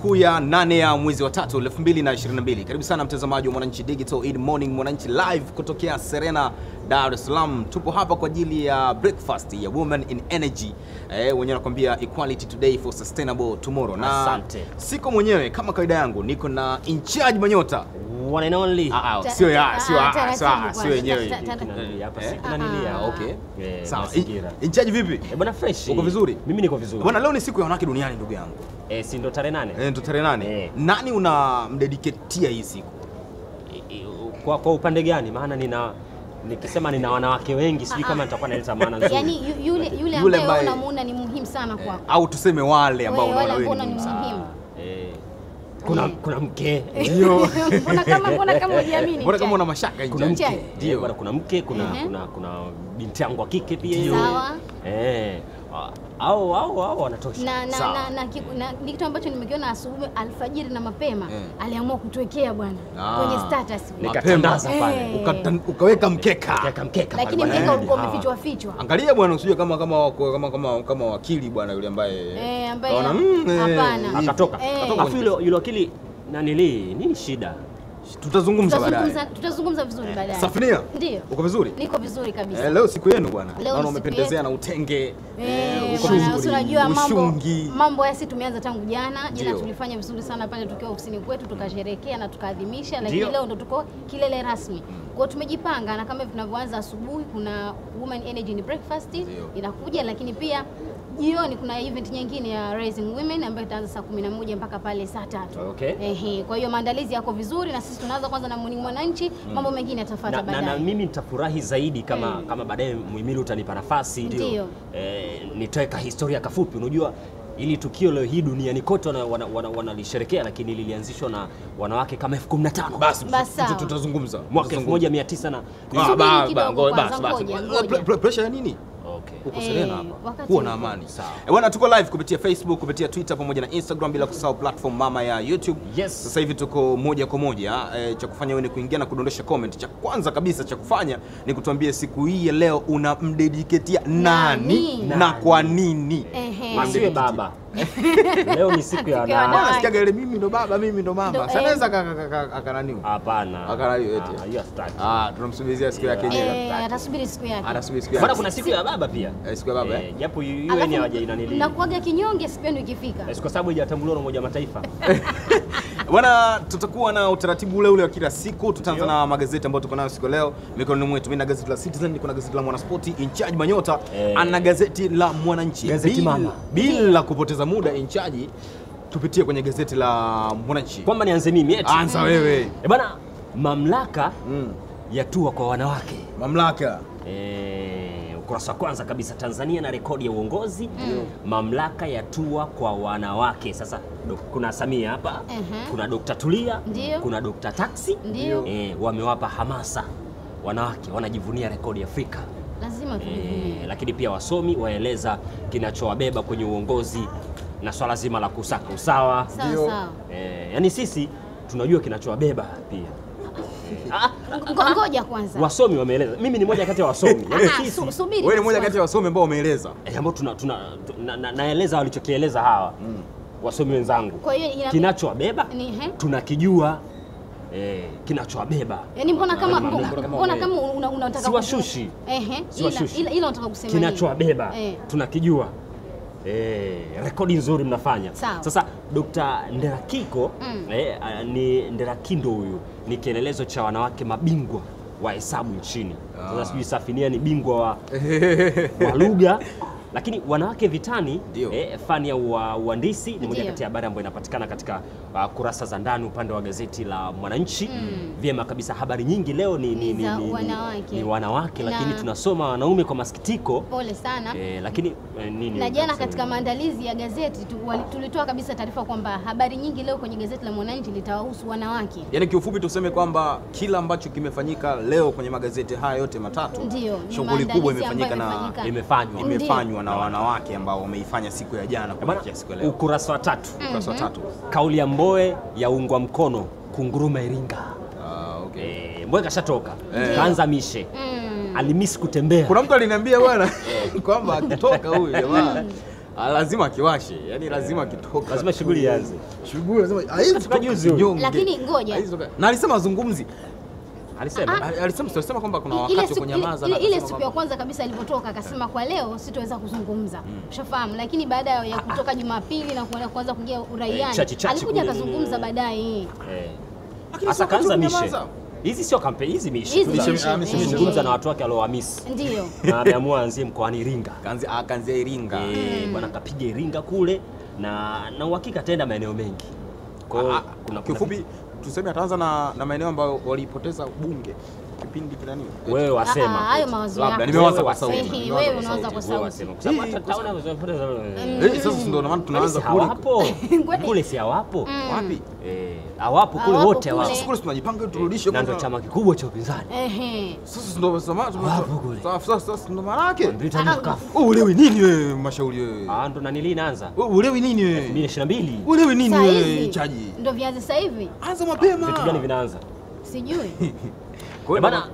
siku ya 8 ya mwezi wa 3 2022. Karibu sana mtazamaji wa Mwananchi Digital in Morning Mwananchi live kutokea Serena, Dar es Salaam. Tupo hapa kwa ajili ya breakfast ya Women in Energy. Wenyewe wanakuambia equality today for sustainable tomorrow. Na asante. Siko mwenyewe kama kawaida yangu, niko na in charge Manyota. One and only. Sio wenyewe. Hapa sikunanilia. Okay. Sawa. In charge vipi? Bwana fresh. Uko vizuri? Mimi niko vizuri. Bwana leo ni siku ya wanawake duniani ndugu yangu. Si ndo tarehe 8? Ndo tarehe 8. Nani unamdedicatea hii siku? Kwa upande gani? Maana nikisema nina wanawake wengi sijui kama nitakuwa naleta maana nzuri. Yaani yule ambaye unamuona ni muhimu sana kwako. Au tuseme wale ambao unaona wewe ni muhimu. Kuna mke. Ndio. Mbona kama hujiamini? Mbona kama una mashaka nje? Kuna mke. Ndio, kuna mke, kuna binti yangu wa kike pia. Sawa. Au wanatosha. Na kitu ambacho nimekiona asubuhi alfajiri na mapema aliamua kutuwekea bwana kwenye status. Nikatandaza pale. Ukaweka mkeka. Lakini mkeka ulikuwa umefichwa. Angalia bwana usije kama wakili bwana yule ambaye hapana. Akatoka. Afu yule wakili nini shida? Tutazungumza vizuri baadaye. Safinia? Ndio. Uko vizuri? Niko vizuri kabisa. Leo siku yenu bwana. Naona umependezea na utenge. Unajua mambo haya sisi tumeanza tangu jana. Jana tulifanya vizuri sana pale tukiwa ofisini kwetu tukasherehekea na tukaadhimisha, lakini leo ndo tuko kilele rasmi. Kwa hiyo tumejipanga na kama tunavyoanza asubuhi kuna Women Energy ni breakfast inakuja, lakini pia jioni kuna event nyingine ya Raising Women ambayo itaanza saa 11 mpaka pale saa 3. Okay. Kwa hiyo maandalizi yako vizuri na sisi tunaanza kwanza na Morning Mwananchi, mambo mengine yatafuata baadaye. Na mimi nitafurahi zaidi kama baadaye Muhimili utanipa nafasi nitoe historia kafupi. Unajua ili tukio leo hii duniani kote wanalisherekea, lakini lilianzishwa na wanawake kama 15,000. Basi tutazungumza mwaka 1900 na pressure ya nini? Uko Serena hapa. Kuwa na amani. Sawa. Bwana tuko live kupitia Facebook, kupitia Twitter pamoja na Instagram, bila kusahau platform mama ya YouTube. Yes. Sasa hivi tuko moja kwa moja. Cha kufanya wewe ni kuingia na kudondosha comment. Cha kwanza kabisa cha kufanya ni kutuambia siku hii ya leo unamdedicatea nani na kwa nini? Masiwe baba. Leo ni siku ya wanawake. Nasikia ile mimi ndo baba, mimi ndo mama. Sanaweza akananiu. Hapana. Akananiu eti. Hiyo staki. Tunamsubiria siku yake yenyewe. Atasubiri siku yake. Bwana kuna siku ya baba pia. Siku ya baba japo yeye ni haja inanili. Na kuaga kinyonge sipendi ikifika. Kwa sababu haijatambuliwa na Umoja wa Mataifa. Bwana tutakuwa na utaratibu ule wa kila siku. Tutaanza na magazeti ambayo tuko nayo siku leo. Mikononi mwetu mimi na gazeti la Citizen, niko na gazeti la Mwanaspoti, in charge Manyota ana gazeti la Mwananchi. Gazeti mama. Bila kupoteza muda in charge tupitie kwenye gazeti la Mwananchi. Kwamba nianze mimi eti. Anza wewe. Bwana mamlaka yatua kwa wanawake. Mamlaka. Ukurasa wa kwanza kabisa, Tanzania na rekodi ya uongozi. Mamlaka yatua kwa wanawake. Sasa kuna Samia hapa, kuna Dr. Tulia, kuna Dr. Taxi. Wamewapa hamasa wanawake, wanajivunia rekodi ya Afrika. Lazima tujivunie. Lakini pia wasomi waeleza kinachowabeba kwenye uongozi na swala zima la kusaka usawa. Sawa. Yani sisi tunajua kinachowabeba pia. Ngoja kwanza. Wasomi wameeleza. Mimi ni moja kati ya wasomi. Wewe ni moja kati ya wasomi ambao wameeleza. Ambao naeleza walichokieleza hawa wasomi wenzangu. Kwa hiyo kinachowabeba tunakijua. Kinachowabeba. Yaani mbona kama unataka siwashushi. Ila unataka kusema kinachowabeba tunakijua. Rekodi nzuri mnafanya. Sasa Dr. Nderakiko ni Nderakindo, huyu ni kielelezo cha wanawake mabingwa wa hesabu nchini. Sasa sijui Safinia ni bingwa wa lugha, lakini wanawake vitani fani ya uhandisi ni moja kati ya habari ambayo inapatikana katika kurasa za ndani upande wa gazeti la Mwananchi. Vyema kabisa, habari nyingi leo ni wanawake, lakini tunasoma wanaume kwa masikitiko. Pole sana. Lakini na jana katika maandalizi ya gazeti tulitoa kabisa taarifa kwamba habari nyingi leo kwenye gazeti la Mwananchi litawahusu wanawake. Yaani kiufupi tuseme kwamba kila ambacho kimefanyika leo kwenye magazeti haya yote matatu, shughuli kubwa imefanywa na wanawake ambao wameifanya siku ya jana kufikia siku ya leo. Ukurasa wa 3. Kauli ya Mbowe ya ungwa mkono kunguruma Iringa. Mbowe kashatoka. Kaanza mishe. Alimisi kutembea. Kuna mtu aliniambia bwana kwamba akitoka huyu jamaa lazima kiwashe, yani lazima kitoka, lazima shughuli ianze. Shughuli lazima hizo. Lakini ngoja, na alisema azungumzi, alisema kwamba kuna wakati wa kunyamaza. Ile siku ya kwanza kabisa alipotoka akasema kwa leo sitoweza kuzungumza, ushafahamu. Lakini baada ya kutoka Jumapili na kuanza kuingia uraiani alikuja akazungumza baadaye. Sasa kaanza mishe. Hizi sio kampeni, hizi mishe. Tulizungumza na watu wake aliohamisi. Ndio. Na ameamua anzie mkoani Iringa. Akaanzia Iringa. Bwana kapiga Iringa kule na uhakika tenda maeneo mengi. Kwa kuna kifupi tuseme ataanza na maeneo ambayo walipoteza bunge kipindi kile nini. Wewe wasema. Hayo mawazo yako. Labda nimewaza kwa sauti. Wewe unaanza kwa sauti. Kwa sababu ataona wamepoteza. Sasa ndio maana tunaanza kule si hawapo. Wapi? Hawapo kule wote hawapo. Sasa kule tunajipanga turudishe kwa ndio chama kikubwa cha upinzani. Sasa ndio wasema sasa ndio maana yake. Ulewi nini wewe mashauri wewe? Ndo nanili inaanza. Ulewi nini wewe? 2022. Ulewi nini wewe chaji? Ndio vianze sasa hivi. Anza mapema. Vitu gani vinaanza? Sijui. Bana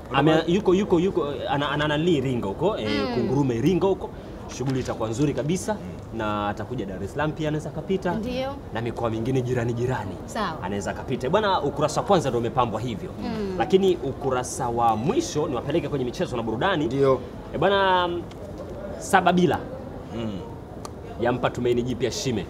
yuko ananali Iringa huko, Kungurume Iringa huko. Shughuli itakuwa nzuri kabisa na atakuja Dar es Salaam pia anaweza kapita. Ndio. Na mikoa mingine jirani. Sawa. Anaweza kapita. Bwana ukurasa wa kwanza ndio umepambwa hivyo. Lakini ukurasa wa mwisho ni wapeleke kwenye michezo na burudani. Ndio. Bwana 7 bila. Yampa tumaini jipya Shime.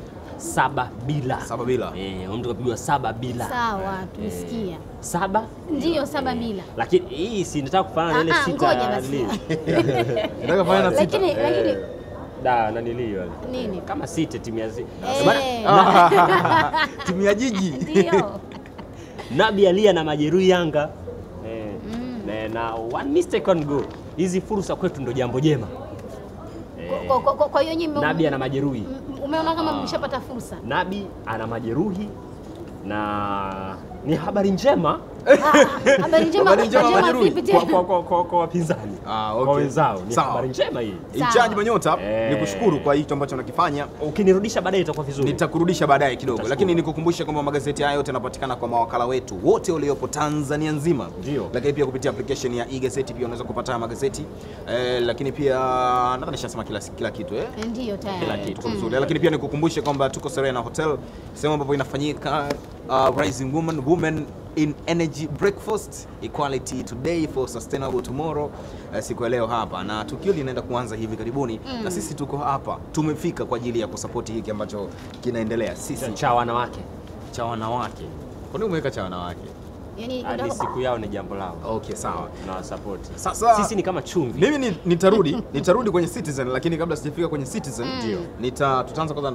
7 bila. Mtu kapigwa 7 bila. Sawa, tumesikia. 7? Ndio 7 bila. Lakini hii si nataka kufanana na ile 6. Ngoja basi. Nataka kufanana na 6. Lakini nanili wale. Nini? Kama 6 timu ya timu ya jiji. Ndio. Nabi alia na majeruhi Yanga. Na one mistake on goal. Hizi fursa kwetu ndio jambo jema. Kwa hiyo nyinyi Nabi ana majeruhi. Umeona kama mmeshapata fursa? Nabi ana majeruhi na ni habari njema. Habari njema vipi tena? Kwa wapinzani. Kwa wenzao ni habari njema hii. Ichaji Manyota, nikushukuru kwa hicho ambacho unakifanya. Ukinirudisha baadaye itakuwa vizuri. Nitakurudisha baadaye kidogo. Lakini nikukumbusha kwamba magazeti haya yote yanapatikana kwa mawakala wetu wote waliopo Tanzania nzima. Lakini pia kupitia application ya e-gazeti pia unaweza kupata magazeti. Lakini pia nadhani nishasema kila kitu Ndio tayari. Kila kitu vizuri. Lakini pia nikukumbushe kwamba tuko Serena Hotel, sehemu ambapo inafanyika Rising Women in Energy Breakfast, Equality Today for Sustainable Tomorrow. Siku ya leo hapa na tukio linaenda kuanza hivi karibuni na sisi tuko hapa, tumefika kwa ajili ya kusapoti hiki ambacho kinaendelea. Sisi cha wanawake. Kwa nini umeweka cha wanawake? Yaani siku yao ni jambo lao. Okay, sawa. Na support. Sasa sisi ni kama chumvi. Mimi nitarudi kwenye Citizen, lakini kabla sijafika kwenye Citizen tutaanza kwanza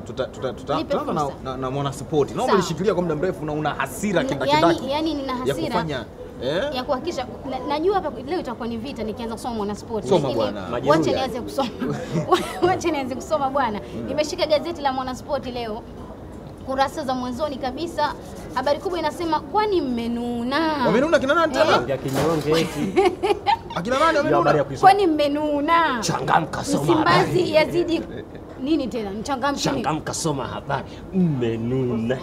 tutaanza na mwana support. Naomba nishikilia kwa muda mrefu na una hasira kindakindaki. Yaani nina hasira ya kuhakikisha najua hapa leo itakuwa ni vita nikianza kusoma mwana sport. Wacha nianze kusoma. Wacha nianze kusoma bwana. Nimeshika gazeti la Mwana Sport leo. Kurasa za mwanzoni kabisa habari kubwa inasema kwani mmenuna. Wamenuna kina nani tena? Ya kinyonge eti. Akina nani wamenuna? Kwani mmenuna. Changamka soma. Msimbazi yazidi nini tena? Mchangamke. Changamka soma habari. Mmenuna.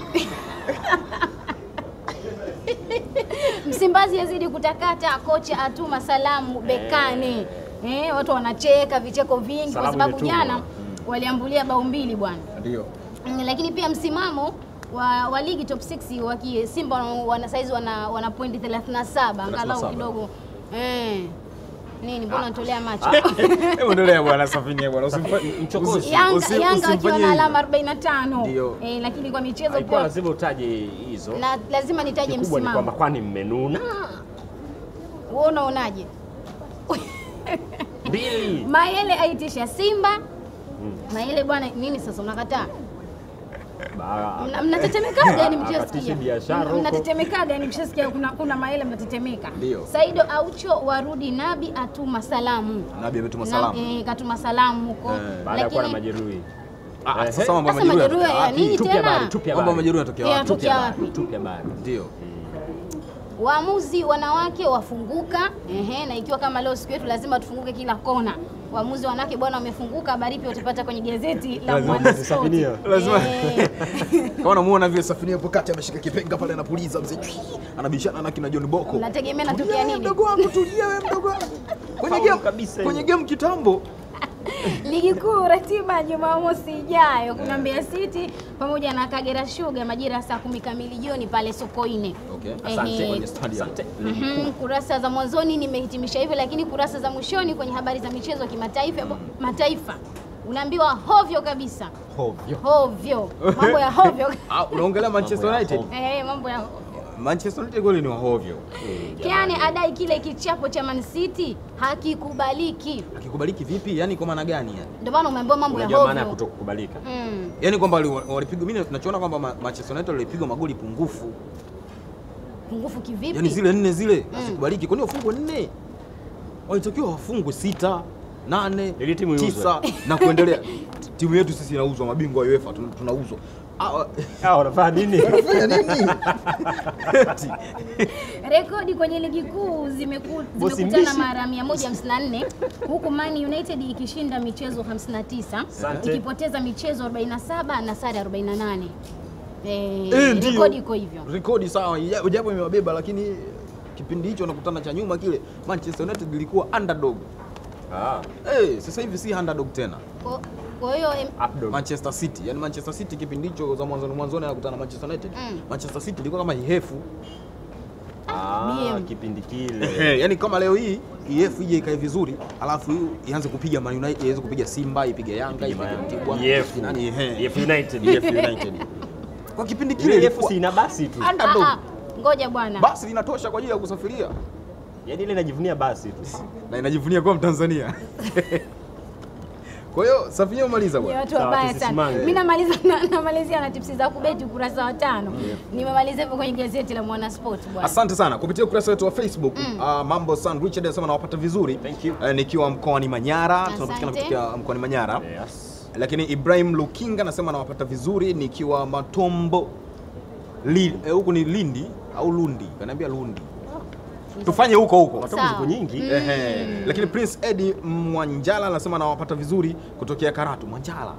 Msimbazi yazidi kutakata, kocha atuma salamu bekani. Watu wanacheka vicheko vingi kwa sababu jana waliambulia bao 2 bwana. Ndio. Lakini pia msimamo wa ligi top 6 waki Simba wana size wana pointi 37 angalau kidogo. Nini mbona unatolea macho? Hebu endelea bwana Safinia bwana, usimchokoze. Yanga akiwa na alama 45. Lakini kwa michezo pia lazima utaje hizo. Na lazima nitaje msimamo. Kwamba kwani mmenuna? Wewe unaonaje? Mbili. Mayele aitisha Simba. Mayele bwana nini sasa unakataa? Mnatetemekaga yani mkisikia biashara huko. Mnatetemekaga yani mkisikia kuna Mayele mnatetemeka. Saido Aucho warudi Nabi atuma salamu. Nabi ametuma salamu. Katuma salamu huko. Baada ya kuwa na majeruhi. Sasa mambo ya majeruhi ya nini tena? Mambo ya majeruhi yanatokea wapi? Tupia bari. Ndio. Waamuzi wanawake wafunguka. Na ikiwa kama leo siku yetu lazima tufunguke kila kona. Waamuzi wanawake bwana wamefunguka, habari pia utapata kwenye gazeti la Mwana Sport. Lazima. Kama unamuona vile Safinia hapo kati ameshika kipenga pale anapuliza mzee. Anabishana na kina John Boko. Nategemea natokea nini? Mdogo wangu tulia wewe mdogo wangu. Kwenye game kitambo Ligi kuu ratiba Jumamosi ijayo kuna Mbeya City pamoja na Kagera Sugar majira saa 10 kamili jioni pale Sokoine. Okay. Asante kwenye stadium. Kurasa za mwanzoni nimehitimisha hivyo, lakini kurasa za mwishoni kwenye habari za michezo kimataifa unaambiwa hovyo kabisa. Hovyo. Mambo ya hovyo. Unaongelea Manchester United? Mambo ya Manchester United goli ni hovyo. Kiani adai kile kichapo cha Man City hakikubaliki. Hakikubaliki vipi? Yaani kwa maana gani yani? Ndio maana umeambiwa mambo ya hovyo. Maana ya kutokukubalika. Yaani kwamba walipigwa, mimi tunachoona kwamba Manchester United walipigwa magoli pungufu. Pungufu kivipi? Yaani zile 4 zile hazikubaliki. Kwa nini wafungwe 4? Walitakiwa wafungwe 6, 8, 9 na kuendelea. Timu yetu sisi inauzwa, mabingwa wa UEFA tunauzwa. Wanafanya nini? Rekodi kwenye ligi kuu zimekutana mara 154 huku Man United ikishinda michezo 59, ikipoteza michezo 47 na sare 48. Rekodi iko hivyo. Rekodi sawa, japo imewabeba, lakini kipindi hicho nakutana cha nyuma kile Manchester United ilikuwa underdog. Sasa hivi si underdog tena. Kwa hiyo Manchester City, yani Manchester City kipindi hicho za mwanzoni anakutana na Manchester United. Manchester City ilikuwa kama ihefu. Kipindi kile. Yani kama leo hii ihefu ije ikae vizuri, alafu ianze kupiga Man United, ianze kupiga Simba, ipige Yanga, ipige Mtibwa. ihefu United. Kwa kipindi kile ihefu si ina basi tu. Underdog. Ngoja bwana. Basi linatosha kwa ajili ya kusafiria. Yaani ile inajivunia basi tu. Na inajivunia kwa Mtanzania. Kwa hiyo Safia umaliza bwana. Watu wabaya sana. Mimi namalizia na tipsi za kubeti ukurasa wa 5. Nimemaliza hivyo kwenye gazeti la Mwana Sport bwana. Asante sana. Kupitia ukurasa wetu wa Facebook, Mambo San Richard anasema nawapata vizuri. Nikiwa mkoani Manyara, tunapatikana kutoka mkoani Manyara. Lakini Ibrahim Lukinga anasema nawapata vizuri nikiwa Matombo. Huko ni Lindi au Lundi? Kaniambia Lundi. Tufanye huko. Matombo ziko nyingi. Lakini Prince Eddie Mwanjala anasema nawapata vizuri kutokea Karatu. Mwanjala.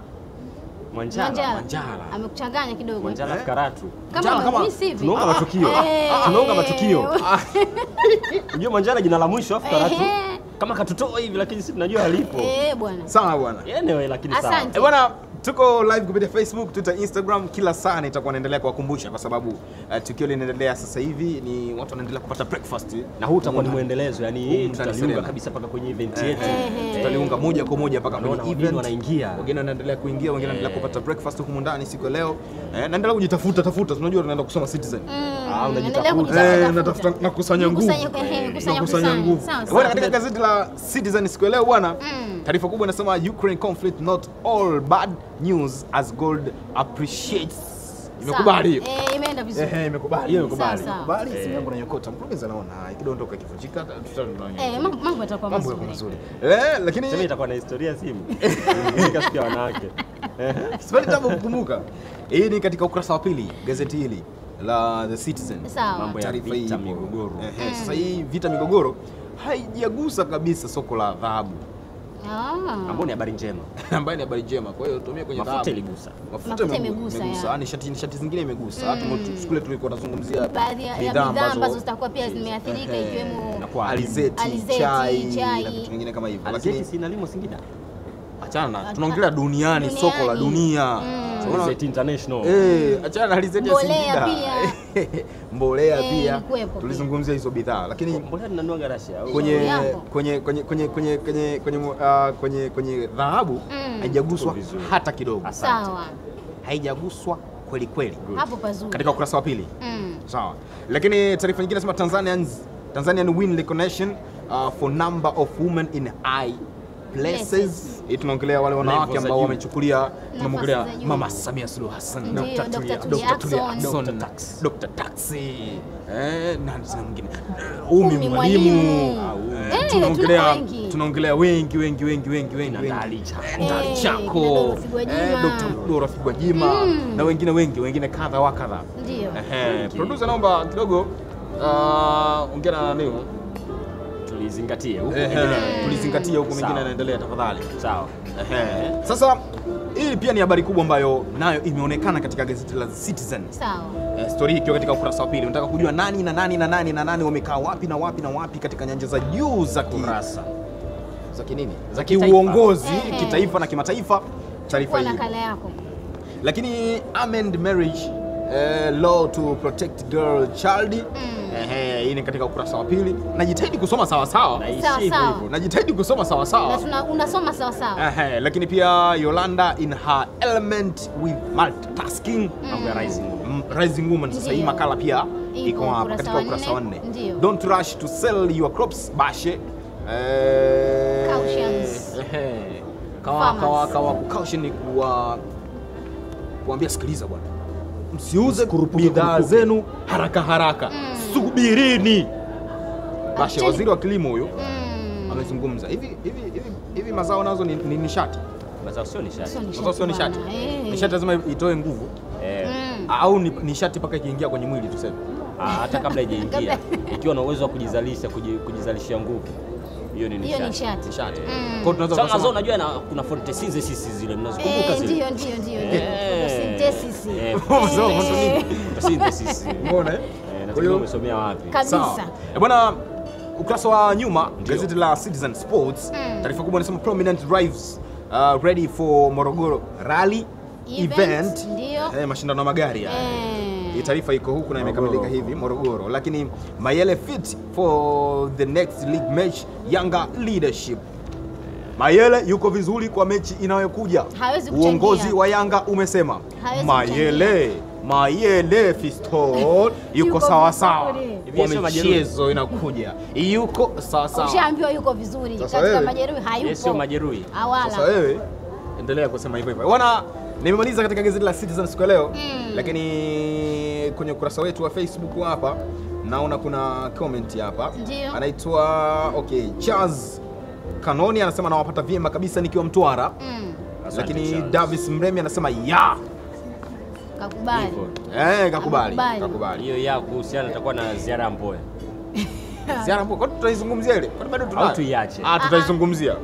Amekuchanganya kidogo. Mwanjala Karatu. Kama mimi sivi. Tunaunga matukio. Unajua Mwanjala jina la mwisho afu Karatu. Kama katutoa hivi lakini sisi tunajua alipo. Bwana. Sawa bwana. Anyway lakini sawa. Bwana, tuko live kupitia Facebook, Twitter, Instagram, kila saa nitakuwa naendelea kuwakumbusha kwa sababu tukio linaendelea sasa hivi, ni watu wanaendelea kupata breakfast na huu utakuwa ni muendelezo, yani tutaliunga kabisa paka kwenye event yetu. Tutaliunga moja kwa moja paka kwenye event, wanaingia. Wengine wanaendelea kuingia, wengine wanaendelea kupata breakfast huko ndani siku leo. Naendelea kujitafuta, unajua tunaenda kusoma Citizen. Unajitafuta. Natafuta na kusanya nguvu. Kusanya nguvu. Bwana, katika gazeti la Citizen siku leo bwana, taarifa kubwa inasema Ukraine conflict not all bad news as gold appreciates. Imekubali hiyo. Imeenda vizuri. Imekubali. Imekubali. Simu yangu nanyokota. Mkurugenzi anaona ikidondoka kivunjika tutaona. Mambo yatakuwa mazuri. Lakini sema itakuwa na historia simu. Nikasikia wanawake. Sipeni tabu kukumbuka. Hii ni katika ukurasa wa pili gazeti hili la The Citizen. Mambo ya vita migogoro. Sasa hii vita migogoro haijagusa kabisa soko la dhahabu. Ambayo ni habari njema. Ambayo ni habari njema. Kwa hiyo tumia kwenye dhahabu. Mafuta iligusa. Mafuta imegusa. Nishati zingine imegusa. Hata shule tulikuwa tunazungumzia baadhi ya bidhaa ambazo zitakuwa pia zimeathirika ikiwemo alizeti, chai na vitu vingine kama hivyo. Lakini si inalimo Singida. Achana, tunaongelea duniani, soko la dunia. Alizeti international. Achana na alizeti ya Singida. Mbolea pia. Tulizungumzia hizo bidhaa. Lakini mbolea tunanunua Garasha kwenye dhahabu haijaguswa hata kidogo. Sawa. Haijaguswa kweli kweli. Hapo pazuri. Katika ukurasa wa pili. Sawa. Lakini taarifa nyingine nasema Tanzanian win recognition for number of women in high places. Tunaongelea wale wanawake ambao wamechukulia, tunamwongelea Mama Samia Suluhu Hassan, Dr. Taxi, na mwingine Mwalimu. Tunaongelea wengi Chako, Dr. Rafigwajima na wengine kadha wa kadha. Ndio. Producer naomba kidogo ongea na nani? Tulizingatie huko mengine yanaendelea tafadhali. Sawa. Sasa hii pia ni habari kubwa ambayo nayo imeonekana katika gazeti la Citizen. Sawa. Story hii ikiwa katika ukurasa wa pili. Unataka kujua nani wamekaa wapi na wapi katika nyanja za juu za kurasa. za kinini? Za kiuongozi, kitaifa na kimataifa. Taarifa hii. Nakala yako. Lakini amend marriage law to protect girl child. Hii ni katika ukurasa wa pili. Najitahidi kusoma sawa sawa. Najitahidi kusoma sawa sawa. Na unasoma sawa sawa. Lakini pia Yolanda in her element with multitasking. Rising woman. Sasa hii makala pia iko hapa katika ukurasa wa 4. Don't rush to sell your crops Bashe. Cautions. Caution ni kuambia sikiliza bwana. Msiuze bidhaa zenu haraka haraka. Subirini. Bashe, waziri wa kilimo huyo amezungumza. Hivi mazao nazo ni nishati. Mazao sio nishati. Mazao sio nishati. Nishati lazima itoe nguvu. Au ni nishati mpaka ikiingia kwenye mwili tuseme. Hata kabla haijaingia. Ikiwa na uwezo wa kujizalishia nguvu. Hiyo ni nishati. Kwa tunaweza kusema sasa unajua kuna photosynthesis zile mnazikumbuka zile. Ndio. Photosynthesis. Photosynthesis. Umeona Kwa hiyo umesomea wapi? Kabisa. Bwana, ukurasa wa nyuma gazeti la Citizen Sports, taarifa kubwa inasema prominent drives ready for Morogoro rally event. Mashindano ya magari haya. Hii taarifa iko huku na imekamilika hivi Morogoro. Lakini Mayele fit for the next league match Yanga leadership. Mayele yuko vizuri kwa mechi inayokuja. Uongozi wa Yanga umesema Mayele Fiston yuko sawa sawa. Kwa michezo inakuja. Yuko sawa sawa. Ushaambiwa yuko vizuri. Katika majeruhi hayuko. Sio majeruhi. Sasa wewe endelea kusema hivyo hivyo. Bwana, nimemaliza katika gazeti la Citizen siku leo. Lakini kwenye ukurasa wetu wa Facebook hapa naona kuna comment hapa. Anaitwa Charles Kanoni anasema nawapata vyema kabisa nikiwa Mtwara. Lakini Davis Mremi anasema kakubali. Hiyo kuhusiana itakuwa na ziara ya Mboya. Ziara Mboya, kwa tutaizungumzia ile. Kwa bado tunayo. Au tuiache. Tutaizungumzia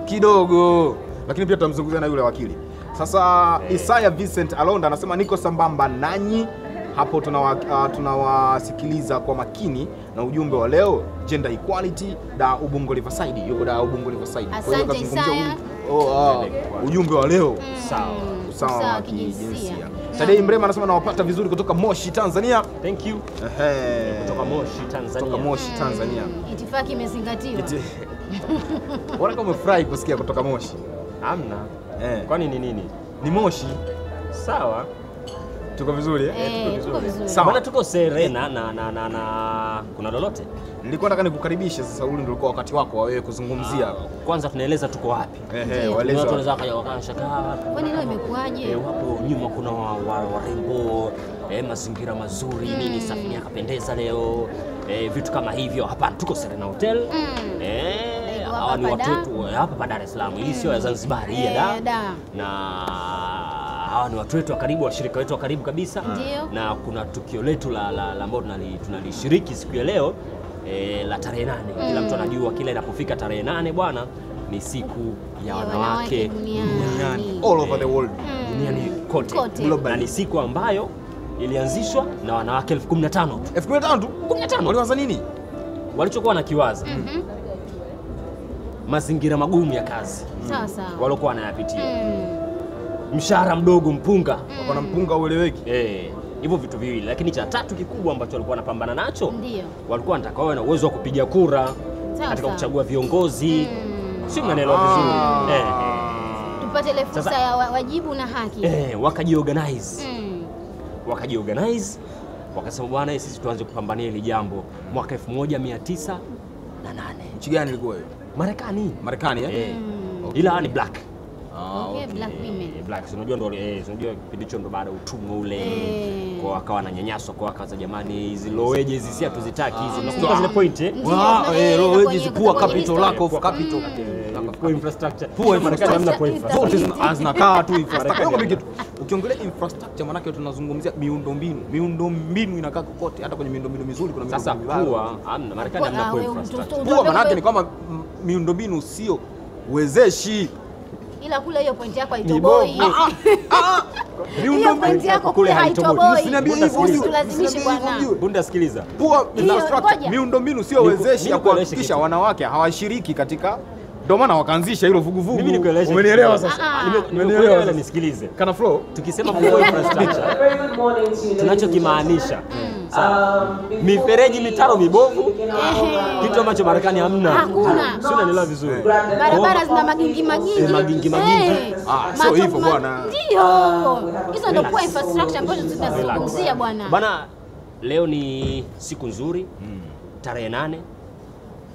kidogo. Lakini pia tutamzungumzia na yule wakili. Sasa Isaya Vincent Alonda anasema niko sambamba nanyi hapo. Tunawasikiliza kwa makini na ujumbe wa leo gender equality da Ubungo Riverside. Yuko da Ubungo Riverside. Kwa hiyo kazungumzia ujumbe wa leo sawa wa kijinsia. Tadei Mrema anasema nawapata vizuri kutoka Moshi Tanzania. Thank you. Kutoka Moshi Tanzania. Itifaki imezingatiwa. Bora kama umefurahi kusikia kutoka Moshi. Hamna. Kwani ni nini? Ni Moshi. Sawa. Tuko vizuri tuko vizuri. Sawa. Bwana tuko Serena na kuna lolote? Nilikuwa nataka nikukaribishe sasa, ule ndio ulikuwa wakati wako wa wewe kuzungumzia. Kwanza tunaeleza tuko wapi. Waeleza. Watu wanaweza wakashangaa. Kwani leo imekuaje? Wapo nyuma kuna warembo, mazingira mazuri, nini safari yakapendeza leo. Vitu kama hivyo. Hapana, tuko Serena Hotel. Hawa ni watu wetu hapa Dar es Salaam. Hii sio ya Zanzibar, hii ya Dar. Na hawa ni watu wetu wa karibu, washirika wetu wa karibu kabisa. Na kuna tukio letu la ambao tunalishiriki siku ya leo la tarehe 8. Kila mtu anajua kila inapofika tarehe 8 bwana ni siku ya wanawake duniani, all over the world, duniani kote. Na ni siku ambayo ilianzishwa na wanawake 15,000 tu. 15,000 tu? 15. Waliwaza nini? Walichokuwa nakiwaza mazingira magumu ya kazi. Sawa. Walikuwa wanayapitia. Mshahara mdogo, mpunga. Wako na mpunga ueleweki. Hivyo vitu viwili. Lakini cha tatu kikubwa ambacho walikuwa wanapambana nacho, walikuwa wanataka wawe na uwezo wa kupiga kura katika kuchagua viongozi. Sio mnaelewa vizuri. Tupate ile fursa ya wajibu na haki. Wakajiorganize. Wakasema bwana, sisi tuanze kupambania hili jambo mwaka 1908. Nchi gani ilikuwa hiyo? Marekani ila ni black. Black women. Black, unajua ndo unajua kipindi hicho ndo baada ya utumwa ule. Kwa akawa ananyanyaswa, kwa akaza jamani hizi loweje hizi si hatuzitaki hizi. Unakumbuka zile point loweje poor capital, lack of capital, poor infrastructure. Marekani hamna poor infrastructure. Zinakaa tu infrastructure. Ukiongelea infrastructure maana yake tunazungumzia miundombinu inakaa kokote, hata kwenye miundombinu mizuri kuna miundombinu mibaya. Sasa hamna, Marekani hamna poor infrastructure. Poor maana yake ni kwamba miundombinu sio uwezeshi. Ila kule hiyo point yako haitoboi. Hiyo point yako kule haitoboi. Usiniambie hivyo, usilazimishe bwana. Bunda sikiliza. Poor infrastructure, miundombinu sio wezeshi ya kuhakikisha wanawake hawashiriki katika Ndio maana wakaanzisha hilo vuguvugu. Mimi nikueleweshe. Umenielewa sasa? Nimekuelewa, nisikilize. Kana flow. Tukisema poor infrastructure tunachokimaanisha mifereji mitaro mibovu, kitu ambacho Marekani hamna. Hakuna. Sio, unanielewa vizuri. Barabara zina magingi. Sio hivyo bwana. Ndio. Hizo ndio poor infrastructure ambazo tunazungumzia bwana. Bwana, leo ni siku nzuri. Tarehe 8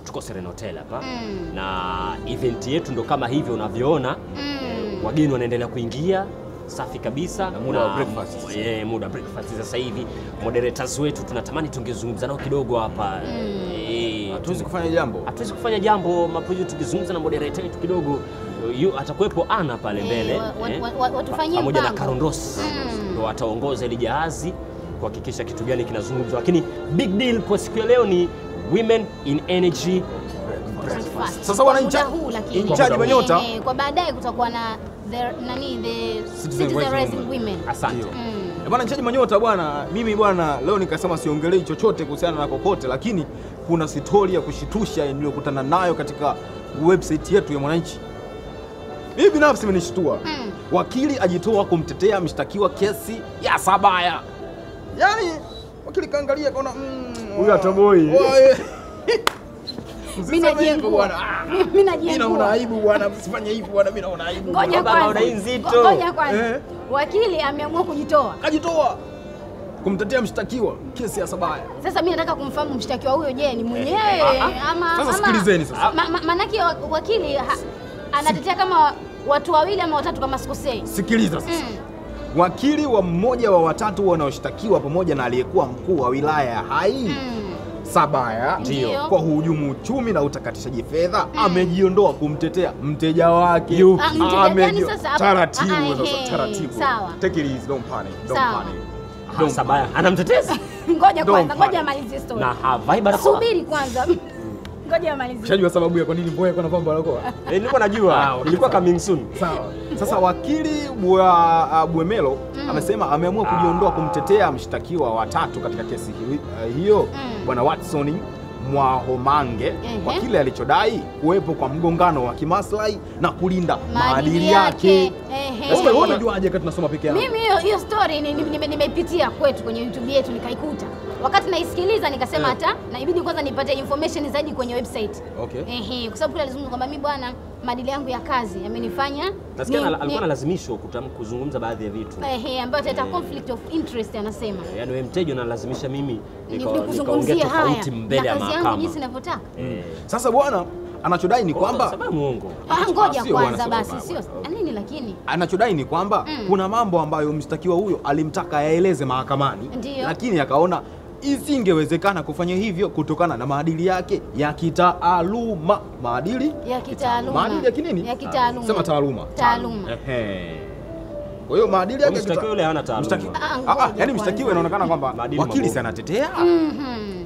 tuko Serena Hotel hapa na event yetu ndo kama hivyo unavyoona. Wageni wanaendelea kuingia, safi kabisa, na muda wa breakfast. Muda wa breakfast sasa hivi. Moderators wetu tunatamani tungezungumza nao kidogo hapa. Hatuwezi kufanya jambo mapojo, tukizungumza na moderator wetu kidogo. Atakuwepo Ana pale mbele pamoja na Karondos ndo wataongoza ile jahazi kuhakikisha kitu gani kinazungumzwa, lakini big deal kwa siku ya leo ni Women in Energy breakfast. Sasa wana incharge manyota. Kwa baadaye kutakuwa na the citizen rising women. Asante. Bwana incharge manyota bwana, mimi bwana leo nikasema siongelei chochote kuhusiana na kokote, lakini kuna story ya kushitusha niliyokutana nayo katika website yetu ya Mwananchi. Mimi binafsi imenishtua. Wakili ajitoa kumtetea mshtakiwa kesi ya Sabaya. Yaani wakili kaangalia kaona huyu atoboi. Mimi najengo bwana. Mimi najengo. Naona aibu bwana, msifanye hivyo bwana, mimi naona aibu. Ngoja kwanza. Wakili ameamua kujitoa. Kajitoa kumtetea mshtakiwa kesi ya Sabaya. Sasa mimi nataka kumfahamu mshtakiwa huyo, je, ni mwenyewe ama sasa sikilizeni sasa. Manake wakili anatetea kama watu wawili ama watatu kama sikosei. Sikiliza sasa. Wakili wa mmoja wa watatu wanaoshtakiwa pamoja na aliyekuwa mkuu wa wilaya ya Hai Sabaya kwa hujumu uchumi na utakatishaji fedha amejiondoa kumtetea mteja wake. Taratibu. Sawa. Take it easy, don't panic. Sabaya anamteteza. Ngoja amalize story. Na havai barakoa. Subiri kwanza. Ngoja amalize. Unajua sababu ya kwa nini Mboya kwa navaa barakoa? Nilikuwa najua. Ilikuwa coming soon. Sawa. Sasa wakili Buemelo amesema ameamua kujiondoa kumtetea mshtakiwa wa tatu katika kesi hiyo, Bwana Watson Mwahomange, kwa kile alichodai kuwepo kwa mgongano wa kimaslahi na kulinda maadili yake. Sasa wewe unajuaje kama tunasoma peke yako? Mimi hiyo story nimeipitia kwetu kwenye YouTube yetu nikaikuta. Wakati naisikiliza nikasema hata na ibidi kwanza nipate information zaidi kwenye website. Kwa sababu kule alizungumza kwamba mimi bwana maadili yangu ya kazi yamenifanya nasikia alikuwa analazimishwa kuzungumza baadhi ya vitu ambayo italeta conflict of interest anasema. Yaani wewe mteja unalazimisha mimi nikaongea tofauti mbele ya mahakama. Kazi yangu jinsi ninavyotaka. Sasa bwana anachodai ni kwamba sababu muongo. Ngoja kwanza basi sio nini, lakini anachodai ni kwamba kuna mambo ambayo mshtakiwa huyo alimtaka yaeleze mahakamani, lakini akaona isingewezekana kufanya hivyo kutokana na maadili yake ya kitaaluma. Maadili ya kitaaluma. Maadili ya kinini? Ya kitaaluma. Sema taaluma. Kwa hiyo maadili yake mshtakiwa yule hana taaluma. Yaani mshtakiwa inaonekana kwamba wakili si anatetea.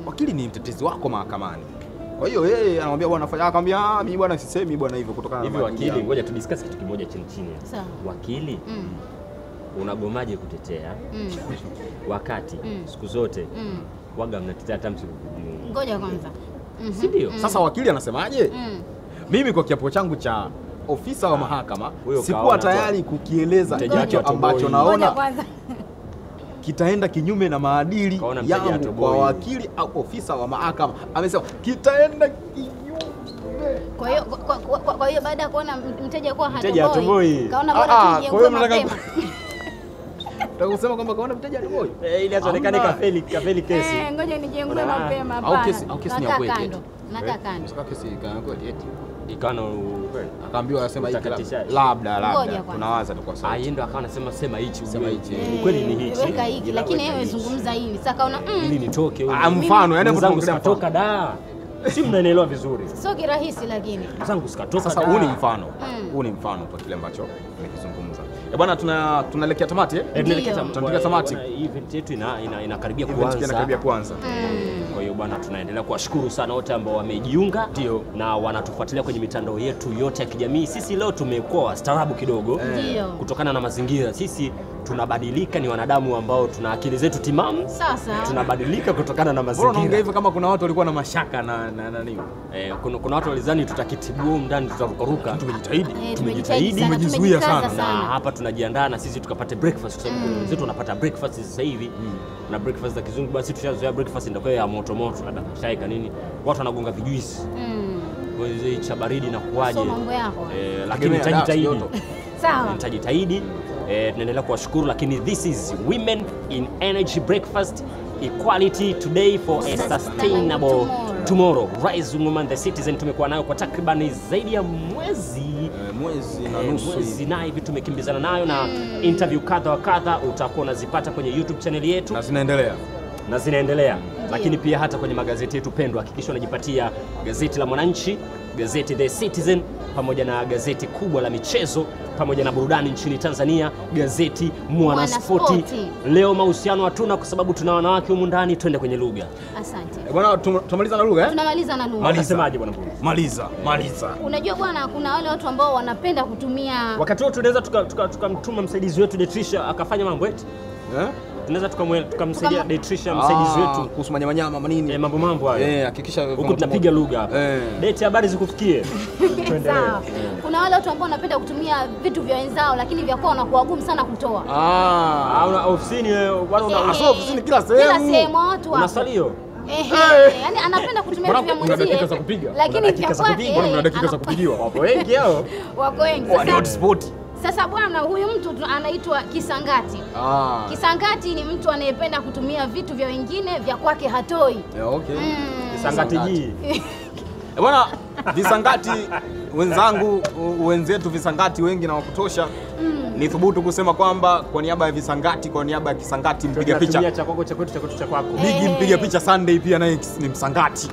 Wakili ni mtetezi wako mahakamani. Kwa hiyo yeye anamwambia bwana fanya, akamwambia mimi bwana sisemi bwana hivyo kutokana na hivyo. Wakili, ngoja tu discuss kitu kimoja chini. Sawa. Wakili unagomaje kutetea wakati siku zote waga mnatetea hata msiku? Ngoja kwanza. Si ndio? Sasa wakili anasemaje? Mimi kwa kiapo changu cha ofisa wa mahakama sikuwa tayari kukieleza hicho ambacho naona kitaenda kinyume na maadili yangu kwa wakili au ofisa wa mahakama. Amesema kitaenda kinyume. Kwa hiyo baada ya kuona mteja kwa hatoboi, kaona bora tujie mapema. Utakusema kwamba kaona mteja atoboi ili asionekane kafeli kesi. Ngoja nijiengue mapema hapana. Au kesi ni ya kweli. Nataka kando. Sasa kesi ya kweli eti. Ikano kweli. Akaambiwa asema hiki labda tunawaza tukwa sawa. Yeye ndo akawa anasema sema hichi kweli ni hichi. Weka hiki lakini yeye zungumza hili. Sasa kaona ili nitoke huko. Mfano yani hapo tunatoka da. Si mnaelewa vizuri. Sio kirahisi lakini. Zangu sikatoka. Sasa huu ni mfano. Huu ni mfano kwa kile ambacho nimekizungumza. Bwana tunaelekea tamati tunaelekea tamati. Event yetu inakaribia kuanza. Kwa hiyo bwana tunaendelea kuwashukuru sana wote ambao wamejiunga na wanatufuatilia kwenye mitandao yetu yote ya kijamii. Sisi leo tumekuwa wastaarabu kidogo kutokana na mazingira. Sisi tunabadilika, ni wanadamu ambao tuna akili zetu timamu. Sasa tunabadilika kutokana na mazingira. Unaongea hivyo kama kuna watu walikuwa na mashaka na nini? Kuna watu walizani tutakitibu ndani tutarukaruka. Tumejitahidi, tumejizuia sana. Na hapa tunajiandaa na sisi tukapate breakfast kwa sababu wenzetu wanapata breakfast sasa hivi. Na breakfast za kizungu, basi tushazoea breakfast ndio ya moto moto, labda chai nini. Watu wanagonga vijuisi. Kwa hiyo cha baridi na kuaje. So mambo yako. Lakini nitajitahidi. Sawa. Nitajitahidi. Tunaendelea kuwashukuru, lakini this is Women in Energy Breakfast, equality today for a sustainable tomorrow. Rising Woman the Citizen tumekuwa nayo kwa takriban zaidi ya mwezi na nusu. Mwezi na hivi tumekimbizana nayo na interview kadha wa kadha utakuwa unazipata kwenye YouTube channel yetu. Na zinaendelea. Lakini pia hata kwenye magazeti yetu pendwa, hakikisha unajipatia gazeti la Mwananchi, gazeti The Citizen, pamoja na gazeti kubwa la michezo pamoja na burudani nchini Tanzania, gazeti Mwanaspoti. Leo mahusiano hatuna kwa sababu tuna wanawake humu ndani. Twende kwenye lugha. Asante. Bwana, tunamaliza na lugha Tunamaliza na lugha. Malisemaje bwana Mbulu? Maliza. Unajua bwana, kuna wale watu ambao wanapenda kutumia wakati wote tunaweza tukamtuma msaidizi wetu Detrisha akafanya mambo yetu. Tunaweza tukamsaidia Detrisha msaidizi wetu kuhusu manyama manini. Mambo hayo. Hakikisha huko tunapiga lugha hapa. Date habari zikufikie. Sawa. Kuna wale watu ambao wanapenda kutumia vitu vya wenzao lakini vya kwao wanakuwa gumu sana kutoa. Una ofisini wala una ofisini kila sehemu watu hapo. Una salio. Yani anapenda kutumia vitu vya mwenzie. Dakika za kupiga. Lakini vya kwake. Kuna dakika za kupigiwa. Wapo wengi hao. Wako wengi. Sasa bwana, huyu mtu anaitwa kisangati. Kisangati ni mtu anayependa kutumia vitu vya wengine vya kwake hatoi. Okay. Kisangati ji. Bwana, visangati wenzangu, wenzetu visangati wengi na wakutosha. Ni thubutu kusema kwamba kwa niaba ya visangati, kwa niaba ya kisangati mpiga picha. Tumia cha kwako cha kwetu cha kwetu cha kwako. Bigi mpiga picha Sunday pia naye ni msangati.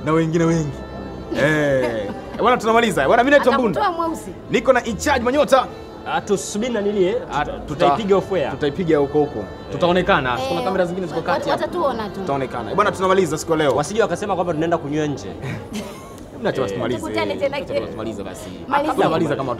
Na wengine wengi. Bwana, tunamaliza. Bwana, mimi naitwa Mbunda. Niko na in-charge Manyota. Tusubiri na nini tutaipiga off-air. Tutaipiga huko. Tutaonekana. Kuna kamera zingine ziko kati hapa. Watatuona tu. Tutaonekana. Bwana, tunamaliza siku leo. Wasije wakasema kwamba tunaenda kunywa nje. Tumalize. Tumalize basi. Maliza kama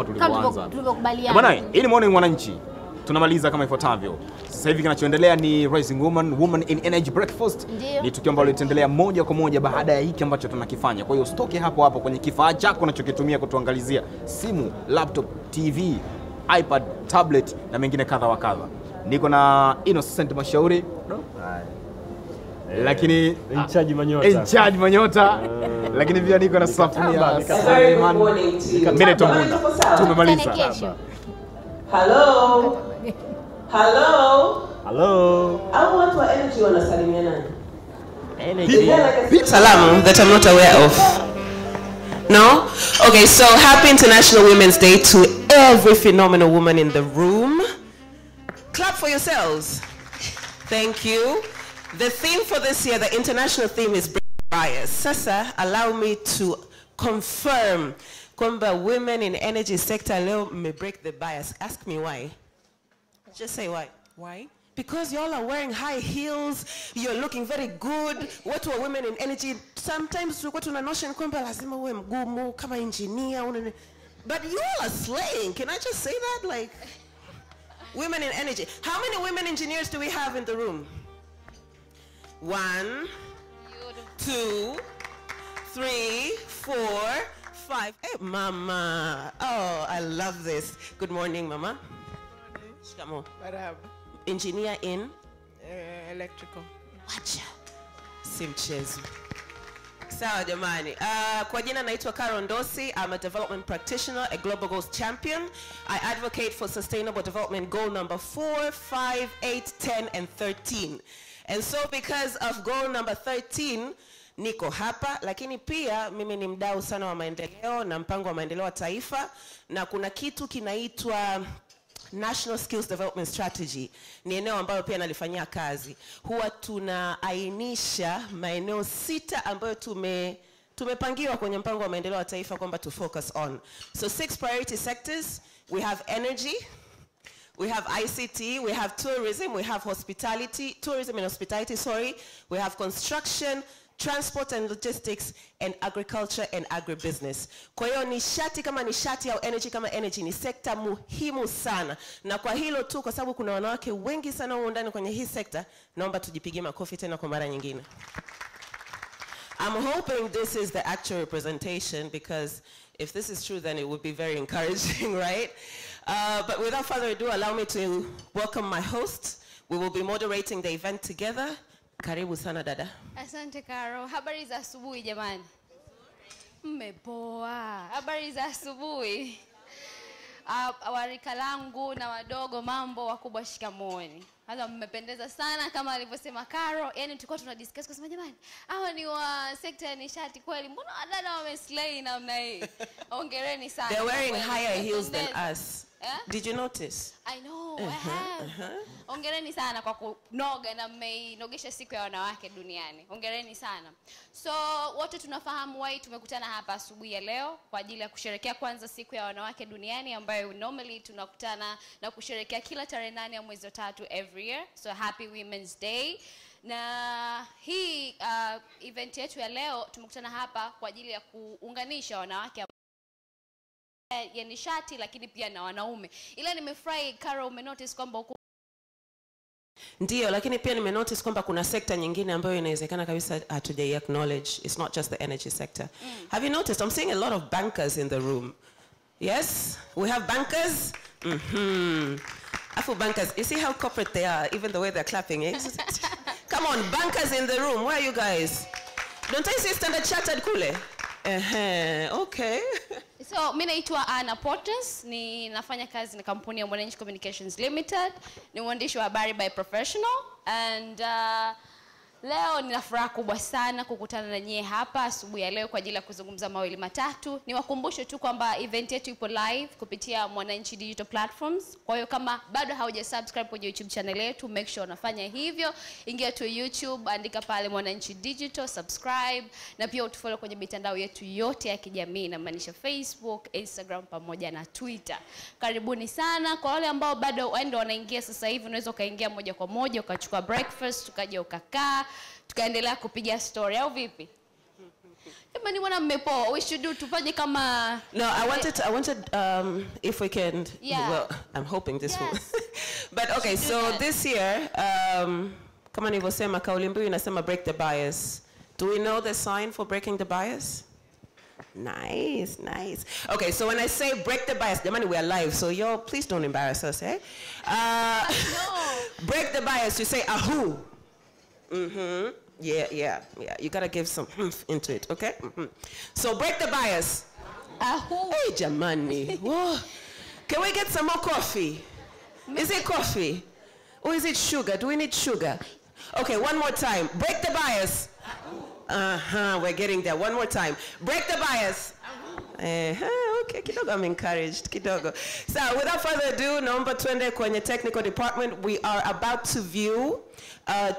tulivyoanza. Tulivyokubaliana. Bwana, hii ni Morning Mwananchi. Tunamaliza kama ifuatavyo. Sasa hivi kinachoendelea ni Rising Woman in Energy Breakfast. Ni tukio ambalo litaendelea moja kwa moja baada ya hiki ambacho tunakifanya. Kwa hiyo usitoke hapo kwenye kifaa chako unachokitumia kutuangalizia, simu, laptop, TV, iPad, tablet na mengine kadha wa kadha. Niko na Innocent Mashauri. Lakini in-charge Manyota. Lakini pia niko na Safia Suleiman. Mimi Tombunda. Tumemaliza. Hello. I want to energy wanasalimiana. Salam that I'm not aware of. No? Okay, so happy International Women's Day to every phenomenal woman in the room. Clap for yourselves. Thank you. The theme for this year, the international theme is break bias. Sasa, allow me to confirm kwamba women in energy sector leo may break the bias. Ask me why. Just say why. Why? Because y'all are wearing high heels, you're looking very good. What were women in energy? Sometimes we go to a notion kwamba lazima uwe mgumu kama engineer. But you all are slaying. Can I just say that? Like, women in energy. How many women engineers do we have in the room? 1, 2, 3, 4, 5. Hey, Mama. Oh, I love this. Good morning, Mama. Come on. Engineer in? Electrical. Wacha. Simchezu. Sawa jamani. Kwa jina naitwa Karo Ndosi. I'm a development practitioner, a global goals champion. I advocate for sustainable development goal number 4, 5, 8, 10, and 13. And so because of goal number 13, niko hapa, lakini pia mimi ni mdau sana wa maendeleo na mpango wa maendeleo wa taifa, na kuna kitu kinaitwa National Skills Development Strategy. Ni eneo ambalo pia nalifanyia kazi. Huwa tunaainisha maeneo 6 ambayo tumepangiwa kwenye mpango wa maendeleo wa taifa kwamba to focus on. So 6 priority sectors. We have energy, we have ICT, we have tourism, we have hospitality, tourism and hospitality, sorry. We have construction, transport and logistics, and agriculture and agribusiness. Kwa hiyo nishati kama nishati au energy kama energy ni sekta muhimu sana. Na kwa hilo tu, kwa sababu kuna wanawake wengi sana huko ndani kwenye hii sekta, naomba tujipigie makofi tena kwa mara nyingine. I'm hoping this is the actual representation, because if this is true, then it would be very encouraging, right? But without further ado, allow me to welcome my host. We will be moderating the event together. Karibu sana dada. Asante Karo. Habari za asubuhi jamani. Mmepoa. Habari za asubuhi. Warika langu na wadogo, mambo, wakubwa, shikamoni. Hata mmependeza sana kama alivyosema Karo. Yani tulikuwa tunadiscuss kusema jamani, hawa ni wa sekta ya nishati kweli. Mbona wadada wameslay namna hii? Hongereni sana. They're wearing higher heels than us. Yeah? Did you notice? I know, I have. Hongereni sana kwa kunoga na mmeinogesha siku ya wanawake duniani. Hongereni sana. So, wote tunafahamu why tumekutana hapa asubuhi ya leo kwa ajili ya kusherehekea kwanza siku ya wanawake duniani ambayo normally tunakutana na kusherehekea kila tarehe 8 ya mwezi wa 3 every year. So, happy Women's Day. Na hii event yetu ya leo tumekutana hapa kwa ajili ya kuunganisha wanawake ya nishati lakini pia na wanaume. Ila nimefurahi Karo, umenotice kwamba huko Ndiyo, lakini pia nimenotice kwamba kuna sekta nyingine ambayo inawezekana kabisa hatujai acknowledge. It's not just the energy sector. Have you noticed? I'm seeing a lot of bankers in the room. Yes? We have bankers? Afu bankers, you see how corporate they are, even the way they're clapping, eh? Come on, bankers in the room. Where are you guys? Don't I see Standard Chartered kule? Okay. So, mimi naitwa Anna Portes, ni nafanya kazi na kampuni ya Mwananchi Communications Limited, ni mwandishi wa habari by professional, and leo nina furaha kubwa sana kukutana na nyie hapa asubuhi ya leo kwa ajili ya kuzungumza mawili matatu. Niwakumbushe tu kwamba event yetu ipo live kupitia Mwananchi digital platforms. Kwa hiyo kama bado haujasubscribe kwenye YouTube channel yetu, make sure unafanya hivyo. Ingia tu YouTube, andika pale Mwananchi digital, subscribe, na pia utufollow kwenye mitandao yetu yote ya kijamii, na maanisha Facebook, Instagram pamoja na Twitter. Karibuni sana. Kwa wale ambao bado ndio wanaingia sasa hivi, unaweza kaingia moja kwa moja ukachukua breakfast, ukaja ukakaa, tukaendelea kupiga story au vipi? Kama ni wana mmepoa, we should do tufanye kama No, I wanted if we can, well, I'm hoping this will. But okay, so this year kama nilivyosema kauli mbiu inasema break the bias. Do we know the sign for breaking the bias? Nice, nice. Okay, so when I say break the bias, jamani, we are live, so yo, please don't embarrass us, eh? No. Break the bias, you say ahoo. Yeah. You gotta give some into it, okay? So break the bias. Hey, jamani. Whoa. Can we get some more coffee? Is it coffee? Or is it sugar? Do we need sugar? Okay, one more time. Break the bias. We're getting there. One more time. Break the bias. Okay, kidogo, I'm encouraged. Kidogo. So without further ado, naomba twende kwenye technical department. We are about to view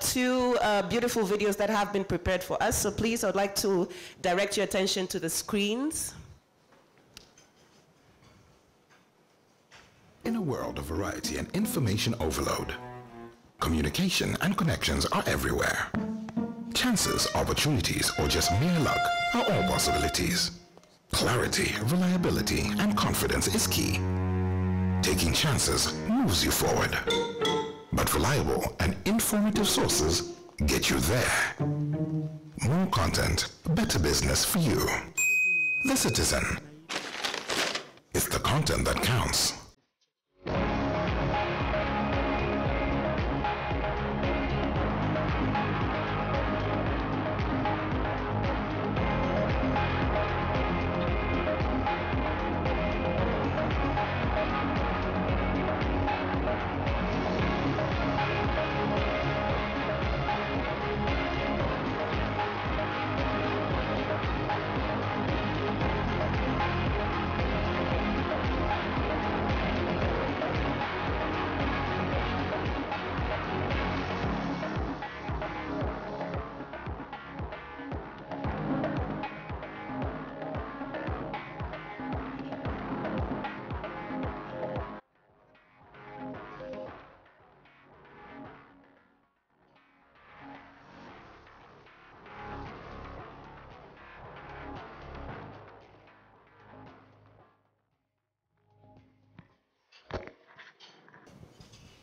two beautiful videos that have been prepared for us. So please, I would like to direct your attention to the screens. In a world of variety and information overload, communication and connections are everywhere. Chances, opportunities, or just mere luck are all possibilities. Clarity, reliability, and confidence is key. Taking chances moves you forward. But reliable and informative sources get you there. More content, better business for you. The Citizen. It's the content that counts.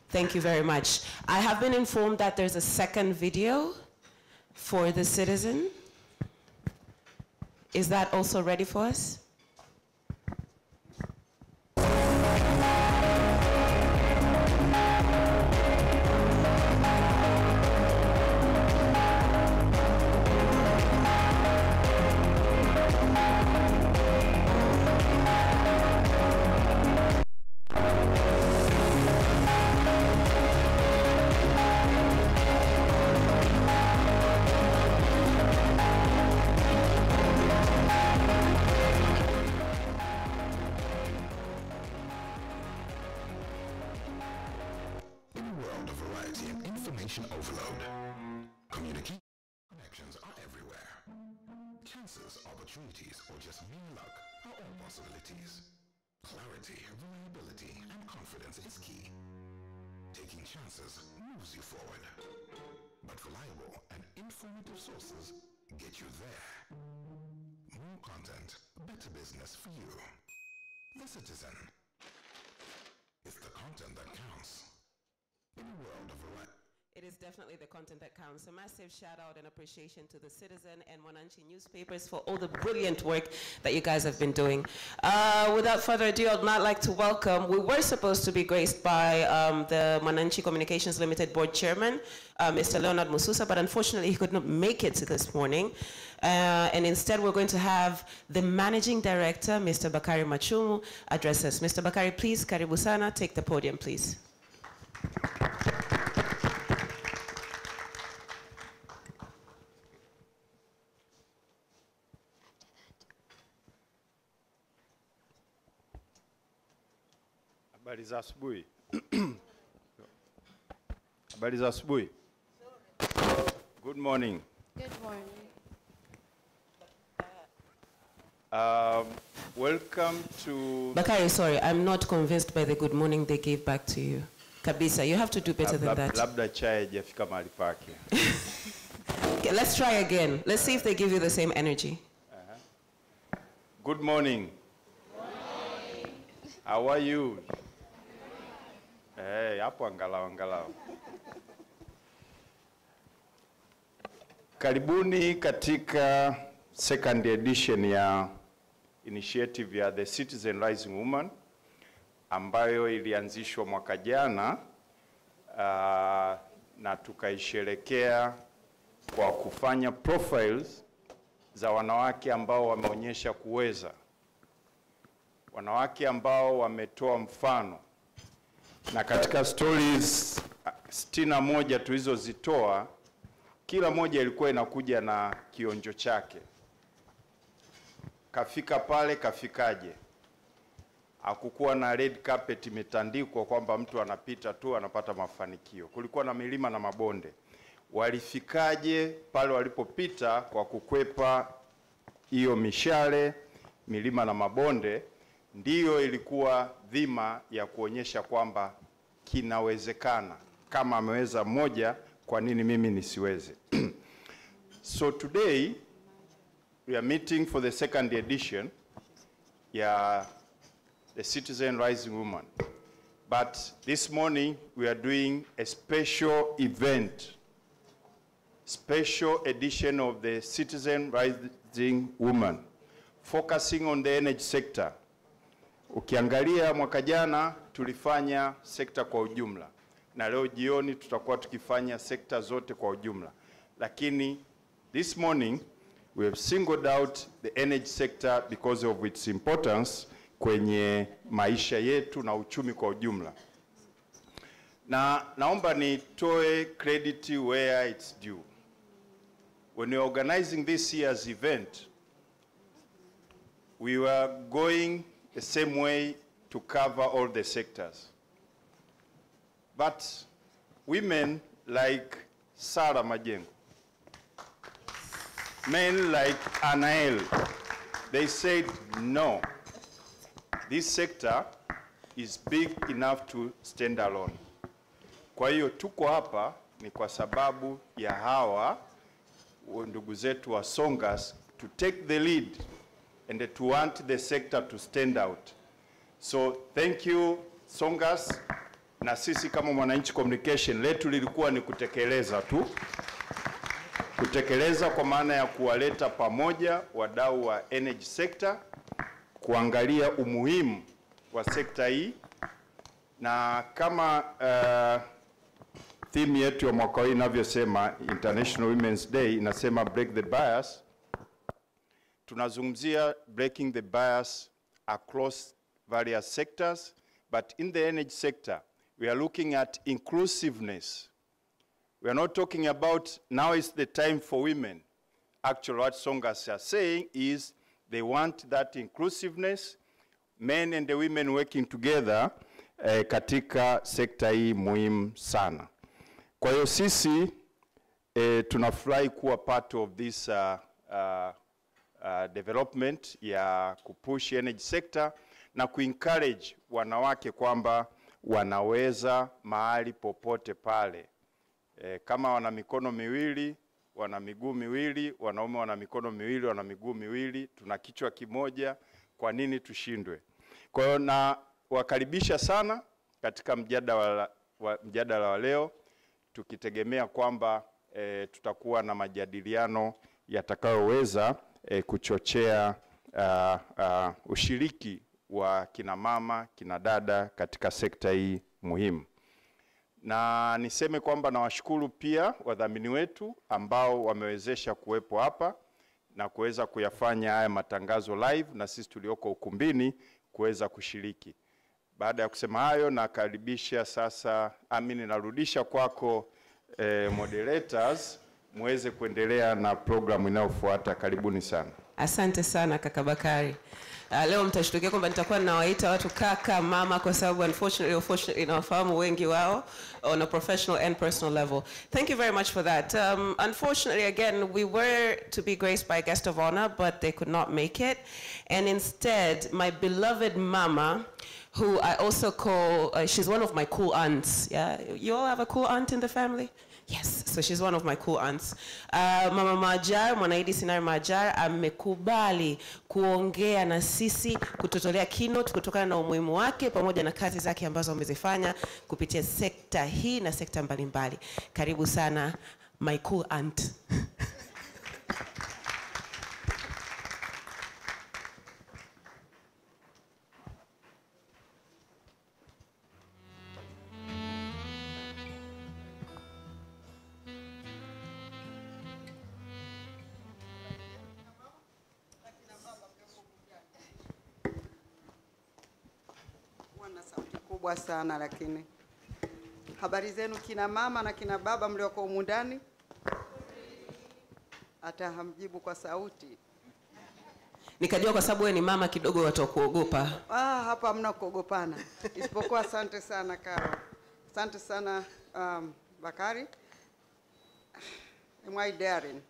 Thank you very much. I have been informed that there's a second video for the citizen. Is that also ready for us? Chances, opportunities, or just mere luck are all possibilities. Clarity, reliability, and confidence is key. Taking chances moves you forward. But reliable and informative sources get you there. More content, better business for you. The Citizen. It's the content that counts. In a world of variety. It is definitely the content that counts. A massive shout out and appreciation to the Citizen and Mwananchi newspapers for all the brilliant work that you guys have been doing. Without further ado, I'd not like to welcome, we were supposed to be graced by the Mwananchi Communications Limited Board Chairman, Mr. Leonard Mususa, but unfortunately he could not make it this morning. And instead we're going to have the Managing Director, Mr. Bakari Machumu, address us. Mr. Bakari, please, karibu sana, take the podium, please. Habari za asubuhi. Habari za asubuhi. Good morning. Good morning. Welcome to... Bakari, sorry, I'm not convinced by the good morning they gave back to you. Kabisa, you have to do better than that. Labda chai hajafika mahali pake. Okay, let's try again. Let's see if they give you the same energy. Good morning. How are you? Hey, hapo angalau. Karibuni katika second edition ya initiative ya The Citizen Rising Woman ambayo ilianzishwa mwaka jana na tukaisherekea kwa kufanya profiles za wanawake ambao wameonyesha kuweza. Wanawake ambao wametoa mfano. Na katika stories 61 tulizozitoa, kila moja ilikuwa inakuja na kionjo chake. Kafika pale, kafikaje? Hakukuwa na red carpet imetandikwa kwamba mtu anapita tu anapata mafanikio. Kulikuwa na milima na mabonde. Walifikaje pale walipopita kwa kukwepa hiyo mishale, milima na mabonde? Ndiyo ilikuwa dhima ya kuonyesha kwamba kinawezekana. Kama ameweza mmoja, kwa nini mimi nisiweze? So today we are meeting for the second edition ya The Citizen Rising Woman. But this morning we are doing a special event. Special edition of the Citizen Rising Woman, focusing on the energy sector. Ukiangalia mwaka jana tulifanya sekta kwa ujumla, na leo jioni tutakuwa tukifanya sekta zote kwa ujumla. Lakini this morning we have singled out the energy sector because of its importance kwenye maisha yetu na uchumi kwa ujumla. Na naomba nitoe credit where it's due. When we were organizing this year's event, we were going the same way to cover all the sectors. But women like Sarah Majengo, men like Anael, they said no. This sector is big enough to stand alone. Kwa hiyo tuko hapa ni kwa sababu ya hawa ndugu zetu wa Songas to take the lead and to want the sector to stand out. So thank you Songas na sisi kama Mwananchi Communication letu lilikuwa ni kutekeleza tu. Kutekeleza kwa maana ya kuwaleta pamoja wadau wa energy sector, kuangalia umuhimu wa sekta hii, na kama theme yetu ya mwaka huu inavyosema, International Women's Day inasema break the bias. Tunazungumzia breaking the bias across various sectors, but in the energy sector we are looking at inclusiveness. We are not talking about now is the time for women. Actually, what Songas are saying is they want that inclusiveness, men and the women working together katika sekta hii muhimu sana. Kwa hiyo sisi tunafurahi kuwa part of this development ya kupush energy sector na kuencourage wanawake kwamba wanaweza mahali popote pale. Kama wana mikono miwili, wana miguu miwili, wanaume wana mikono miwili, wana miguu miwili, tuna kichwa kimoja, kwa nini tushindwe? Kwa hiyo na wakaribisha sana katika mjadala wa leo, tukitegemea kwamba tutakuwa na majadiliano yatakayoweza kuchochea ushiriki wa kina mama, kina dada katika sekta hii muhimu. Na niseme kwamba nawashukuru pia wadhamini wetu ambao wamewezesha kuwepo hapa na kuweza kuyafanya haya matangazo live na sisi tulioko ukumbini kuweza kushiriki. Baada ya kusema hayo, nakaribisha sasa, narudisha kwako moderators muweze kuendelea na programu inayofuata. Karibuni sana. Asante sana kaka Bakari. Leo mtashtukia kwamba nitakuwa ninawaita watu kaka, mama, kwa sababu unfortunately nawafahamu wengi wao on a professional and personal level. Thank you very much for that. Unfortunately, again, we were to be graced by a guest of honor, but they could not make it. And instead, my beloved mama, who I also call, she's one of my cool aunts. Yeah, you all have a cool aunt in the family? Yes, so she's one of my cool aunts. Mama Majar, Mwanaidi Sinari Majar, amekubali kuongea na sisi, kututolea keynote kutokana na umuhimu wake pamoja na kazi zake ambazo amezifanya kupitia sekta hii na sekta mbalimbali. Karibu sana, my cool aunt. Kubwa sana, lakini habari zenu kina mama na kina baba mlioko humu ndani? Hata hamjibu kwa sauti. Nikajua kwa sababu wewe ni mama kidogo watu kuogopa. Hapa hamna kuogopana. Isipokuwa asante sana Karo. Asante sana Bakari. Am I daring?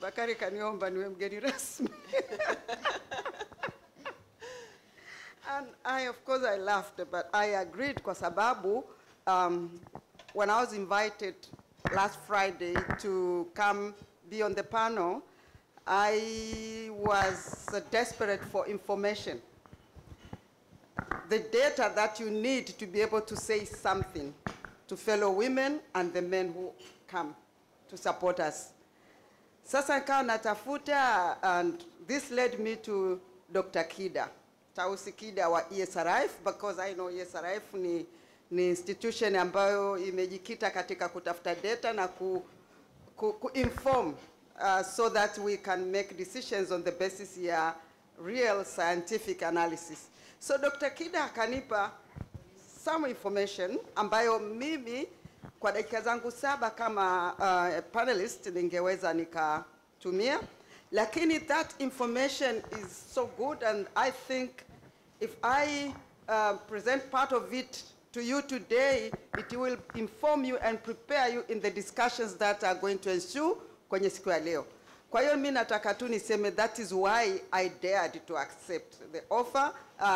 Bakari kaniomba niwe mgeni rasmi. And of course I laughed, but I agreed kwa sababu when I was invited last Friday to come be on the panel, I was desperate for information. The data that you need to be able to say something to fellow women and the men who come to support us. Sasa nikawa natafuta, and this led me to Dr. Kida. Tausi Kida wa ESRF, because I know ESRF ni institution ambayo imejikita katika kutafuta data na inform so that we can make decisions on the basis ya real scientific analysis. So Dr. Kida akanipa some information ambayo mimi kwa dakika zangu 7 kama panelist ningeweza nikatumia, lakini that information is so good, and I think if I present part of it to you today, it will inform you and prepare you in the discussions that are going to ensue kwenye siku ya leo. Kwa hiyo mimi nataka tu niseme that is why I dared to accept the offer.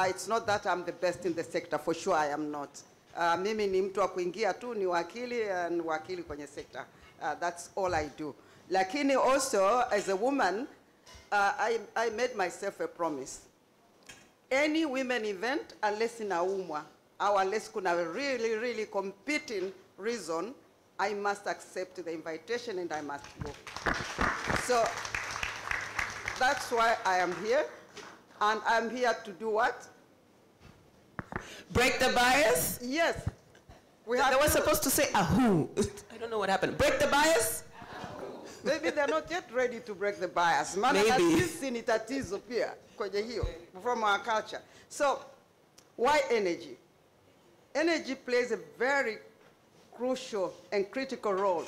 It's not that I'm the best in the sector, for sure I am not. Mimi ni mtu wa kuingia tu, ni wakili kwenye sector. That's all I do. Lakini also as a woman, I made myself a promise. Any women event, unless inaumwa, au unless kuna really competing reason, I must accept the invitation and I must go. So that's why I am here. And I'm here to do what? Break the bias? Yes. They were supposed to say ahoo. I don't know what happened. Break the bias? Maybe they're not yet ready to break the bias. Maybe. From our culture. So, why energy? Energy plays a very crucial and critical role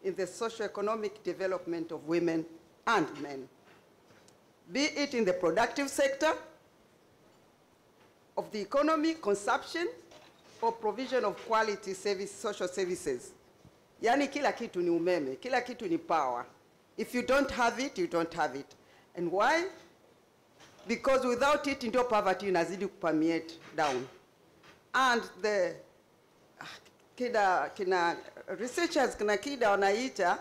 in the socio-economic development of women and men. Be it in the productive sector, of the economy, consumption, or provision of quality service, social services. Yani kila kitu ni umeme, kila kitu ni power. If you don't have it, you don't have it. And why? Because without it, ndio poverty inazidi kupermeate down. And the researchers kina wanaita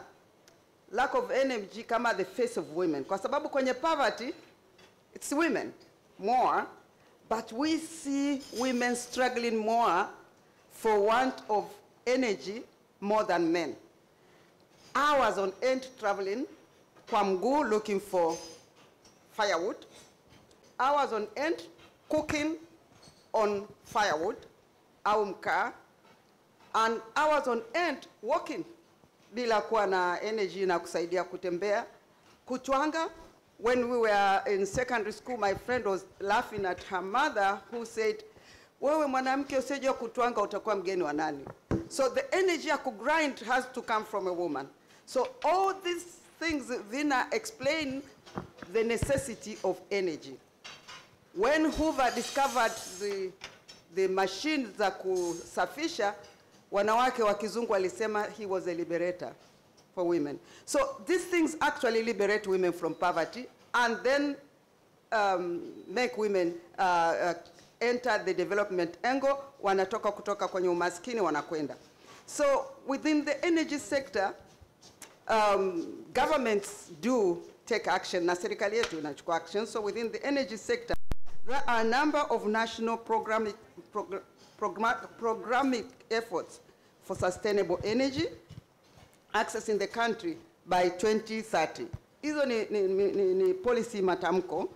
lack of energy kama the face of women. Kwa sababu kwenye poverty, it's women more, but we see women struggling more for want of energy more than men. Hours on end traveling kwa mguu looking for firewood. Hours on end cooking on firewood au mkaa. And hours on end walking bila kuwa na energy na kusaidia kutembea. Kuchwanga. When we were in secondary school, my friend was laughing at her mother who said, wewe mwanamke usije kutwanga utakuwa mgeni wa nani? So the energy ya kugrind has to come from a woman. So all these things, Vina, explain the necessity of energy. When Hoover discovered the machines za kusafisha, wanawake wa kizungu walisema he was a liberator for women. So these things actually liberate women from poverty and then make women enter the development angle, wanatoka kutoka kwenye umaskini wanakwenda. So within the energy sector, governments do take action, na serikali yetu inachukua action. So within the energy sector, there are a number of national programmatic efforts for sustainable energy access in the country by 2030. Hizo ni policy matamko.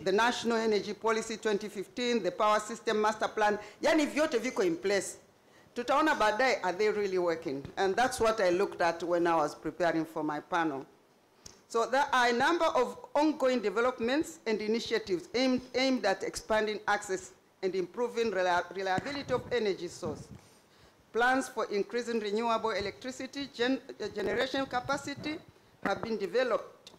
The National Energy Policy 2015, the Power System Master Plan, yani vyote viko in place. Tutaona baadaye, are they really working? And that's what I looked at when I was preparing for my panel. So there are a number of ongoing developments and initiatives aimed at expanding access and improving reliability of energy source. Plans for increasing renewable electricity generation capacity have been developed,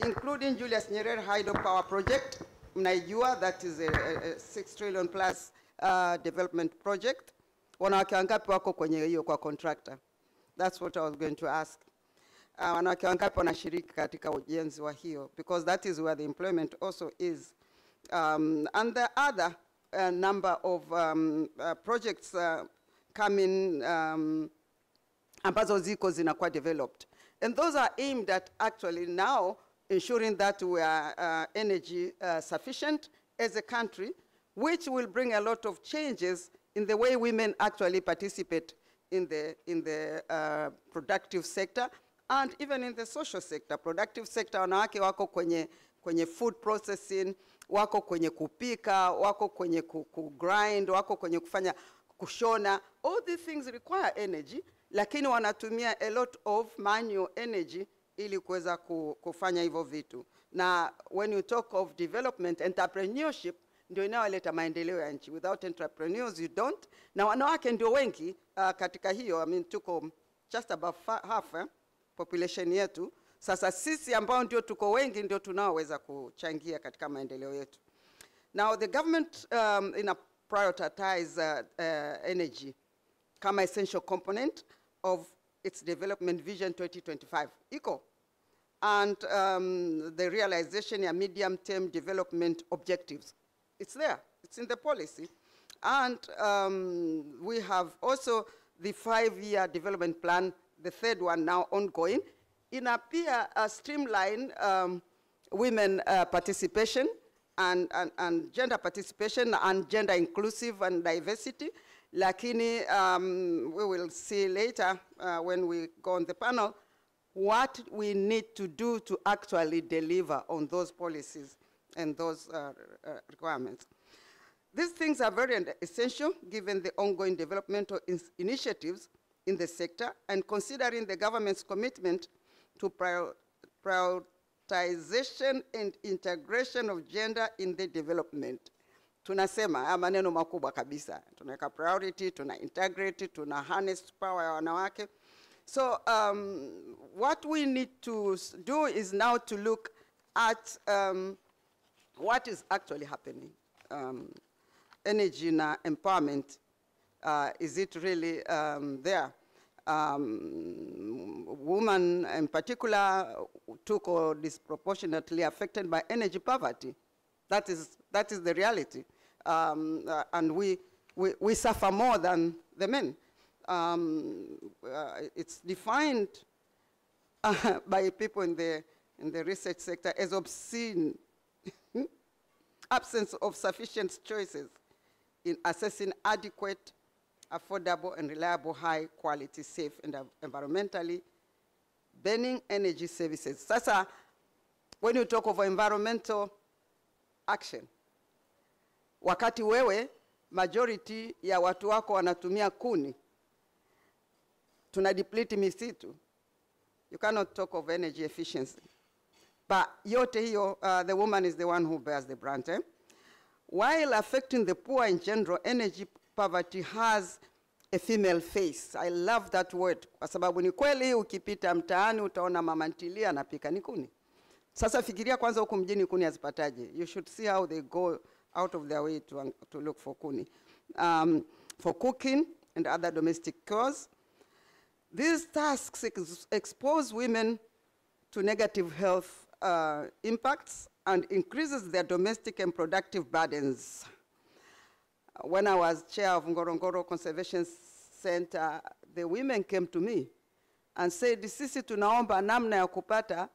including Julius Nyerere Hydropower Project, mnaijua, that is a 6 trillion plus development project. Wanawake wangapi wako kwenye hiyo kwa contractor? That's what I was going to ask. Wanawake wangapi wanashiriki katika ujenzi wa hiyo? Because that is where the employment also is. And the other number of projects coming, ambazo ziko zinakuwa developed. And those are aimed at actually now ensuring that we are energy sufficient as a country, which will bring a lot of changes in the way women actually participate in the productive sector and even in the social sector. Productive sector, wanawake wako kwenye food processing, wako kwenye kupika, wako kwenye kugrind, wako kwenye kufanya kushona. All these things require energy, lakini wanatumia a lot of manual energy ili kuweza kufanya hivyo vitu. Na when you talk of development, entrepreneurship ndio inayoleta maendeleo ya nchi. Without entrepreneurs you don't. Na wanawake ndio wengi katika hiyo. I mean, tuko just above half population yetu. Sasa sisi ambao ndio tuko wengi ndio tunaoweza kuchangia katika maendeleo yetu. Now the government prioritize energy kama essential component of its development vision 2025. Iko. And the realization of medium-term development objectives. It's there. It's in the policy. And we have also the 5-year development plan, the third one now ongoing, in a streamline women participation and gender participation and gender inclusive and diversity. Lakini we will see later when we go on the panel what we need to do to actually deliver on those policies and those requirements. These things are very essential given the ongoing developmental initiatives in the sector and considering the government's commitment to prioritization and integration of gender in the development. Tunasema maneno makubwa kabisa. Tunaweka priority, tuna integrity, tuna harness power ya wanawake. So what we need to do is now to look at what is actually happening. Energy and empowerment, is it really there? Women in particular took or disproportionately affected by energy poverty. That is the reality. And we suffer more than the men. It's defined by people in the research sector as obscene absence of sufficient choices in assessing adequate, affordable, and reliable, high quality, safe, and environmentally burning energy services. Sasa, when you talk of environmental action, wakati wewe majority ya watu wako wanatumia kuni, tuna deplete misitu, you cannot talk of energy efficiency. But yote hiyo, the woman is the one who bears the brunt. While affecting the poor in general, energy poverty has a female face. I love that word. Kwa sababu ni kweli ukipita mtaani utaona mama ntilia anapika ni kuni. Sasa fikiria kwanza huku mjini kuni azipataje. You should see how they go out of their way to look for kuni. For cooking and other domestic chores. These tasks expose women to negative health impacts and increases their domestic and productive burdens. When I was chair of Ngorongoro Conservation Center, the women came to me and said, sisi tunaomba namna ya kupata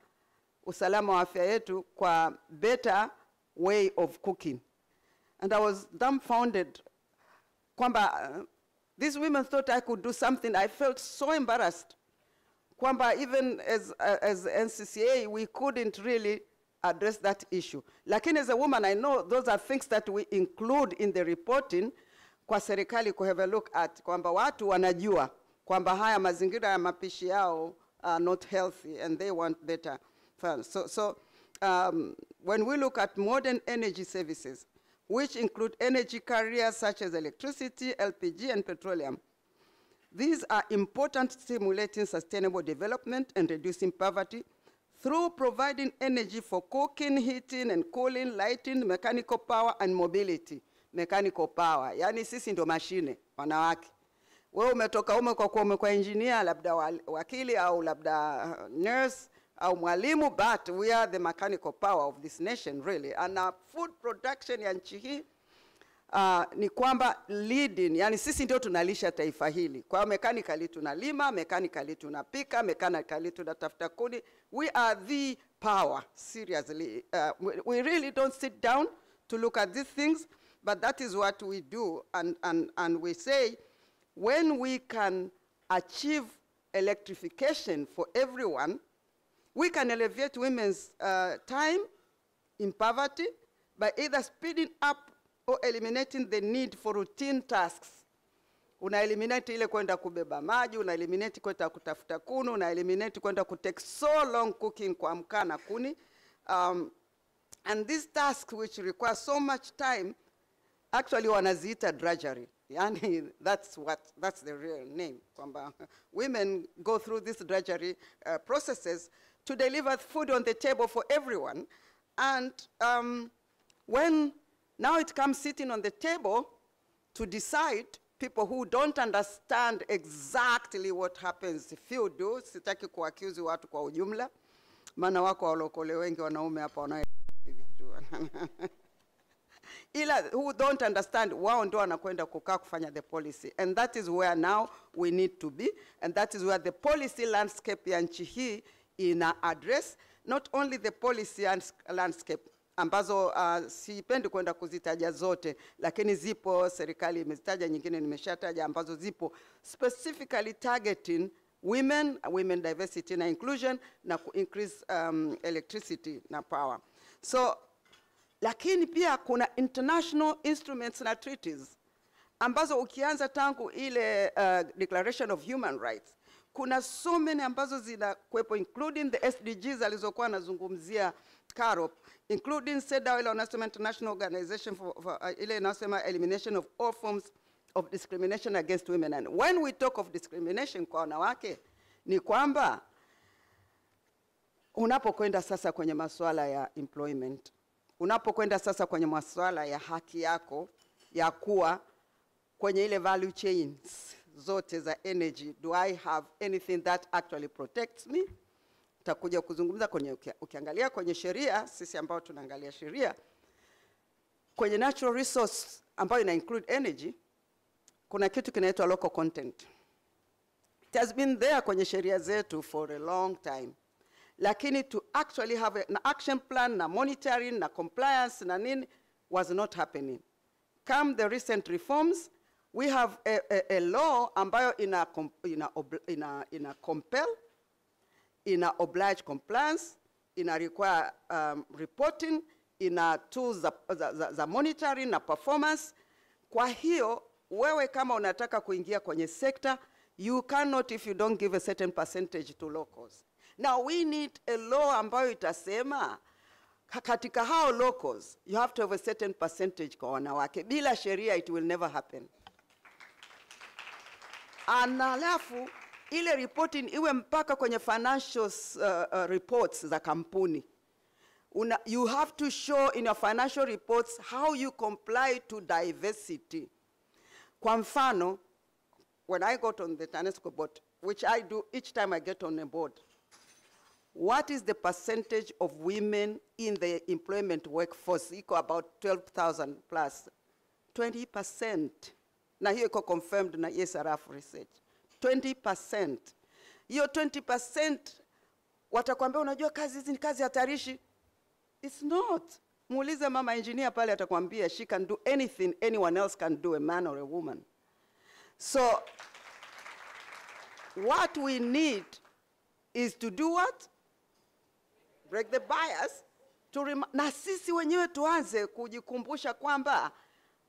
usalama wa afya yetu kwa better way of cooking. And I was dumbfounded. Kwamba, these women thought I could do something. I felt so embarrassed. Kwamba, even as NCCA, we couldn't really address that issue. Lakini as a woman, I know those are things that we include in the reporting kwa serikali ku have a look at. Kwamba watu wanajua kwamba haya mazingira ya mapishi yao are not healthy and they want better funds. So when we look at modern energy services, which include energy carriers such as electricity, LPG, and petroleum, these are important stimulating sustainable development and reducing poverty through providing energy for cooking, heating, and cooling, lighting, mechanical power, and mobility. Mechanical power, yani sisi ndo mashine, wanawake. Wewe umetoka kwa kuwa umekuwa engineer, labda wakili, au labda nurse, au mwalimu, but we are the mechanical power of this nation, really. And our food production ya nchi hii, ni kwamba leading, yani sisi ndio tunalisha taifa hili. Kwa mechanically tunalima, mechanically tunapika, mechanically tunatafuta kuni. We are the power, seriously. We really don't sit down to look at these things, but that is what we do. And we say, when we can achieve electrification for everyone, we can elevate women's time in poverty by either speeding up or eliminating the need for routine tasks. Una eliminate ile kwenda kubeba maji, una eliminate kwenda kutafuta kuni, una eliminate kwenda kutake so long cooking kwa mkana kuni. And these tasks which require so much time, actually wanaziita drudgery. Yani that's the real name. Women go through these drudgery processes to deliver food on the table for everyone. And when now it comes sitting on the table to decide, people who don't understand exactly what happens. If you do, sitaki kuaccuse watu kwa ujumla, maana wako walokole wengi wanaume hapa wanaelewa ila who don't understand, wao ndo wanakwenda kukaa kufanya the policy. And that is where now we need to be. And that is where the policy landscape ya nchi hii ina address, not only the policy landscape, ambazo sipendi kwenda kuzitaja zote, lakini zipo, serikali imezitaja, nyingine nimeshataja, ambazo zipo specifically targeting women diversity na inclusion na increase electricity na power. So, lakini pia kuna international instruments na treaties ambazo ukianza tangu ile Declaration of Human Rights, kuna so many ambazo zinakuwepo, including the SDGs alizokuwa anazungumzia Karop, including SEDAW ile wanasema International Organization for ile inasema elimination of all forms of discrimination against women. And when we talk of discrimination kwa wanawake, ni kwamba unapokwenda sasa kwenye masuala ya employment, unapokwenda sasa kwenye masuala ya haki yako ya kuwa kwenye ile value chains zote za energy, do I have anything that actually protects me? Takuja kuzungumza kwenye, ukiangalia kwenye sheria, sisi ambao tunaangalia sheria, kwenye natural resource ambayo ina include energy, kuna kitu kinaitwa local content. It has been there kwenye sheria zetu for a long time. Lakini to actually have an action plan na monitoring na compliance na nini was not happening. Come the recent reforms, we have a law ambayo ina compel, ina oblige compliance, ina require reporting, ina tools za monitoring na performance. Kwa hiyo, wewe kama unataka kuingia kwenye sekta, you cannot if you don't give a certain percentage to locals. Now we need a law ambayo itasema, katika hao locals, you have to have a certain percentage kwa wanawake. Bila sheria, it will never happen. Alafu, ile reporting iwe mpaka kwenye financial reports za kampuni. You have to show in your financial reports how you comply to diversity. Kwa mfano, when I got on the TANESCO board, which I do each time I get on a board, what is the percentage of women in the employment workforce? Iko about 12,000 plus. 20%. Na hiyo iko confirmed na ESRF research. 20%. Hiyo 20% watakwambia unajua kazi hizi ni kazi hatarishi. It's not. Muulize mama engineer pale atakwambia she can do anything anyone else can do, a man or a woman. So what we need is to do what? Break the bias. Na sisi wenyewe tuanze kujikumbusha kwamba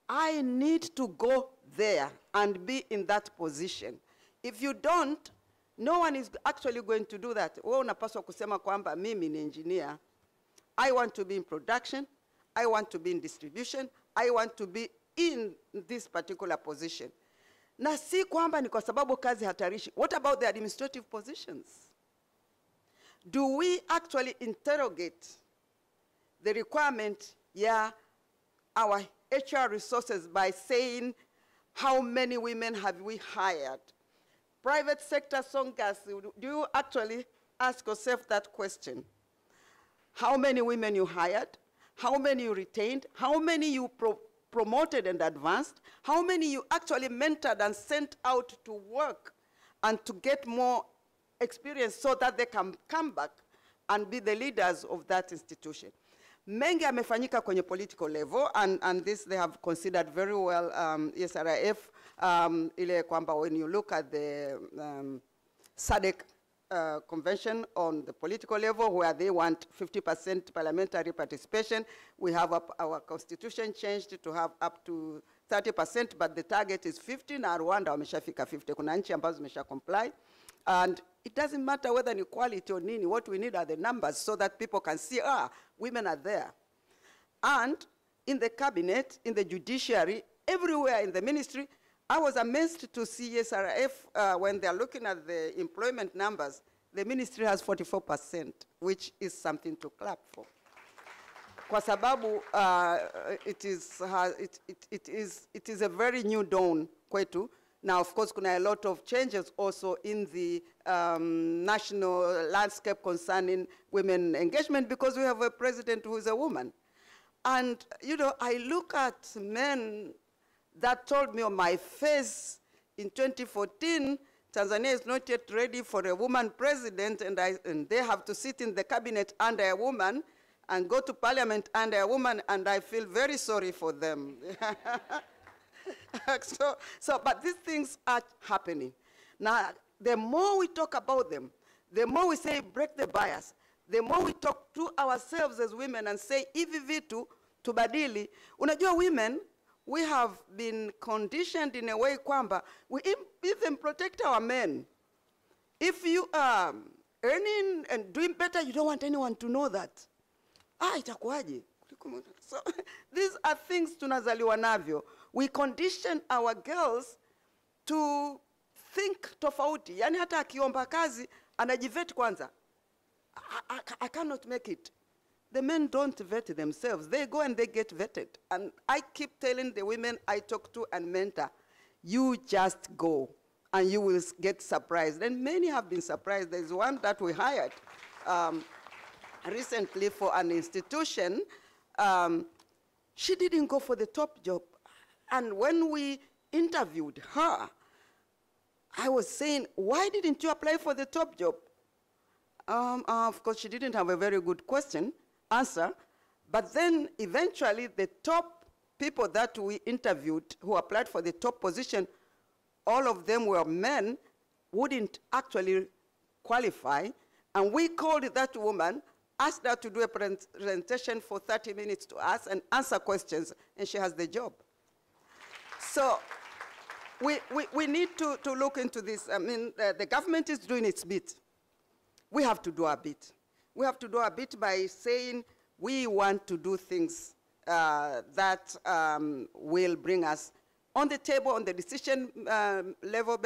I need to go there and be in that position. If you don't, no one is actually going to do that. Wewe unapaswa kusema kwamba mimi ni engineer. I want to be in production. I want to be in distribution. I want to be in this particular position. Na si kwamba ni kwa sababu kazi hatarishi. What about the administrative positions? Do we actually interrogate the requirement, our HR resources by saying how many women have we hired? Private sector Songas, do you actually ask yourself that question? How many women you hired? How many you retained? How many you promoted and advanced? How many you actually mentored and sent out to work and to get more experience so that they can come back and be the leaders of that institution? Mengi amefanyika kwenye political level, and this they have considered very well, ESRF, ile kwamba when you look at the SADC convention on the political level, where they want 50% parliamentary participation, we have our constitution changed to have up to 30%, but the target is 50, na Rwanda wameshafika 50. Kuna nchi ambazo zimesha comply. And it doesn't matter whether an equality or nini, what we need are the numbers so that people can see, women are there. And in the cabinet, in the judiciary, everywhere in the ministry, I was amazed to see SRF, when they're looking at the employment numbers, the ministry has 44%, which is something to clap for. Kwa sababu, it is a very new dawn kwetu. Now, of course, kuna a lot of changes also in the national landscape concerning women engagement, because we have a president who is a woman. And, you know, I look at men that told me on my face in 2014, Tanzania is not yet ready for a woman president, and they have to sit in the cabinet under a woman. and go to parliament and a woman, and I feel very sorry for them. But these things are happening. Now, the more we talk about them, the more we say break the bias, the more we talk to ourselves as women and say, hivi vitu tubadili. Unajua women, we have been conditioned in a way kwamba we even protect our men. If you are earning and doing better, you don't want anyone to know that. Itakuwaje? So these are things tunazaliwa navyo. We condition our girls to think tofauti. Yani hata akiomba kazi, anajivet kwanza. I cannot make it. The men don't vet themselves. They go and they get vetted. And I keep telling the women I talk to and mentor, you just go and you will get surprised. And many have been surprised. There's one that we hired recently for an institution. She didn't go for the top job. And when we interviewed her, I was saying, why didn't you apply for the top job? Of course, she didn't have a very good answer. But then eventually the top people that we interviewed who applied for the top position, all of them were men, wouldn't actually qualify. And we called that woman, asked her to do a presentation for 30 minutes to us and answer questions, and she has the job. So we need to look into this. I mean, the government is doing its bit. We have to do our bit. We have to do our bit by saying we want to do things that will bring us on the table, on the decision level.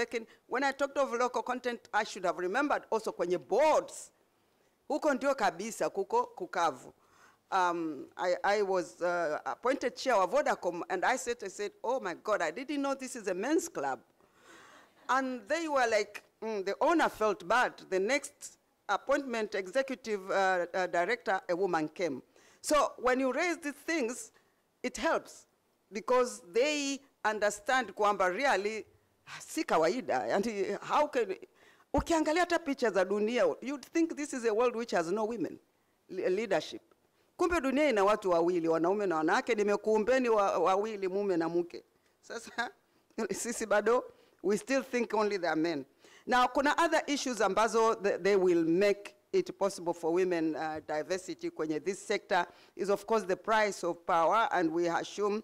When I talked of local content, I should have remembered also kwenye boards. Huko ndio kabisa, kuko kukavu. I was appointed chair of Vodacom, and I said, oh my God, I didn't know this is a men's club. And they were like, the owner felt bad. The next appointment, executive director, a woman came. So when you raise these things, it helps because they understand kwamba really si kawaida. And how can, ukiangalia hata picha za dunia, you'd think this is a world which has no women leadership. Kumbe dunia ina watu wawili, wanaume na wanawake, nimekuumbeni wawili, mume na mke. Sasa sisi bado, we still think only they are men. Now, kuna other issues ambazo they will make it possible for women diversity kwenye this sector is of course the price of power, and we assume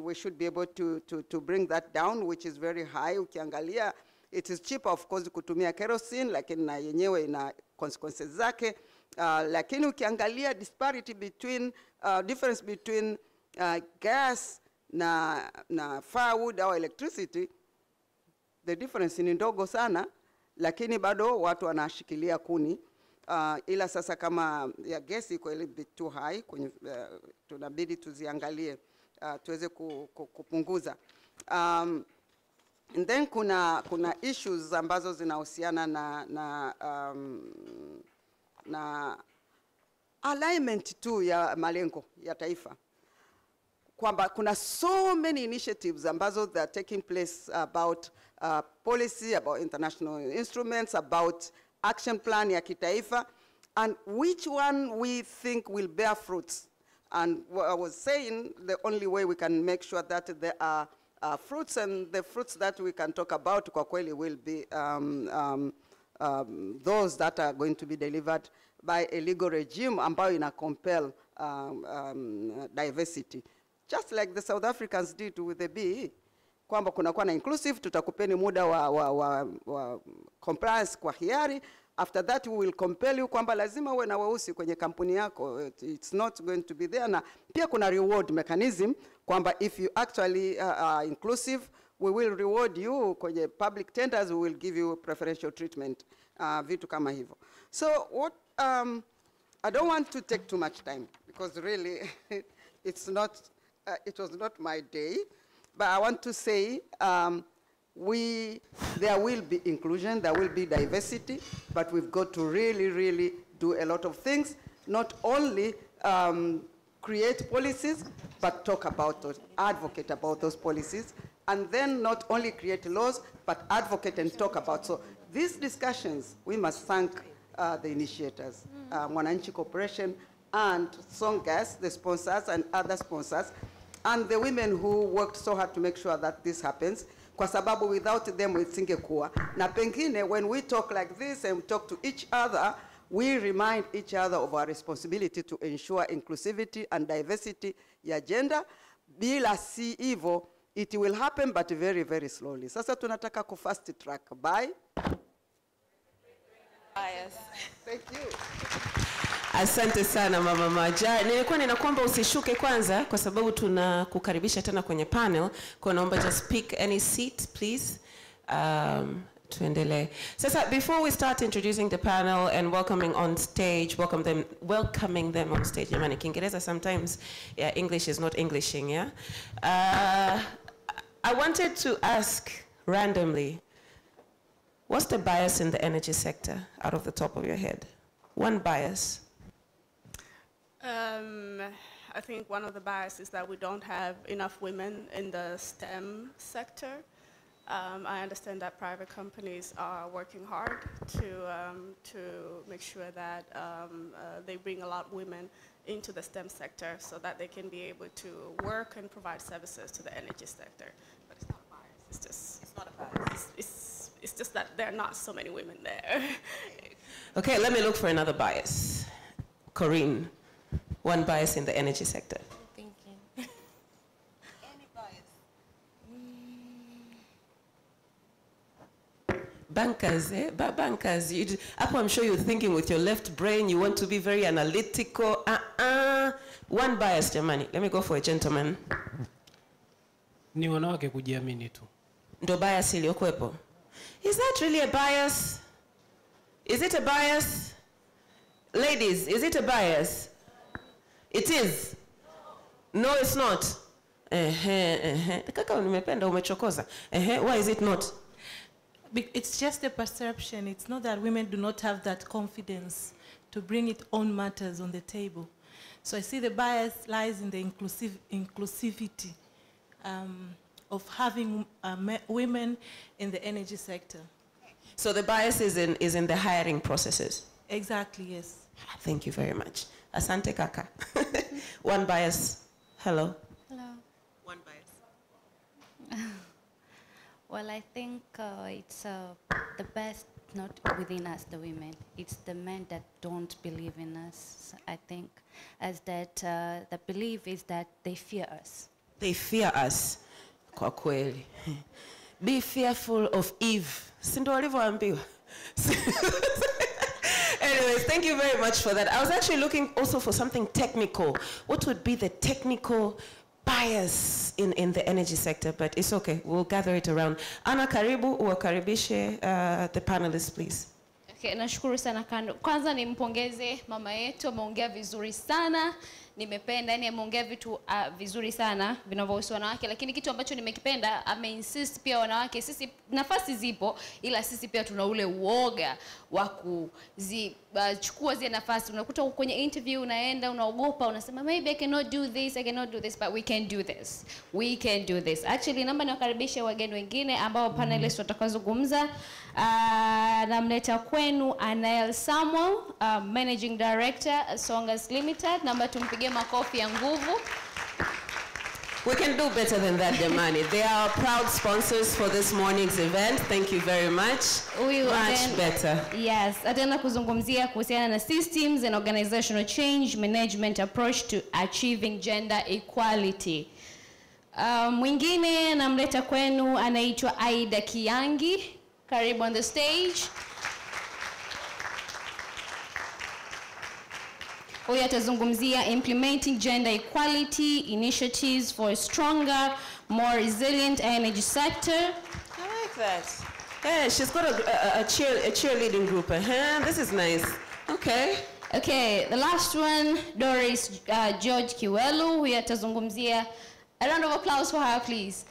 we should be able to bring that down, which is very high. Ukiangalia, it is cheaper of course kutumia kerosene, lakini na yenyewe ina consequences zake. Lakini ukiangalia disparity between, difference between gas na firewood or electricity, the difference ni ndogo sana, lakini bado watu wanashikilia kuni. Ila sasa kama ya gesi iko a little bit too high, tunabidi tuziangalie, tuweze kupunguza. And then kuna issues ambazo zinahusiana na alignment tu ya malengo ya taifa. Kwamba kuna so many initiatives ambazo that are taking place about policy, about international instruments, about action plan ya kitaifa, and which one we think will bear fruits. And what I was saying, the only way we can make sure that there are fruits, and the fruits that we can talk about kwa kweli will be those that are going to be delivered by a legal regime ambayo ina compel diversity. Just like the South Africans did with the BE. Kwamba kunakuwa na inclusive, tutakupeni muda wa compliance kwa hiari. After that we will compel you kwamba lazima uwe na weusi kwenye kampuni yako. It's not going to be there. Na pia kuna reward mechanism kwamba if you actually are inclusive, we will reward you kwenye public tenders, we will give you preferential treatment. Vitu kama hivyo. So what I don't want to take too much time because really it's not it was not my day, but I want to say there will be inclusion, there will be diversity, but we've got to really do a lot of things, not only create policies, but talk about those, advocate about those policies, and then not only create laws, but advocate and talk about. So these discussions, we must thank the initiators, Mwananchi Corporation and Songas, the sponsors and other sponsors, and the women who worked so hard to make sure that this happens. Kwa sababu without them isingekuwa. Na pengine when we talk like this and we talk to each other, we remind each other of our responsibility to ensure inclusivity and diversity ya gender. Bila si hivyo, it will happen but very, very slowly. Sasa tunataka ku fast track. Bye. Bias. Thank you. Asante sana Mama Maja. Nilikuwa ninakuomba usishuke kwanza kwa sababu tunakukaribisha tena kwenye panel. Kwa naomba just pick any seat please. Tuendelee. Sasa before we start introducing the panel and welcoming them on stage. Jamani Kiingereza sometimes yeah, English is not Englishing, yeah. I wanted to ask randomly, what's the bias in the energy sector out of the top of your head? One bias. I think one of the biases is that we don't have enough women in the STEM sector. I understand that private companies are working hard to make sure that they bring a lot of women into the STEM sector so that they can be able to work and provide services to the energy sector. But it's not a bias. It's not a bias. It's just that there are not so many women there. Okay, let me look for another bias. Corinne, one bias in the energy sector. Thinking. Any bias? Bankers, eh? Bankers. I'm sure you're thinking with your left brain. You want to be very analytical. One bias, jamani. Let me go for a gentleman. Ni wanawake kujiamini tu. Ndo bias iliyokuwepo. Is that really a bias? Is it a bias? Ladies, is it a bias? It is. No, it's not. Kaka nimependa umechokoza. Why is it not? It's just a perception. It's not that women do not have that confidence to bring its own matters on the table. So I see the bias lies in the inclusivity of having women in the energy sector. So the bias is in the hiring processes? Exactly, yes. Thank you very much. Asante kaka. One bias. Hello. Hello. One bias. Well, I think it's the best not within us, the women. It's the men that don't believe in us. I think as that the belief is that they fear us. They fear us. Kwa kweli. Be fearful of Eve. Sindo walivyoambiwa. Anyways, thank you very much for that. I was actually looking also for something technical. What would be the technical bias in the energy sector? But it's okay. We'll gather it around. Ana karibu, uwakaribishe the panelists, please. Okay, nashukuru sana Kando. Kwanza nimpongeze mama yetu, ameongea vizuri sana. Nimependa, yani ameongea vitu vizuri sana vinavyohusu wanawake, lakini kitu ambacho nimekipenda ameinsist pia wanawake sisi nafasi zipo, ila sisi pia tuna ule uoga wa kuchukua zile nafasi. Unakuta kwenye interview unaenda unaogopa, unasema maybe I cannot do this, but we can do this. We can do this. Actually naomba niwakaribishe wageni wengine ambao panelists watakazungumza. Namleta kwenu Anael Samuel, Managing Director Songas Limited. Naomba tumpigie makofi ya nguvu. We can do better than that, Demani. They are proud sponsors for this morning's event. Thank you very much. Much better. Yes. Ataenda kuzungumzia kuhusiana na systems and organizational change, management approach to achieving gender equality. Mwingine namleta kwenu anaitwa Aida Kiangi. Karibu on the stage. Huyu atazungumzia implementing gender equality initiatives for a stronger, more resilient energy sector. I like that. Yeah, she's got a cheerleading group. This is nice. Okay. Okay, the last one, Doris George Kiwelu. Huyu atazungumzia, a round of applause for her, please.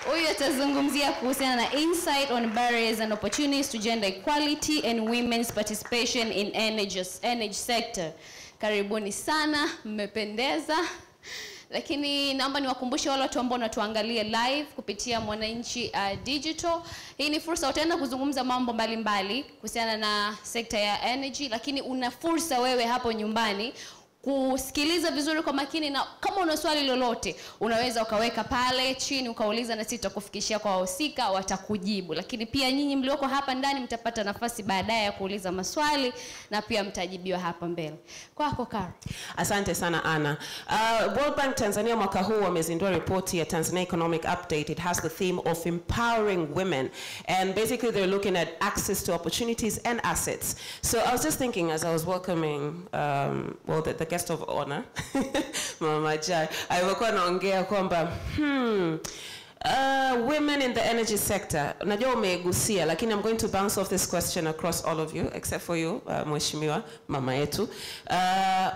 Huyu atazungumzia kuhusiana na insight on barriers and opportunities to gender equality and women's participation in energy sector. Karibuni sana, mmependeza. Lakini naomba niwakumbushe wale watu ambao wanatuangalia live kupitia Mwananchi Digital. Hii ni fursa utaenda kuzungumza mambo mbalimbali kuhusiana na sekta ya energy, lakini una fursa wewe hapo nyumbani kusikiliza vizuri kwa makini, na kama una swali lolote unaweza ukaweka pale chini ukauliza, na sisi tutakufikishia kwa wahusika, watakujibu. Lakini pia nyinyi mlioko hapa ndani mtapata nafasi baadaye ya kuuliza maswali na pia mtajibiwa hapa mbele. Kwako Karo. Asante sana Anna. World Bank Tanzania mwaka huu wamezindua ripoti ya Tanzania Economic Update. It has the theme of empowering women, and basically they're looking at access to opportunities and assets. So I was just thinking as I was welcoming the guest of honor, Mama Jai, alikuwa naongea kwamba women in the energy sector. Najua umegusia, lakini I'm going to bounce off this question across all of you, except for you, Mheshimiwa Mama yetu.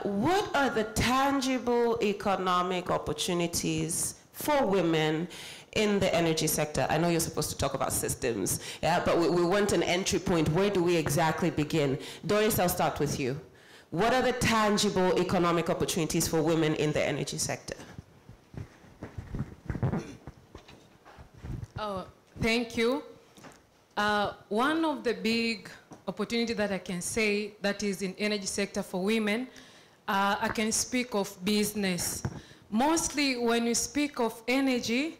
What are the tangible economic opportunities for women in the energy sector? I know you're supposed to talk about systems, yeah, but we want an entry point. Where do we exactly begin? Doris, I'll start with you. What are the tangible economic opportunities for women in the energy sector? Oh, thank you. One of the big opportunities that I can say that is in energy sector for women, I can speak of business. Mostly when you speak of energy,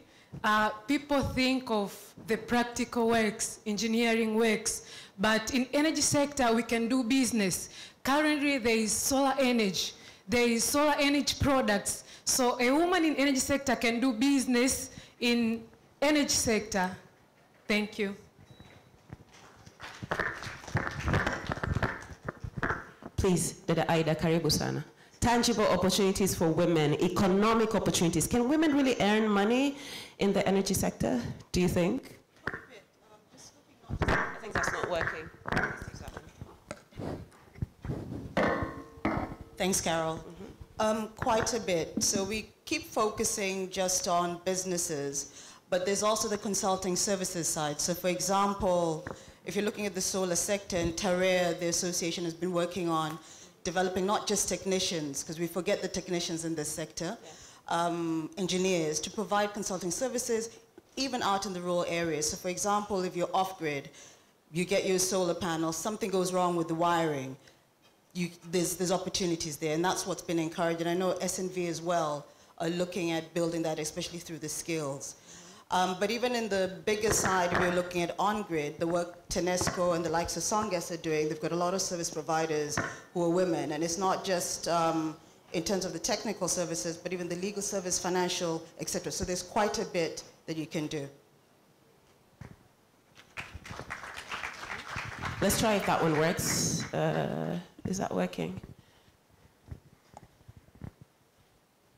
people think of the practical works, engineering works, but in energy sector we can do business. Currently there is solar energy, there is solar energy products. So a woman in energy sector can do business in energy sector. Thank you. Please, Dada Aida, karibu sana. Tangible opportunities for women, economic opportunities. Can women really earn money in the energy sector, do you think? I think that's not working. Thanks, Carol. Quite a bit. So we keep focusing just on businesses, but there's also the consulting services side. So for example, if you're looking at the solar sector, in TAREA, the association has been working on developing not just technicians, because we forget the technicians in this sector, engineers, to provide consulting services even out in the rural areas. So for example, if you're off-grid, you get your solar panel, something goes wrong with the wiring, there's opportunities there, and that's what's been encouraged. And I know SNV as well are looking at building that, especially through the skills. But even in the bigger side, we're looking at on-grid, the work TENESCO and the likes of Songas are doing. They've got a lot of service providers who are women, and it's not just in terms of the technical services, but even the legal service, financial, etc. So there's quite a bit that you can do. Let's try if that one works. Is that working?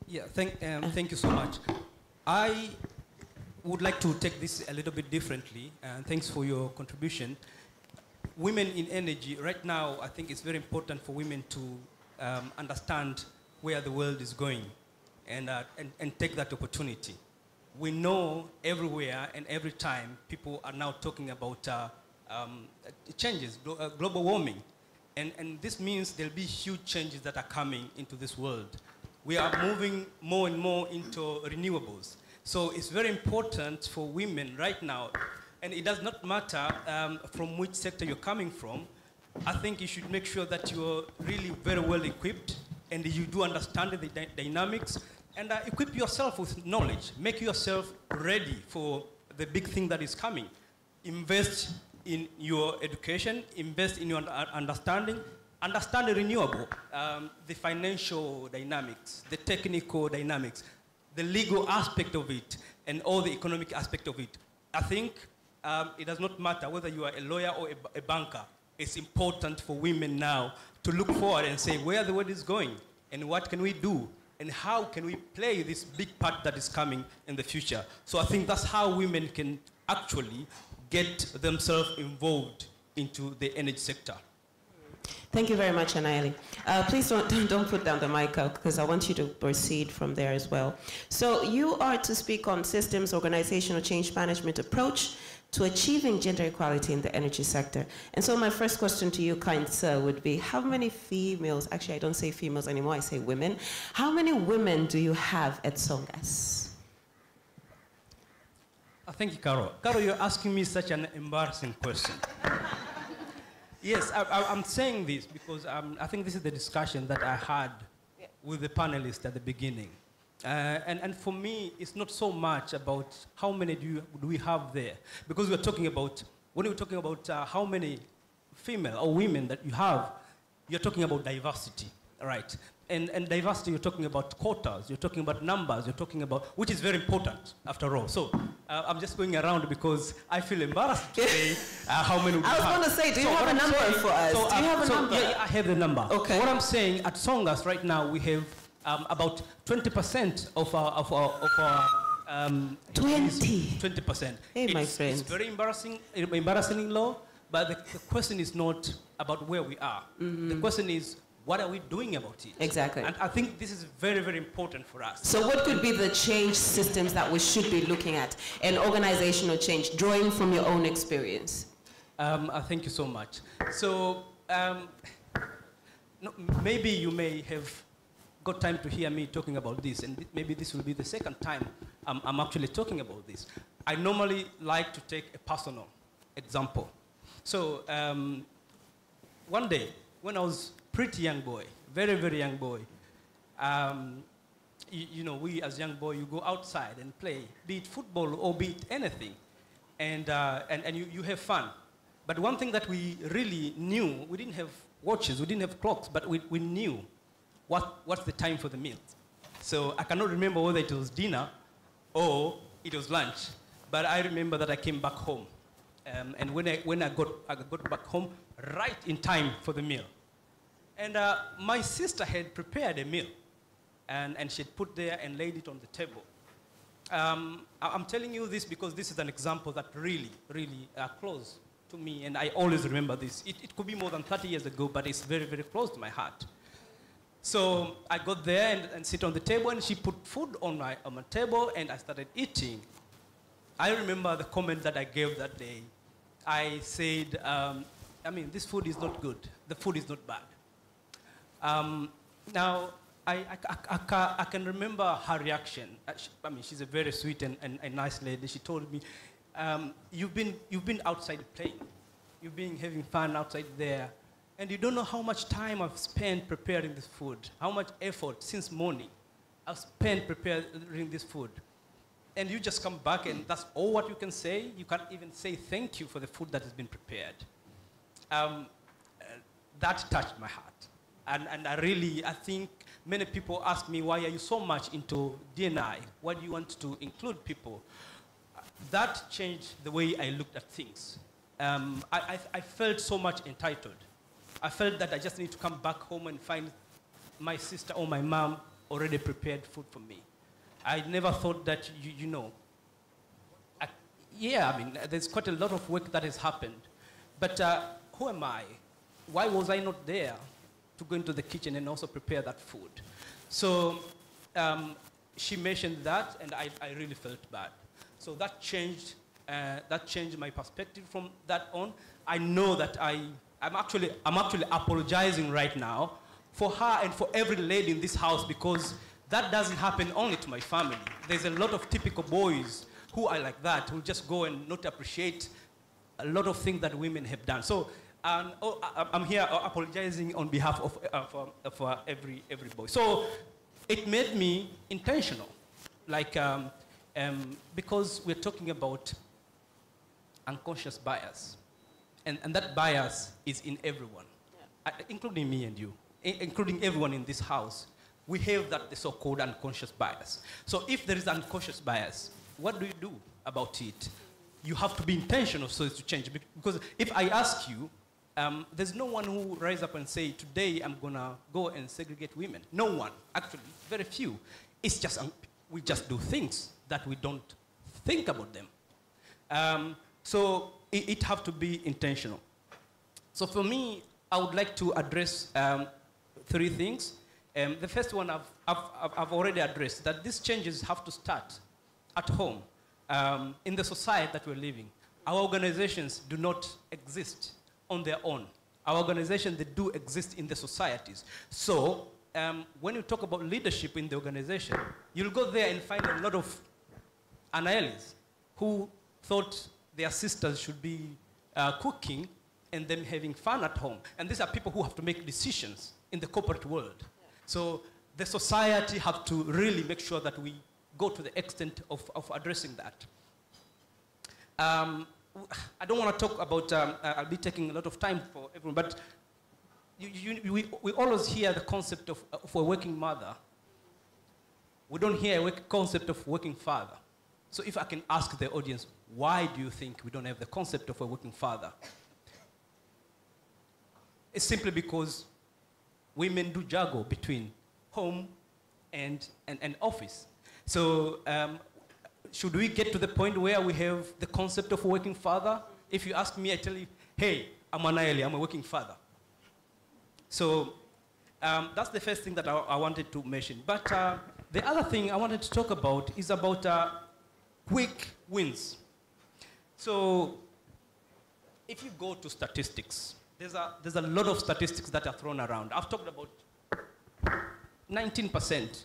Yeah, thank you so much. I would like to take this a little bit differently, and thanks for your contribution. Women in energy, right now, I think it's very important for women to understand where the world is going and take that opportunity. We know everywhere and every time people are now talking about changes, global warming. And this means there'll be huge changes that are coming into this world. We are moving more and more into renewables. So it's very important for women right now, and it does not matter from which sector you're coming from. I think you should make sure that you're really very well equipped and you do understand the dynamics, and equip yourself with knowledge. Make yourself ready for the big thing that is coming. Invest in your education, invest in your understanding, understand the renewable, the financial dynamics, the technical dynamics, the legal aspect of it, and all the economic aspect of it. I think it does not matter whether you are a lawyer or a banker. It's important for women now to look forward and say where the world is going and what can we do and how can we play this big part that is coming in the future. So I think that's how women can actually get themselves involved into the energy sector. Thank you very much, Anaeli. Please don't put down the mic because I want you to proceed from there as well. So you are to speak on systems, organizational change management approach, to achieving gender equality in the energy sector. And so my first question to you, kind sir, would be, how many females, actually I don't say females anymore, I say women, how many women do you have at Songas? Thank you, Carol. Carol, you're asking me such an embarrassing question. Yes, I'm saying this because I think this is the discussion that I had with the panelists at the beginning. And for me, it's not so much about how many do we have there. Because we're talking about, when we're talking about how many female or women that you have, you're talking about diversity, right? And diversity, you're talking about quotas, you're talking about numbers, you're talking about, which is very important after all. So I'm just going around because I feel embarrassed to say how many we have. I was going to say, do you have a number for us? Do you have a number? Yeah, I have the number. Okay. What I'm saying, at Songas right now, we have about 20% of our 20%. Hey, my friend. It's very embarrassing low, but the question is not about where we are. The question is, what are we doing about it? Exactly. And I think this is very, very important for us. So what could be the change systems that we should be looking at, and organizational change, drawing from your own experience? Thank you so much. So maybe you may have got time to hear me talking about this, and maybe this will be the second time I'm actually talking about this. I normally like to take a personal example. So one day, when I was pretty young boy, very, very young boy, you know, we as young boy, you go outside and play, be it football or be it anything, and you have fun. But one thing that we really knew, we didn't have watches, we didn't have clocks, but we knew what's the time for the meal. So I cannot remember whether it was dinner or it was lunch, but I remember that I came back home. And when I got back home, right in time for the meal. And my sister had prepared a meal, and she'd put there and laid it on the table. I'm telling you this because this is an example that really, really close to me, and I always remember this. It could be more than 30 years ago, but it's very, very close to my heart. So I got there and sit on the table, and she put food on my table, and I started eating. I remember the comment that I gave that day. I said, I mean, this food is not good. The food is not bad. Now, I can remember her reaction. I mean, she's a very sweet and nice lady. She told me, you've been outside playing. You've been having fun outside there. And you don't know how much time I've spent preparing this food, how much effort since morning I've spent preparing this food. And you just come back and that's all what you can say? You can't even say thank you for the food that has been prepared. That touched my heart. And I think many people ask me, why are you so much into D&I? Why do you want to include people? That changed the way I looked at things. I felt so much entitled. I felt that I just need to come back home and find my sister or my mom already prepared food for me. I never thought that, you know, I mean, there's quite a lot of work that has happened. But who am I? Why was I not there to go into the kitchen and also prepare that food? So she mentioned that, and I really felt bad. So that changed my perspective from that on. I know that I'm actually apologizing right now for her and for every lady in this house, because that doesn't happen only to my family. There's a lot of typical boys who are like that, who just go and not appreciate a lot of things that women have done. So I'm here apologizing on behalf of every boy. So it made me intentional, like because we're talking about unconscious bias, and that bias is in everyone, including me and you, including everyone in this house. We have that the so-called unconscious bias. So if there is unconscious bias, what do you do about it? You have to be intentional so as to change. Because if I ask you, there's no one who rise up and say, today I'm gonna go and segregate women. No one, actually, very few. It's just, we just do things that we don't think about them. So it have to be intentional. So for me, I would like to address 3 things. The first one I've already addressed, that these changes have to start at home, in the society that we're living. our organizations do not exist on their own. Our organizations, they do exist in the societies. So when you talk about leadership in the organization, you'll go there and find a lot of Anaelis who thought their sisters should be cooking and them having fun at home. And these are people who have to make decisions in the corporate world. So the society have to really make sure that we go to the extent of addressing that. I don't want to talk about, I'll be taking a lot of time for everyone, but we always hear the concept of a working mother. We don't hear a concept of working father. So if I can ask the audience, why do you think we don't have the concept of a working father? It's simply because women do juggle between home and office. So should we get to the point where we have the concept of a working father? If you ask me, I tell you, hey, I'm Anaeli, I'm a working father. So that's the first thing that I wanted to mention. But the other thing I wanted to talk about is about quick wins. So if you go to statistics, there's a lot of statistics that are thrown around. I've talked about 19%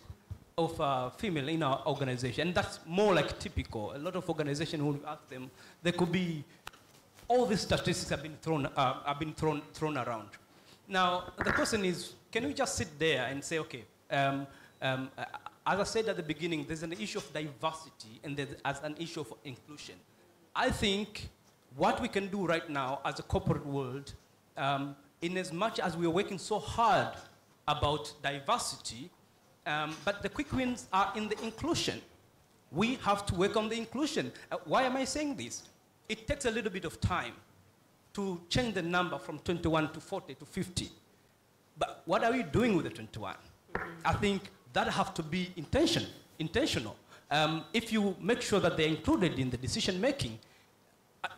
of female in our organization, and that's more like typical. A lot of organizations, when you ask them, there could be, all these statistics have been thrown around. Now, the question is, can we just sit there and say, okay, as I said at the beginning, there's an issue of diversity and there's an issue of inclusion. I think what we can do right now as a corporate world, in as much as we are working so hard about diversity, but the quick wins are in the inclusion. We have to work on the inclusion. Why am I saying this? It takes a little bit of time to change the number from 21 to 40 to 50. But what are we doing with the 21? I think that have to be intentional. If you make sure that they're included in the decision making,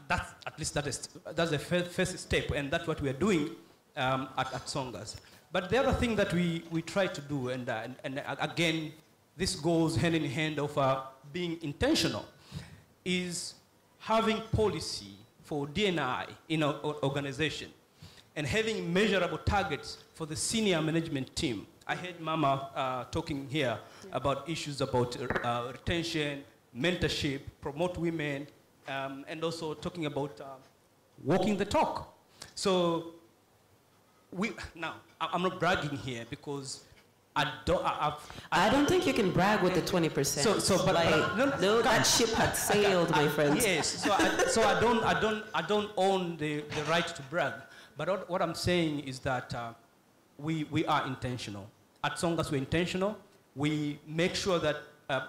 that's the first step, and that's what we are doing at Songas. But the other thing that we try to do, and again, this goes hand in hand of being intentional, is having policy for D&I in our organization and having measurable targets for the senior management team. I heard Mama talking here about issues about retention, mentorship, promote women, and also talking about walking the talk. So now, I'm not bragging here because I don't think you can brag with the 20%. But that ship had sailed, my friends. Yes. So I don't own the right to brag. But what I'm saying is that we are intentional. At Songas, we're intentional. We make sure that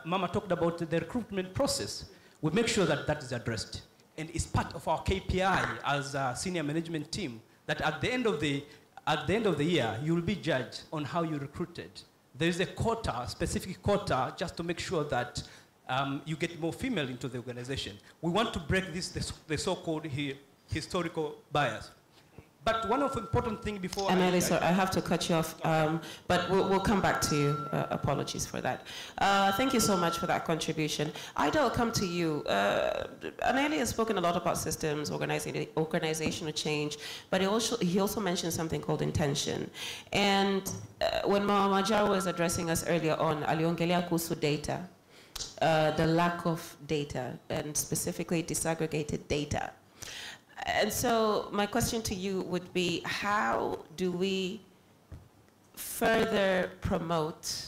Mama talked about the recruitment process. We make sure that that is addressed, and it's part of our KPI as a senior management team. That at the end of the year, you will be judged on how you recruited. There is a quota, specific quota, just to make sure that you get more female into the organization. We want to break the so-called historical bias. But one of the important things before I have to cut you off, but we'll come back to you. Apologies for that. Thank you so much for that contribution. Ida, I'll come to you. Anaeli has spoken a lot about systems, organizational change, but he also mentioned something called intention. And when Mama Majaro was addressing us earlier on, aliongelea kuhusu data, the lack of data, and specifically disaggregated data. And so my question to you would be, how do we further promote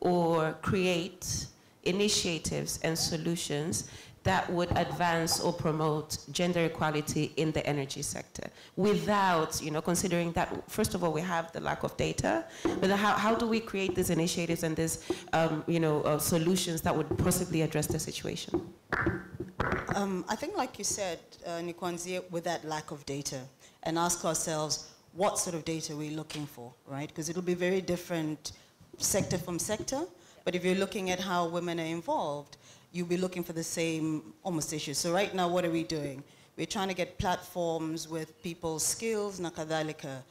or create initiatives and solutions that would advance or promote gender equality in the energy sector without, considering that, first of all, we have the lack of data, but how do we create these initiatives and these, solutions that would possibly address the situation? I think, like you said, Nikwanzi, with that lack of data, and ask ourselves, what sort of data are we looking for, right? Because it'll be very different sector from sector, but if you're looking at how women are involved, you'll be looking for the same almost issues. So right now, what are we doing? We're trying to get platforms with people's skills, nakadhalika.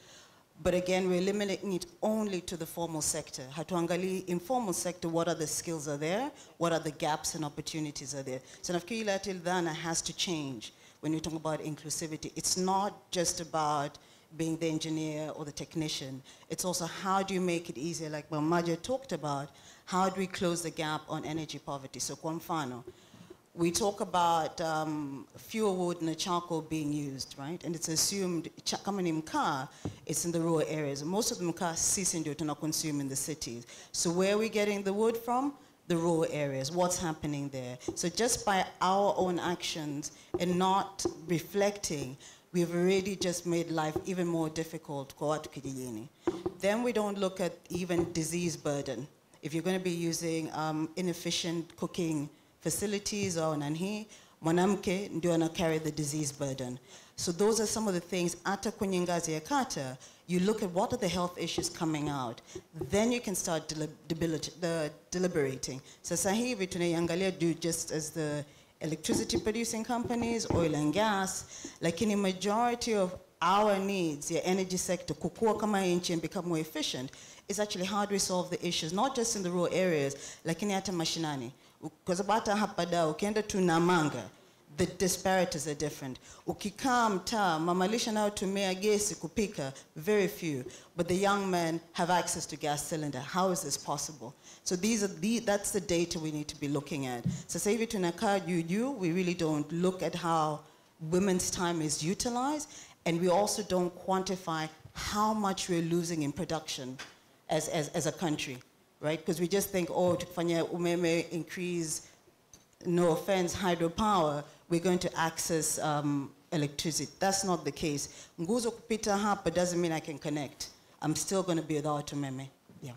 But again, we're limiting it only to the formal sector. Hatuangali informal sector, what are the skills are there? What are the gaps and opportunities are there? So nafikiri ile dhana has to change. when you talk about inclusivity. It's not just about being the engineer or the technician. It's also how do you make it easier, like Mamaja talked about, how do we close the gap on energy poverty? So kwa mfano, we talk about fuel wood and charcoal being used, right? And it's assumed, kama ni mkaa, it's in the rural areas. Most of the mkaa sisi ndio tuna consume in the cities. So where are we getting the wood from? The rural areas. What's happening there? So just by our own actions and not reflecting, we've already just made life even more difficult kwa watu kijijini. Then we don't look at even disease burden. If you're going to be using inefficient cooking facilities or nanhi, mwanamke ndio ana carry the disease burden. So those are some of the things, ata kwenye ngazi ya kata, you look at what are the health issues coming out, then you can start deliberating. Sasa hivi tunaiangalia do just as the electricity producing companies, oil and gas, lakini majority of our needs, the energy sector, kukua kama inchi and become more efficient, is actually how do we solve the issues, not just in the rural areas, lakini hata mashinani. Because bata hapa da, ukienda tu Namanga, the disparities are different. Ukikaa mtaa, mamalisha nao tumia gesi kupika, very few. But the young men have access to gas cylinder. How is this possible? So that's the data we need to be looking at. Sasa hivi tunakaa juu, we really don't look at how women's time is utilized, and we also don't quantify how much we're losing in production as a country, right? Because we just think, oh, tukifanya umeme increase, no offense, hydropower, we're going to access electricity. That's not the case. Nguzo kupita hapa doesn't mean I can connect. I'm still going to be without umeme. Yeah.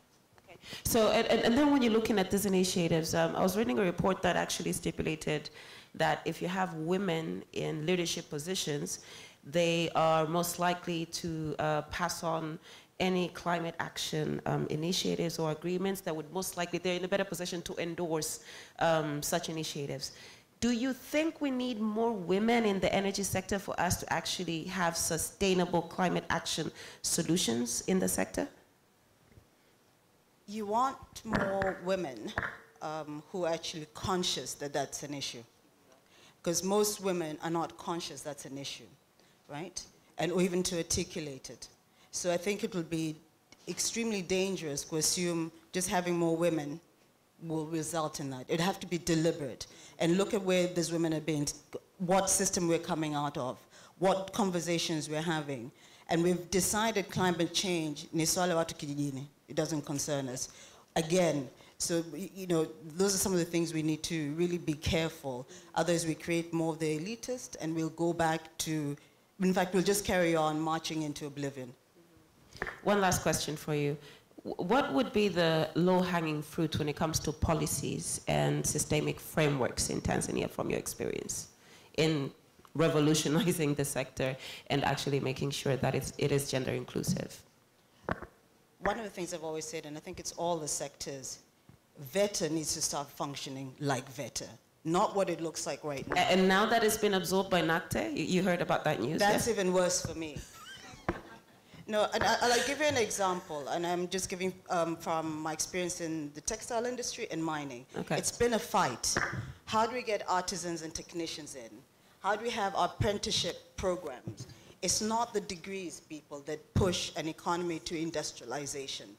Okay. So, and then when you're looking at these initiatives, I was reading a report that actually stipulated that if you have women in leadership positions, they are most likely to pass on any climate action initiatives or agreements that would most likely, they're in a better position to endorse such initiatives. Do you think we need more women in the energy sector for us to actually have sustainable climate action solutions in the sector? You want more women who are actually conscious that that's an issue. Because most women are not conscious that's an issue, right? Or even to articulate it. So I think it will be extremely dangerous to assume just having more women will result in that. It'd have to be deliberate. And look at where these women are being, what system we're coming out of, what conversations we're having. And we've decided climate change, ni swala watu kijijini. It doesn't concern us. Again, so, you know, those are some of the things we need to really be careful. Otherwise, we create more of the elitist, and we'll go back to, in fact, we'll just carry on marching into oblivion. One last question for you. What would be the low-hanging fruit when it comes to policies and systemic frameworks in Tanzania from your experience in revolutionizing the sector and actually making sure that it is gender inclusive? One of the things I've always said, and I think it's all the sectors, VETA needs to start functioning like VETA, not what it looks like right now. And now that it's been absorbed by NACTE, you heard about that news? That's even worse for me. No, and I'll give you an example, and I'm just giving from my experience in the textile industry and mining. Okay. It's been a fight. How do we get artisans and technicians in? How do we have apprenticeship programs? It's not the degrees, people, that push an economy to industrialization.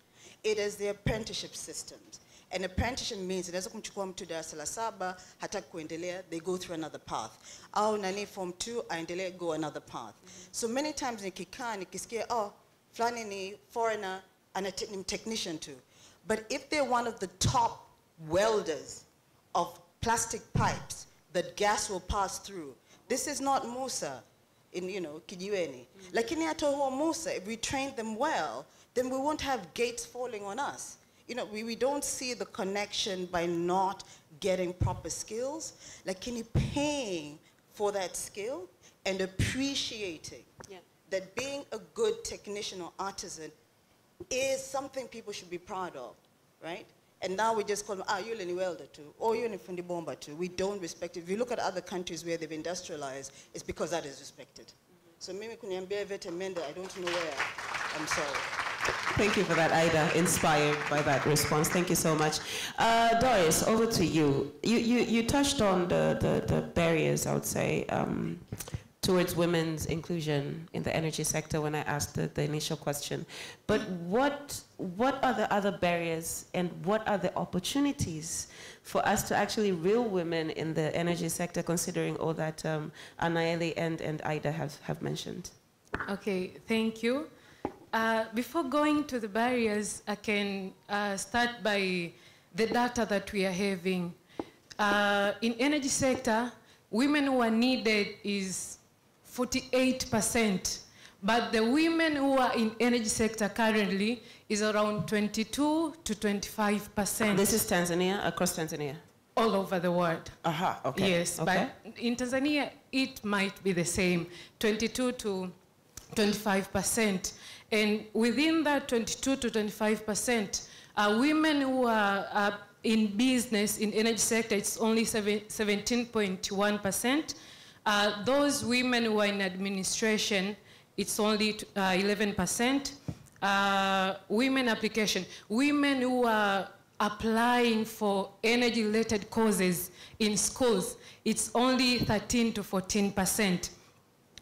It is the apprenticeship systems. And apprenticeship means, inaweza kumchukua mtu darasa la 7, hataki kuendelea, they go through another path. Au nani form 2, aendelee, go another path. So many times nikikaa, nikisikia, oh, flani ni foreigner, and a technician too. But if they're one of the top welders of plastic pipes that gas will pass through, this is not Musa in, you know, Kijiweni. Lakini hata huo Musa, if we train them well, then we won't have gates falling on us. You know, we don't see the connection by not getting proper skills, lakini paying for that skill and appreciating that being a good technician or artisan is something people should be proud of, right? And now we just call them, you're a welder too, or you're a fundi bomba too. We don't respect it. If you look at other countries where they've industrialized, it's because that is respected. So mimi kuniambia vete menda, I don't know where. I'm sorry. Thank you for that, Ida. Inspired by that response. Thank you so much. Doris, over to you. You touched on the barriers, I would say, towards women's inclusion in the energy sector when I asked the initial question. But what are the other barriers and what are the opportunities for us to actually reel women in the energy sector, considering all that Anaeli and Ida have mentioned? Okay, thank you. Before going to the barriers, I can start by the data that we are having. In energy sector, women who are needed is 48%, but the women who are in energy sector currently is around 22 to 25%. This is Tanzania, across Tanzania? All over the world. Aha, okay. Yes, okay. But in Tanzania, it might be the same, 22 to 25%. And within that 22 to 25%, women who are in business, in energy sector, it's only 17.1%. Those women who are in administration, it's only 11%. Women application, women who are applying for energy-related courses in schools, it's only 13 to 14%.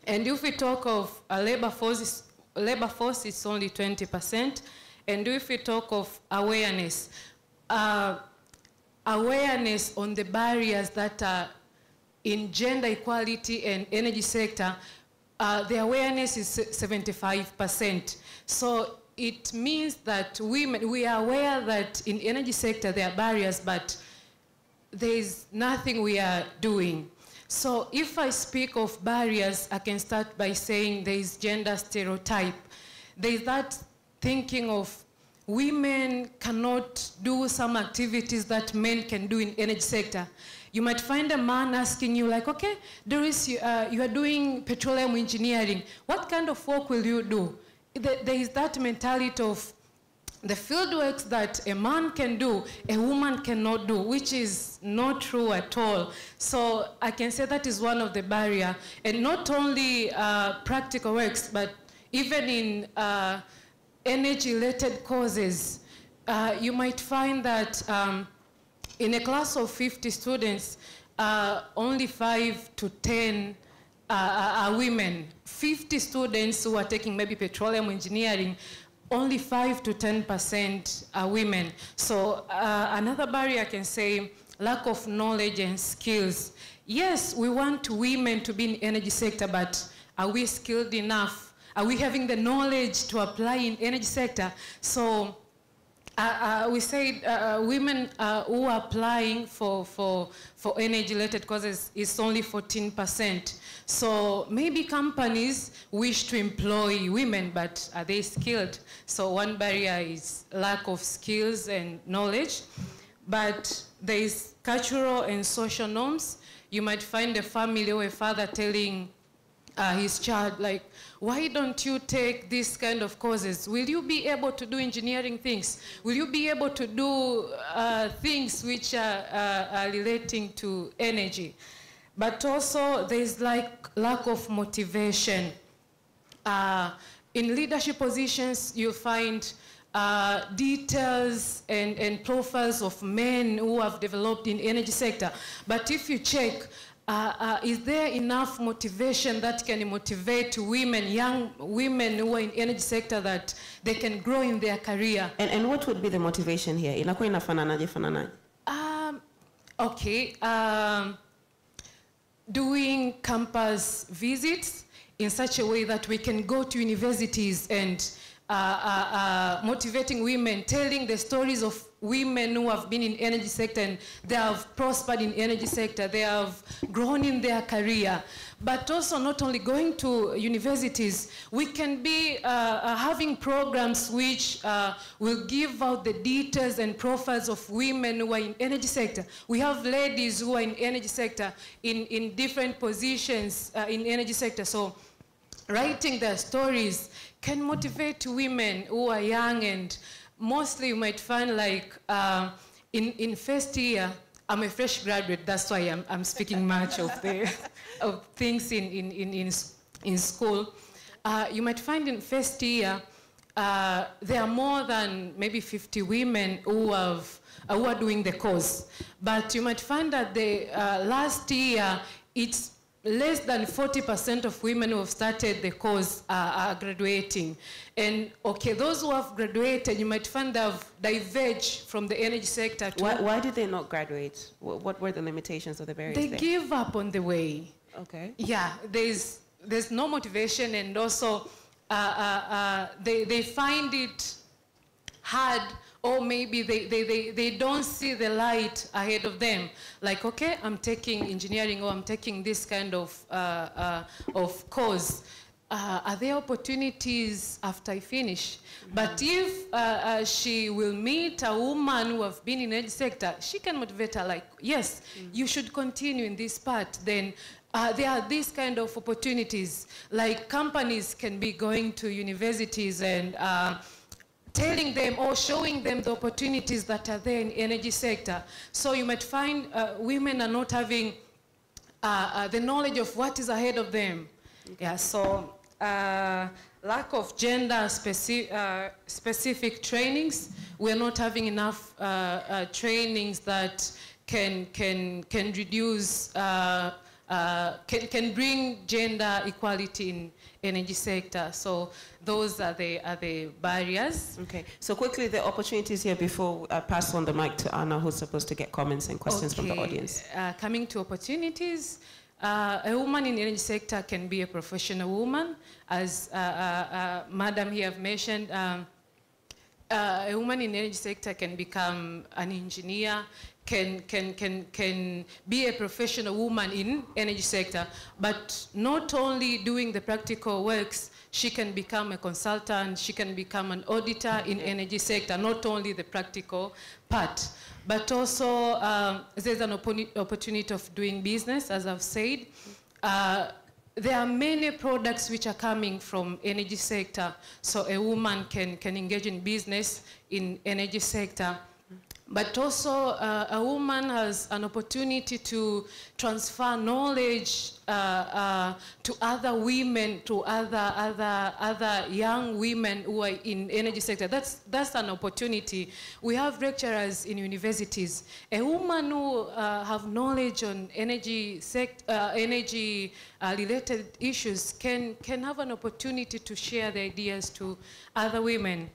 And if we talk of labor force, it's only 20%. And if we talk of awareness, awareness on the barriers that are in gender equality and energy sector, the awareness is 75%. So it means that women, we are aware that in energy sector there are barriers, but there is nothing we are doing. So if I speak of barriers, I can start by saying there is gender stereotype. There is that thinking of women cannot do some activities that men can do in energy sector. You might find a man asking you like, okay, Doris, you are doing petroleum engineering. What kind of work will you do? There is that mentality of the field works that a man can do, a woman cannot do, which is not true at all. So I can say that is one of the barriers. And not only practical works, but even in energy-related courses, you might find that in a class of 50 students, only 5 to 10 are women. 50 students who are taking maybe petroleum engineering, only 5 to 10% are women. So another barrier I can say, lack of knowledge and skills. Yes, we want women to be in energy sector, but are we skilled enough? Are we having the knowledge to apply in energy sector? So we say women who are applying for energy-related causes is only 14%. So maybe companies wish to employ women, but are they skilled? So one barrier is lack of skills and knowledge. But there is cultural and social norms. You might find a family or a father telling his child, like, why don't you take this kind of courses? Will you be able to do engineering things? Will you be able to do things which are relating to energy? But also there is like lack of motivation. In leadership positions, you find details and profiles of men who have developed in energy sector. But if you check, is there enough motivation that can motivate women, young women who are in energy sector, that they can grow in their career? And what would be the motivation here? Inakuwa inafananaje fananaje? Okay, doing campus visits in such a way that we can go to universities and motivating women, telling the stories of women who have been in energy sector and they have prospered in energy sector, they have grown in their career. But also not only going to universities, we can be having programs which will give out the details and profiles of women who are in energy sector. We have ladies who are in energy sector in different positions in energy sector. So writing their stories can motivate women who are young, and mostly you might find like in first year, I'm a fresh graduate, that's why I'm speaking much of things in school. You might find in first year, there are more than maybe 50 women who are doing the course. But you might find that the last year, it's less than 40% of women who have started the course are graduating. And okay, those who have graduated, you might find they have diverged from the energy sector. Why did they not graduate? What were the limitations of the barriers? They give up on the way. Okay. Yeah, there's no motivation, and also they find it hard, or maybe they don't see the light ahead of them. Like, okay, I'm taking engineering, or I'm taking this kind of course. Are there opportunities after I finish? But if she will meet a woman who have been in the energy sector, she can motivate her like, yes, you should continue in this part. Then there are these kind of opportunities. Like companies can be going to universities and telling them or showing them the opportunities that are there in the energy sector. So you might find women are not having the knowledge of what is ahead of them. Yeah, so lack of gender specific trainings. We're not having enough trainings that can reduce, can bring gender equality in energy sector. So those are the barriers. Okay. So quickly, the opportunities here before I pass on the mic to Anna, who's supposed to get comments and questions from the audience. Coming to opportunities, a woman in the energy sector can be a professional woman, as Madam here have mentioned. A woman in the energy sector can become an engineer, can be a professional woman in energy sector, but not only doing the practical works, she can become a consultant, she can become an auditor in energy sector, not only the practical part. But also, there's an opportunity of doing business, as I've said. There are many products which are coming from energy sector, so a woman can engage in business in energy sector. But also, a woman has an opportunity to transfer knowledge to other women, to other young women who are in energy sector. That's an opportunity. We have lecturers in universities. A woman who have knowledge on energy related issues can have an opportunity to share the ideas to other women.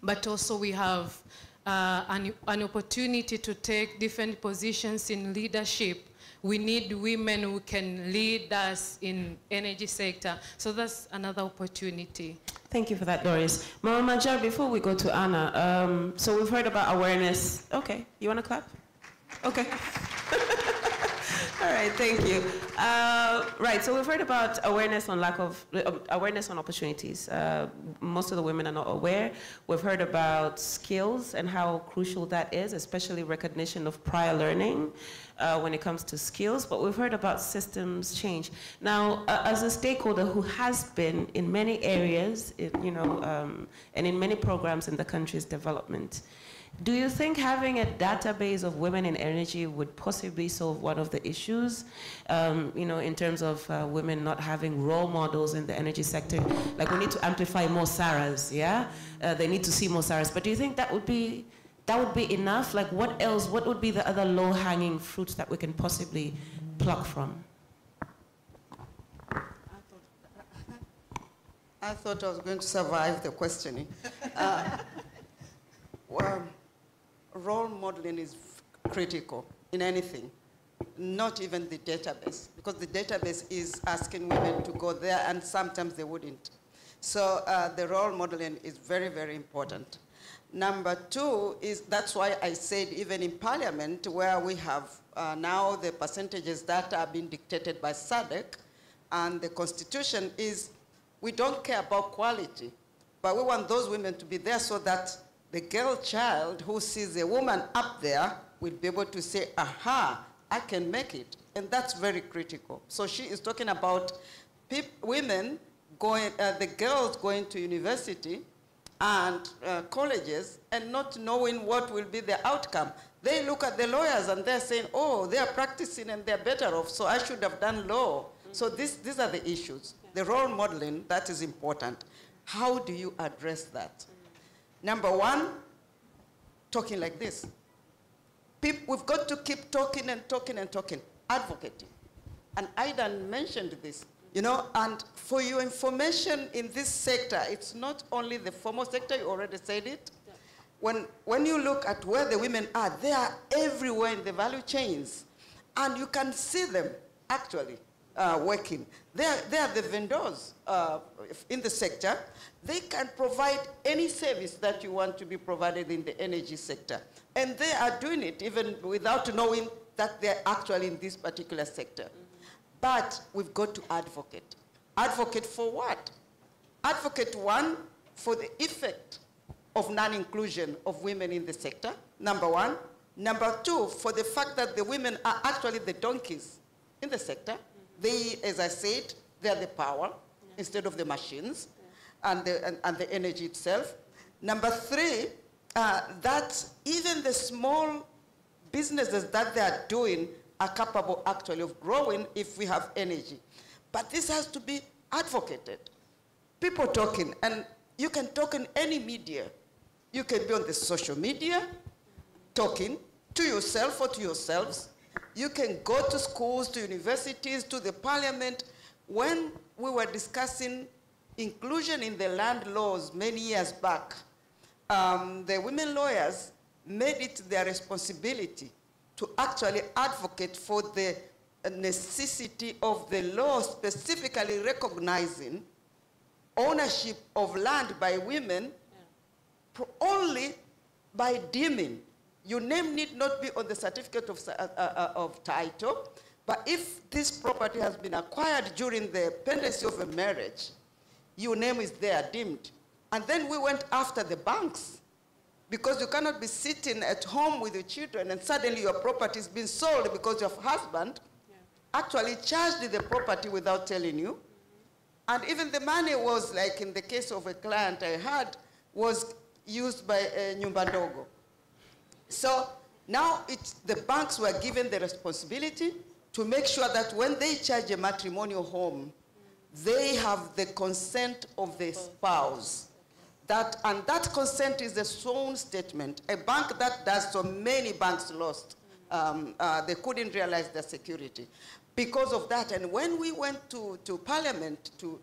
But also we have an opportunity to take different positions in leadership. We need women who can lead us in energy sector. So that's another opportunity. Thank you for that, Doris. Mama Majar, before we go to Anna, so we've heard about awareness. Okay, you want to clap? Okay. All right, thank you. Right, so we've heard about awareness on awareness on opportunities. Most of the women are not aware. We've heard about skills and how crucial that is, especially recognition of prior learning when it comes to skills. But we've heard about systems change. Now, as a stakeholder who has been in many areas, and in many programs in the country's development, do you think having a database of women in energy would possibly solve one of the issues, in terms of women not having role models in the energy sector? Like, we need to amplify more Sarahs, yeah? They need to see more Sarahs. But do you think that would be enough? Like, what else? What would be the other low-hanging fruits that we can possibly pluck from? I thought I was going to survive the questioning. Role modeling is critical in anything, not even the database, because the database is asking women to go there, and sometimes they wouldn't. So the role modeling is very, very important. Number two is, that's why I said even in Parliament, where we have now the percentages that are being dictated by SADC, and the Constitution is, we don't care about quality, but we want those women to be there so that the girl child who sees a woman up there will be able to say, aha, I can make it. And that's very critical. So she is talking about women going, the girls going to university and colleges and not knowing what will be the outcome. They look at the lawyers and they're saying, oh, they're practicing and they're better off, so I should have done law. So these are the issues. The role modeling, that is important. How do you address that? Number one, talking like this. We've got to keep talking and talking and talking, advocating. And Aidan mentioned this, you know, and for your information in this sector, it's not only the formal sector, you already said it. When you look at where the women are, they are everywhere in the value chains. And you can see them actually working. They are the vendors in the sector. They can provide any service that you want to be provided in the energy sector. And they are doing it even without knowing that they're actually in this particular sector. But we've got to advocate. Advocate for what? Advocate, one, for the effect of non-inclusion of women in the sector, number one. Number two, for the fact that the women are actually the donkeys in the sector. They, as I said, they are the power instead of the machines and the energy itself. Number three, that even the small businesses that they are doing are capable actually of growing if we have energy. But this has to be advocated. People talking, and you can talk in any media. You can be on the social media, talking to yourself or to yourselves. You can go to schools, to universities, to the parliament. When we were discussing inclusion in the land laws many years back, the women lawyers made it their responsibility to actually advocate for the necessity of the law specifically recognizing ownership of land by women only by deeming. Your name need not be on the certificate of title, but if this property has been acquired during the pendency of a marriage, your name is there deemed. And then we went after the banks, because you cannot be sitting at home with your children and suddenly your property is being sold because your husband actually charged the property without telling you. And even the money was, like in the case of a client I had, was used by Nyumba Ndogo. So now the banks were given the responsibility to make sure that when they charge a matrimonial home, they have the consent of the spouse. And that consent is a sworn statement. A bank that does, so many banks lost. They couldn't realize their security because of that. And when we went to Parliament to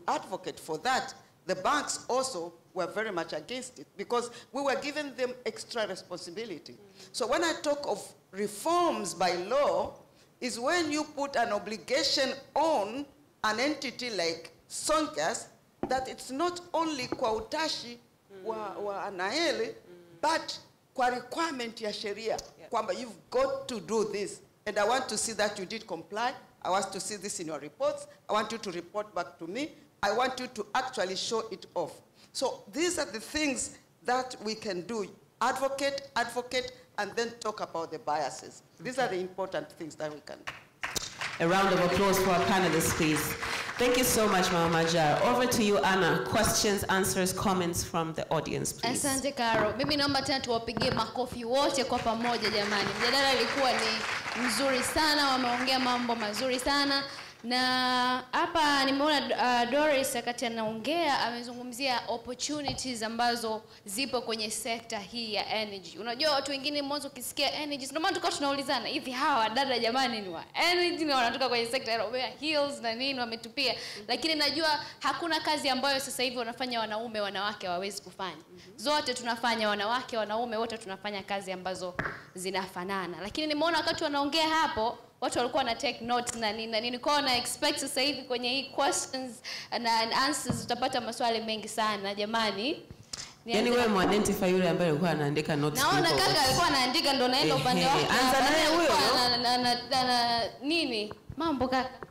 advocate for that, the banks also were very much against it because we were giving them extra responsibility. So when I talk of reforms by law, is when you put an obligation on an entity like Songas that it's not only kwa utashi wa anaele, but kwa requirement ya sheria, kwamba you've got to do this, and I want to see that you did comply. I want to see this in your reports. I want you to report back to me. I want you to actually show it off. So these are the things that we can do. Advocate, and then talk about the biases. These are the important things that we can do. A round of applause for our panelists, please. Thank you so much, Mama Majara. Over to you, Anna. Questions, answers, comments from the audience, please. Asante, Karo. Mimi naomba tena tuwapigie makofi wote kwa pamoja jamani. Mjadala ilikuwa ni mzuri sana, wameongea mambo mazuri sana. Na hapa nimeona Doris wakati anaongea amezungumzia opportunities ambazo zipo kwenye sekta hii ya energy. Unajua watu wengine mwanzo ukisikia energy, ndio maana tukao tunaulizana hivi hawa dada jamani ni wa energy na wanatoka kwenye sekta ya hills na nini wametupia. Lakini najua hakuna kazi ambayo sasa hivi wanafanya wanaume wanawake hawawezi kufanya. Zote tunafanya wanawake wanaume wote tunafanya kazi ambazo zinafanana. Lakini nimeona wakati wanaongea hapo watu walikuwa na take notes na nini kwa na expect sasa hivi kwenye hii questions na answers utapata maswali mengi sana jamani. Yaani wewe mu-identify yule ambaye alikuwa anaandika notes. Naona kaka alikuwa anaandika ndo naenda upande wake. Anza naye huyo. Na nini? Mambo kaka.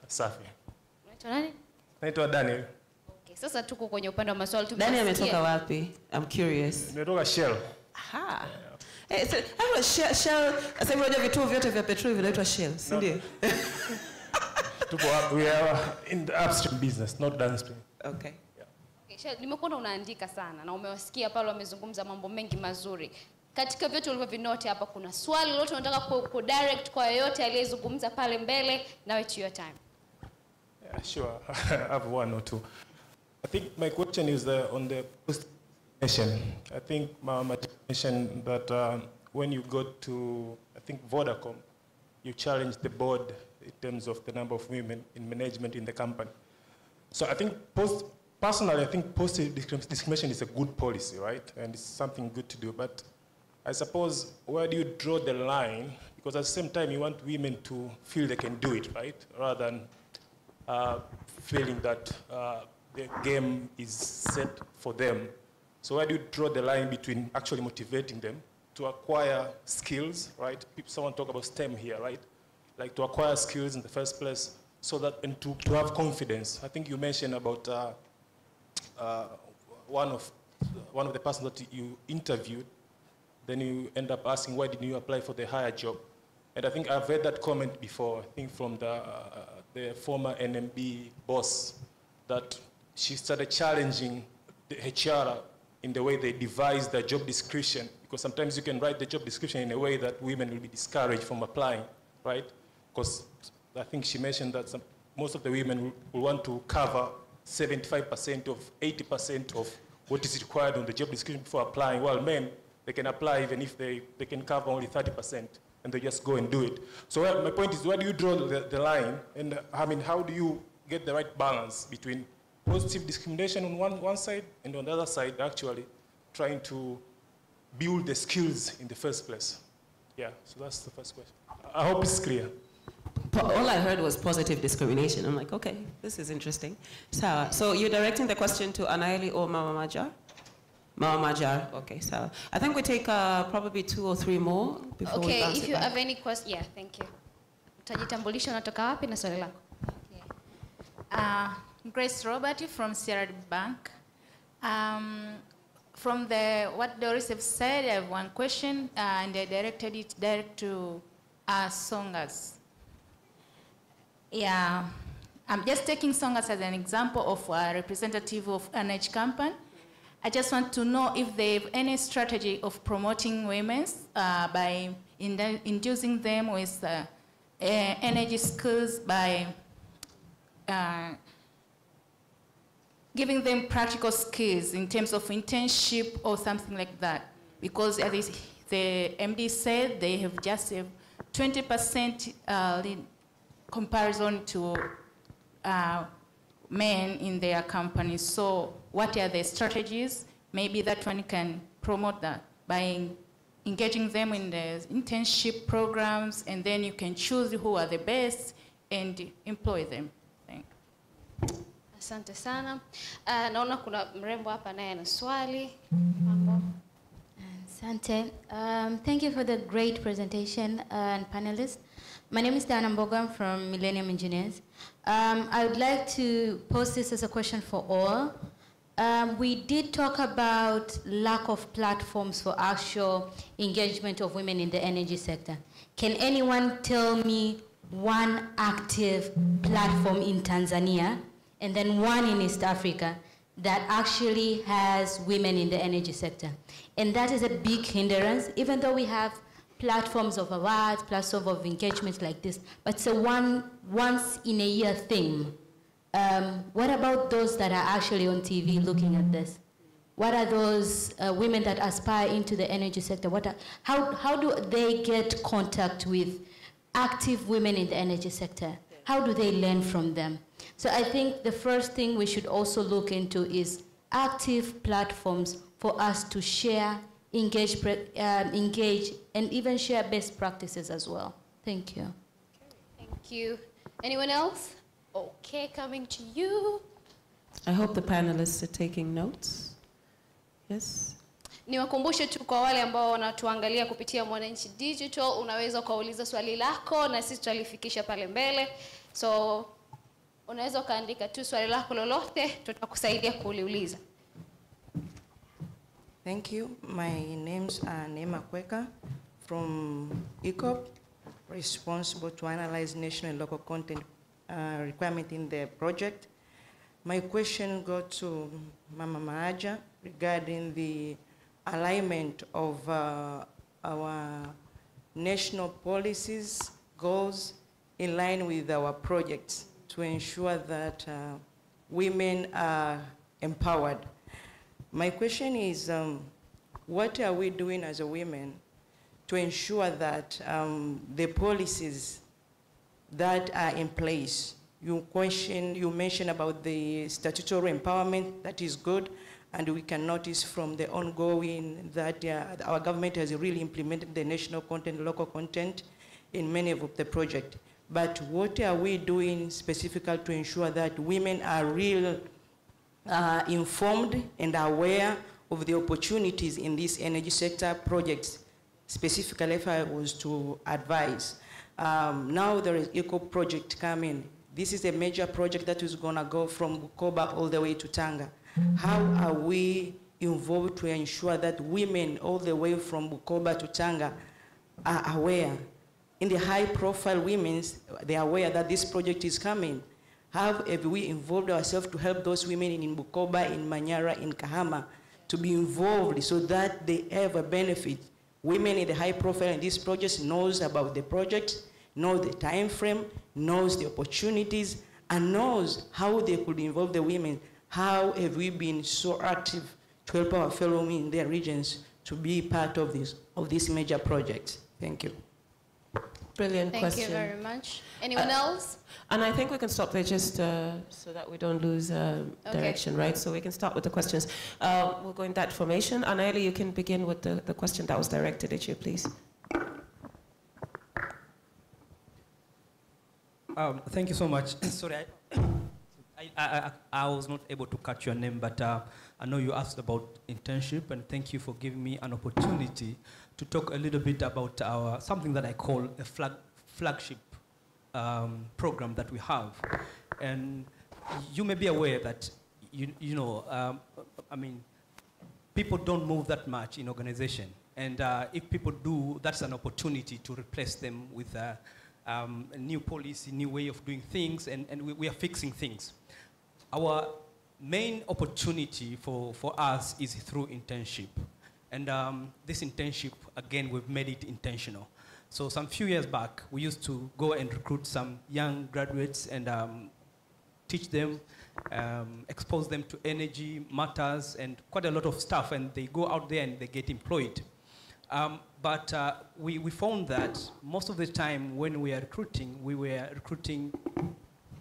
Safi. Unaitwa nani? Naitwa Daniel. Okay, sasa tuko kwenye upande wa maswali tu. Daniel ametoka wapi? I'm curious. Nimetoka Shell. Aha. Shell, sasa hivi unajua vituo vyote vya petroli vinaitwa Shell, si ndio? We are in the upstream business, not downstream. Okay. Okay, nimekuona unaandika sana na umewasikia pale wamezungumza mambo mengi mazuri. Katika vyote ulivyovinoti hapa kuna swali lolote unataka ku direct kwa yoyote aliyezungumza pale mbele, now it's your time. Yeah, sure. I have one or two. I think my question is on the post-nation. I think Mama mentioned that when you got to, I think, Vodacom, you challenged the board in terms of the number of women in management in the company. So I think, personally, I think positive discrimination is a good policy, right? And it's something good to do. But I suppose, where do you draw the line? Because at the same time, you want women to feel they can do it, right? Rather than feeling that the game is set for them. So where do you draw the line between actually motivating them to acquire skills, right? Someone talk about STEM here, right? Like to acquire skills in the first place, so that, and to have confidence. I think you mentioned about one of the persons that you interviewed, then you end up asking, why didn't you apply for the higher job? And I think I've heard that comment before, I think from the former NMB boss, that she started challenging the HR in the way they devise their job description, because sometimes you can write the job description in a way that women will be discouraged from applying, right? Because I think she mentioned that most of the women will want to cover 75% of 80% of what is required on the job description before applying, while men, they can apply even if they can cover only 30%, and they just go and do it. So my point is, where do you draw the line? And I mean, how do you get the right balance between positive discrimination on one side, and on the other side, actually trying to build the skills in the first place? Yeah, so that's the first question. I hope it's clear. All I heard was positive discrimination. I'm like, okay, this is interesting. So you're directing the question to Anaeli or Mama Majar? Mama Majar, okay, so I think we take probably 2 or 3 more before we bounce if you have any questions, yeah, thank you. Utajitambulisha, unatoka wapi na swali lako? Grace Robert from CRD Bank. From what Doris have said, I have one question, and I directed it direct to Songas. Yeah, I'm just taking Songas as an example of a representative of an energy company. I just want to know if they have any strategy of promoting women by inducing them with energy skills, by giving them practical skills in terms of internship or something like that. Because as the MD said, they have just 20% comparison to men in their companies. So what are the strategies? Maybe that one can promote that by engaging them in the internship programs, and then you can choose who are the best and employ them. Thank you. Asante sana. Naona kuna mrembo hapa naye ana swali. Asante. Thank you for the great presentation and panelists. My name is Diana Mbogam from Millennium Engineers. I would like to pose this as a question for all. We did talk about lack of platforms for actual engagement of women in the energy sector. Can anyone tell me one active platform in Tanzania and then one in East Africa that actually has women in the energy sector? And that is a big hindrance, even though we have platforms of awards, platforms of engagement like this, but it's a once in a year thing. What about those that are actually on TV looking at this? What are those women that aspire into the energy sector? How do they get contact with active women in the energy sector? How do they learn from them? So I think the first thing we should also look into is active platforms for us to share, engage, and even share best practices as well. Thank you. Thank you. Anyone else? Okay, coming to you. I hope the panelists are taking notes. Yes. Niwakumbushe tu kwa wale ambao wanatuangalia kupitia Mwananchi Digital, unaweza kuuliza swali lako na sisi tutalifikisha pale mbele. So unaweza kaandika tu swali lako lolote, tutakusaidia kuliuliza. Thank you. My name's Neema Kweka from ECOP, responsible to analyze national and local content requirement in the project. My question goes to Mama Maaja regarding the alignment of our national policies, goals in line with our projects to ensure that women are empowered. My question is, what are we doing as a women to ensure that the policies that are in place, you mentioned about the statutory empowerment, that is good, and we can notice from the ongoing that our government has really implemented the national content, local content in many of the projects. But what are we doing specifically to ensure that women are real informed and aware of the opportunities in this energy sector projects? Specifically, if I was to advise, now there is Eco project coming. This is a major project that is gonna go from Bukoba all the way to Tanga. How are we involved to ensure that women all the way from Bukoba to Tanga are aware? In the high-profile women, they are aware that this project is coming. How have we involved ourselves to help those women in Bukoba, in Manyara, in Kahama, to be involved so that they have a benefit? Women in the high profile in this project knows about the project, knows the time frame, knows the opportunities, and knows how they could involve the women. How have we been so active to help our fellow women in their regions to be part of this major project? Thank you. Brilliant question. Thank you very much. Anyone else? And I think we can stop there just so that we don't lose direction, right? So we can start with the questions. We'll go in that formation. Anaeli, you can begin with the question that was directed at you, please. Thank you so much. Sorry, I was not able to catch your name, but I know you asked about internship, and thank you for giving me an opportunity to talk a little bit about something that I call a flagship program that we have. And you may be aware that, I mean, people don't move that much in organization. And if people do, that's an opportunity to replace them with a new policy, new way of doing things, and we are fixing things. Our main opportunity for us is through internship. And this internship, again, we've made it intentional. So some few years back, we used to go and recruit some young graduates and teach them, expose them to energy matters and quite a lot of stuff, and they go out there and they get employed. But we found that most of the time when we were recruiting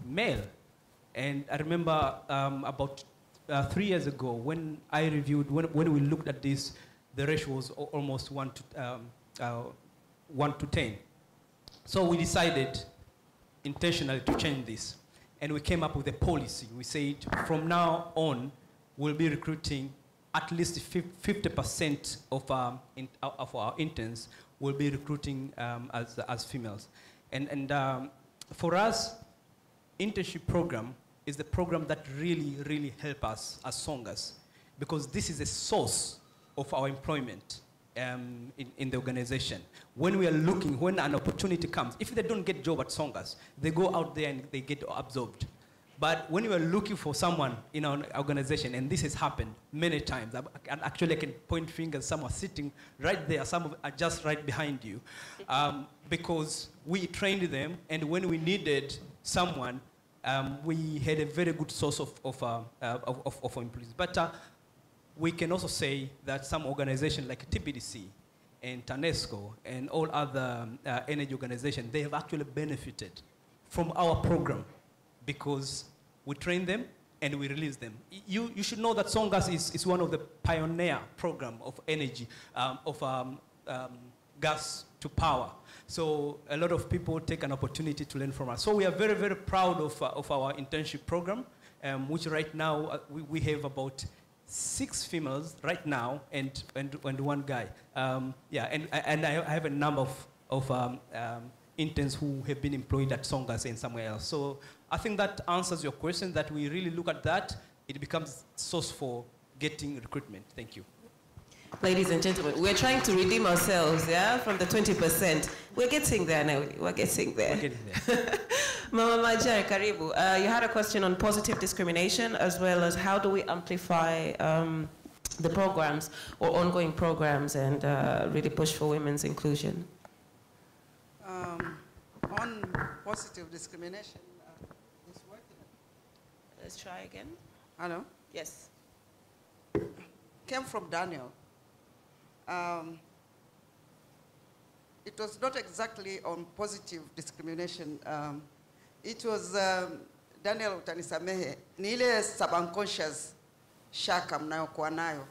male. And I remember about 3 years ago when I reviewed, when we looked at this, the ratio was almost 1 to 10. So we decided intentionally to change this. And we came up with a policy. We said from now on, we'll be recruiting at least 50% of our interns will be recruiting as females. And for us, internship program is the program that really help us as songers, because this is a source of our employment in the organization. When we are looking, when an opportunity comes, if they don't get job at Songers, they go out there and they get absorbed. But when you are looking for someone in our organization, and this has happened many times, and actually I can point fingers, some are sitting right there, some are just right behind you, because we trained them, and when we needed someone, we had a very good source of employees. But we can also say that some organizations like TPDC and TANESCO and all other energy organizations, they have actually benefited from our program because we train them and we release them. You should know that Songas is one of the pioneer program of energy, gas to power. So a lot of people take an opportunity to learn from us. So we are very, very proud of our internship program, which right now we have about 6 females right now and 1 guy. And I have a number of interns who have been employed at Songas and somewhere else. So I think that answers your question, that we really look at that. It becomes source for getting recruitment. Thank you. Ladies and gentlemen, we're trying to redeem ourselves, yeah, from the 20%. We're getting there now. We're getting there. We're getting there. Mama Majari, Karibu, you had a question on positive discrimination, as well as how do we amplify the programs or ongoing programs and really push for women's inclusion? On positive discrimination, it's working. Let's try again. Hello? Yes. Came from Daniel. It was not exactly on positive discrimination. It was, Daniel utanisamehe, ni ile subconscious shaka mnayokuwa nayo,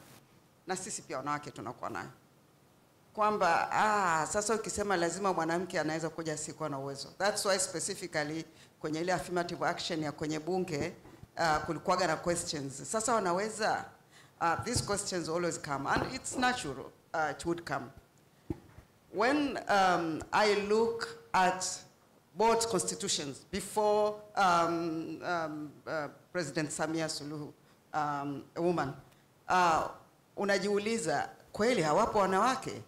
na sisi pia wanawake tunakuwa nayo. Kwamba, sasa ukisema lazima mwanamke anaweza kuja sikuwa na uwezo. That's why specifically kwenye ile affirmative action ya kwenye bunge, kulikuwaga na questions. Sasa wanaweza, these questions always come, and it's natural, it would come. When I look at both constitutions before President Samia Suluhu, a woman, unajiuliza, kweli hawapo wanawake?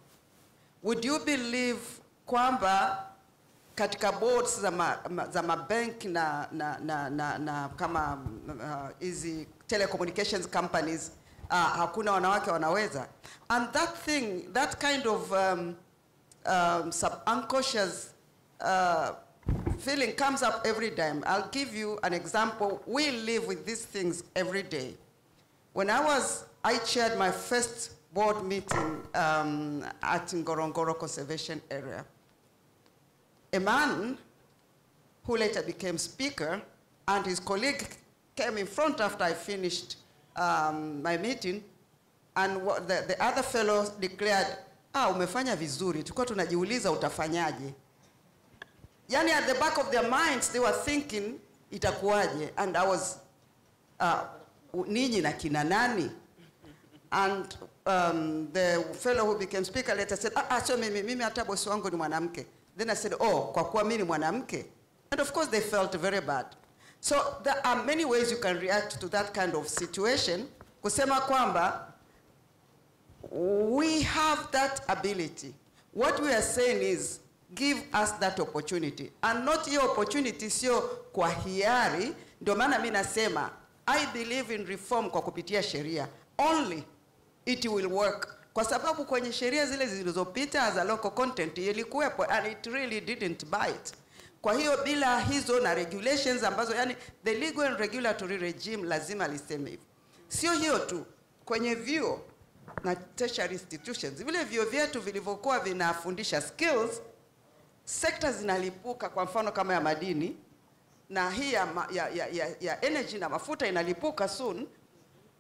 Would you believe kwamba katika boards za mabank na kama hizi telecommunications companies, hakuna wanawake wanaweza? And that kind of subconscious feeling comes up every time. I'll give you an example. We live with these things every day. When I chaired my first board meeting at Ngorongoro Conservation Area. A man who later became speaker and his colleague came in front after I finished my meeting, and the other fellow declared, umefanya vizuri, tulikuwa tunajiuliza utafanyaje. Yani at the back of their minds they were thinking itakuwaje, and I was ninyi na kina nani? And the fellow who became speaker later said, so mimi hata bosi wangu ni mwanamke. Then I said, kwa kuwa mimi ni mwanamke. And of course they felt very bad. So there are many ways you can react to that kind of situation. Kusema kwamba, we have that ability. What we are saying is, give us that opportunity. And not your opportunity sio kwa hiari. Ndio maana mimi nasema, I believe in reform kwa kupitia sheria. Only it will work. Kwa sababu kwenye sheria zile zilizopita as a local content ilikuwepo, and it really didn't bite. Kwa hiyo bila hizo na regulations ambazo, yani the legal and regulatory regime lazima liseme hivyo. Sio hiyo tu, kwenye vyuo na tertiary institutions, vile vyuo vyetu vilivyokuwa vinafundisha skills, sectors zinalipuka, kwa mfano kama ya madini, na hii ya energy na mafuta inalipuka soon.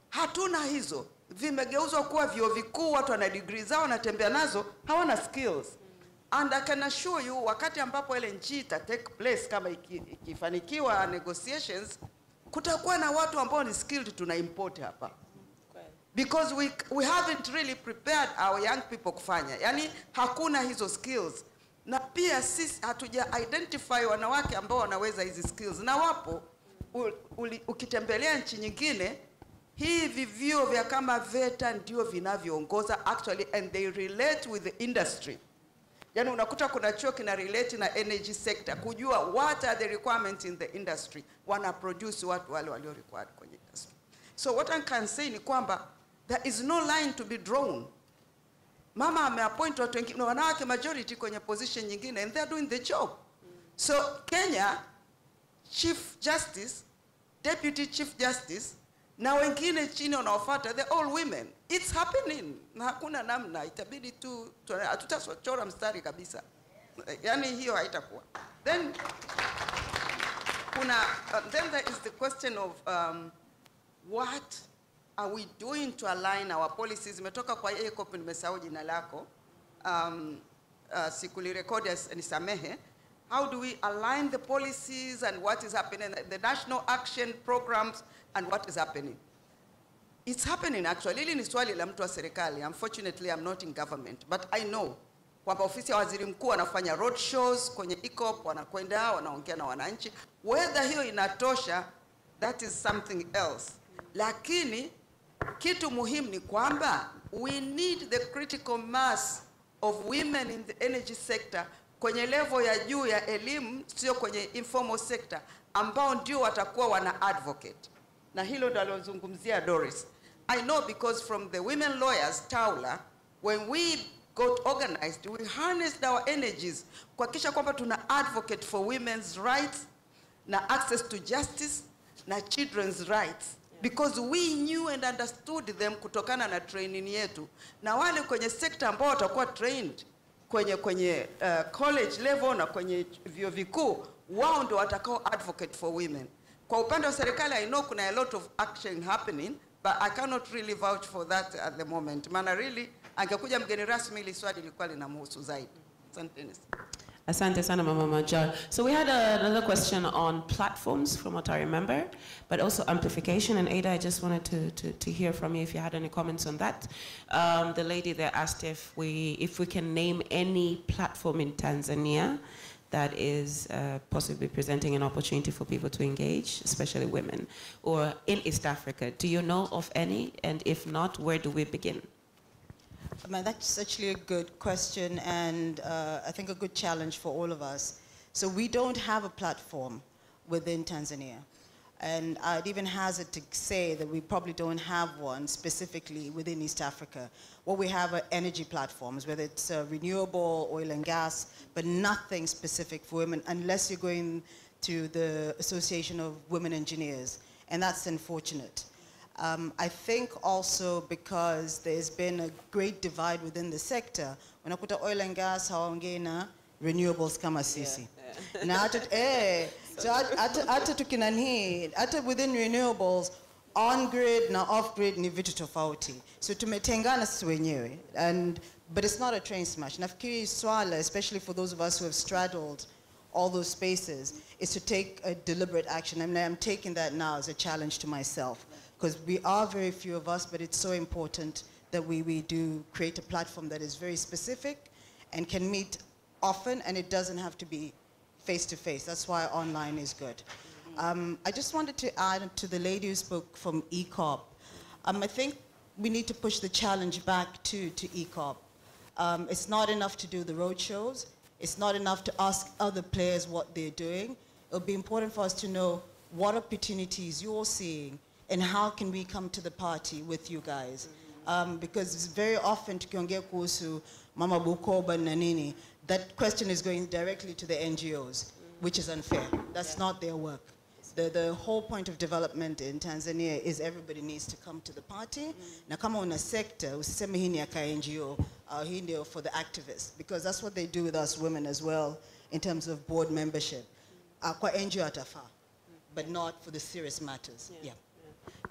Hatuna hizo. Vimegeuzwa kuwa vyuo vikuu, watu wana degree zao wanatembea nazo, hawana skills. And I can assure you, wakati ambapo LNG ita take place, kama ikifanikiwa negotiations, kutakuwa na watu ambao ni skilled tuna import hapa. Because we haven't really prepared our young people kufanya. Yani hakuna hizo skills. Na pia sisi hatuja identify wanawake ambao wanaweza hizi skills. Na wapo, ukitembelea nchi nyingine, hivi vyuo vya kama VETA ndio vinavyoongoza actually, and they relate with the industry. Yani unakuta kuna chuo kina relate na energy sector, kujua what are the requirements in the industry, wana produce watu wale walio required kwenye industry. So what I can say ni kwamba there is no line to be drawn. Mama ameappoint watu wengine, wanawake majority kwenye position nyingine, and they are doing the job. So Kenya, Chief Justice, Deputy Chief Justice, na wengine chini wanaofuata, they're all women. It's happening. Na hakuna namna, itabidi tu hatutachora mstari kabisa. Yani hiyo haitakuwa. Then then there is the question of what are we doing to align our policies? Imetoka kwa yeye copy, nimesahau jina lako. Sikulirekodi, nisamehe. How do we align the policies and what is happening, the national action programs and what is happening? It's happening actually. Hili ni swali la mtu wa serikali. Unfortunately, I'm not in government, but I know kwamba ofisi ya waziri mkuu wanafanya road shows kwenye ECOP, wanakwenda wanaongea na wananchi. Whether hiyo inatosha, that is something else. Lakini kitu muhimu ni kwamba we need the critical mass of women in the energy sector kwenye level ya juu ya elimu, sio kwenye informal sector, ambao ndio watakuwa wana advocate. Na hilo ndo alozungumzia Doris. I know because from the women lawyers Taula, when we got organized, we harnessed our energies kuhakikisha kwamba tuna advocate for women's rights na access to justice na children's rights. because we knew and understood them kutokana na training yetu, na wale kwenye sekta ambao watakuwa trained kwenye college level na kwenye vyuo vikuu, wao ndio watakao advocate for women. Kwa upande wa serikali, I know kuna a lot of action happening, but I cannot really vouch for that at the moment. Maana really angekuja mgeni rasmi ili swali lilikuwa linamhusu zaidi. Asante. Asante sana, Mama Majar. So we had another question on platforms, from what I remember, but also amplification. And Ada, I just wanted to hear from you if you had any comments on that. The lady there asked if we can name any platform in Tanzania that is possibly presenting an opportunity for people to engage, especially women, or in East Africa. Do you know of any? And if not, where do we begin? That's actually a good question, and I think a good challenge for all of us. So we don't have a platform within Tanzania. And I'd even hazard to say that we probably don't have one specifically within East Africa. What we have are energy platforms, whether it's renewable, oil and gas, but nothing specific for women unless you're going to the Association of Women Engineers, and that's unfortunate. I think also because there's been a great divide within the sector. When I put oil and gas, hawaongei na renewables kama sisi. Na hata tukinani, hata within renewables, on-grid na off-grid ni vitu tofauti. So tumetengana sisi wenyewe, but it's not a train smash. Nafikiri swala, especially for those of us who have straddled all those spaces, is to take a deliberate action. I mean, I'm taking that now as a challenge to myself, because we are very few of us, but it's so important that we do create a platform that is very specific and can meet often, and it doesn't have to be face-to-face. That's why online is good. I just wanted to add to the lady who spoke from ECOP. I think we need to push the challenge back to ECOP. It's not enough to do the road shows. It's not enough to ask other players what they're doing. It'll be important for us to know what opportunities you're seeing and how can we come to the party with you guys. Because very often tukiongea kuhusu Mama Bukoba na nini, that question is going directly to the NGOs, which is unfair. That's not their work. The whole point of development in Tanzania is everybody needs to come to the party. Na kama una sector, usiseme hii ni ya NGO, hii ndio for the activists, because that's what they do with us women as well in terms of board membership. Kwa NGO atafaa, but not for the serious matters. Yeah.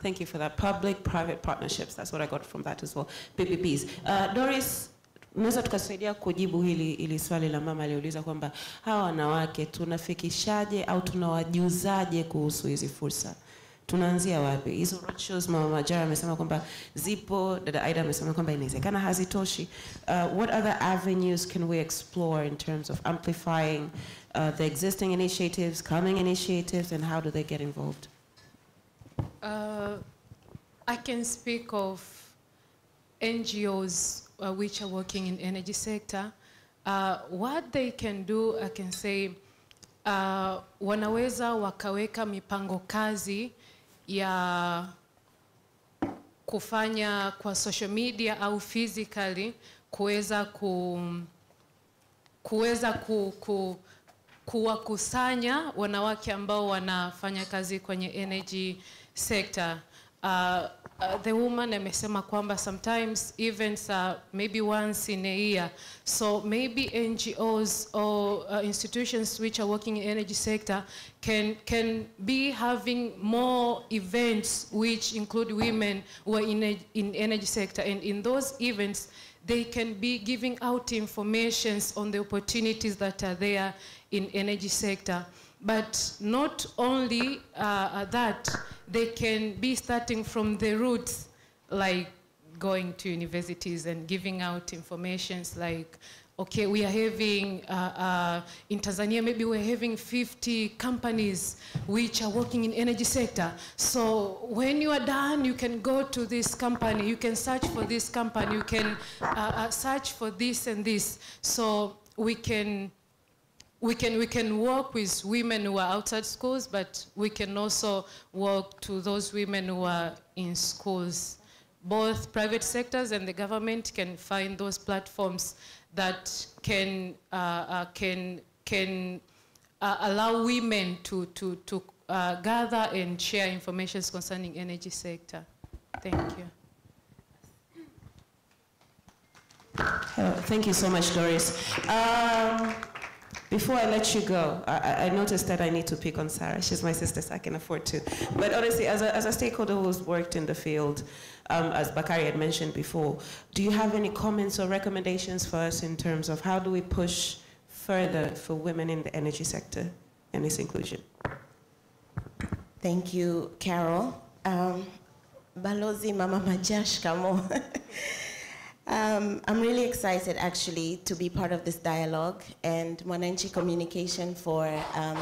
Thank you for that. Public-private partnerships, that's what I got from that as well. PPPs. Doris, unaweza tukasaidia kujibu hili swali la mama aliuliza kwamba hawa wanawake tunafikishaje au tunawajuzaje kuhusu hizi fursa? Tunaanzia wapi? Hizo roadshows Mama Majara amesema kwamba zipo, dada Aida amesema kwamba inawezekana hazitoshi. What other avenues can we explore in terms of amplifying the existing initiatives, coming initiatives, and how do they get involved? I can speak of NGOs which are working in energy sector. What they can do, I can say, wanaweza wakaweka mipango kazi ya kufanya kwa social media au physically kuweza kuwakusanya wanawake ambao wanafanya kazi kwenye energy sector. The woman amesema kwamba sometimes events are maybe once in a year. So maybe NGOs or institutions which are working in energy sector can be having more events which include women who are in energy sector. And in those events, they can be giving out informations on the opportunities that are there in energy sector. But not only that, they can be starting from the roots, like going to universities and giving out informations like, okay, we are having, in Tanzania, maybe we're having 50 companies which are working in energy sector. So when you are done, you can go to this company, you can search for this company, you can search for this and this. So we can work with women who are outside schools, but we can also work to those women who are in schools. Both private sectors and the government can find those platforms that can allow women to gather and share information concerning energy sector. Thank you. Thank you so much, Doris. Before I let you go, I noticed that I need to pick on Sarah. She's my sister, so I can afford to. But honestly, as a stakeholder who's worked in the field, as Bakari had mentioned before, do you have any comments or recommendations for us in terms of how do we push further for women in the energy sector and its inclusion? Thank you, Carol. Balozi Mama Majash Kamo. I'm really excited, actually, to be part of this dialogue, and Mwananchi Communication for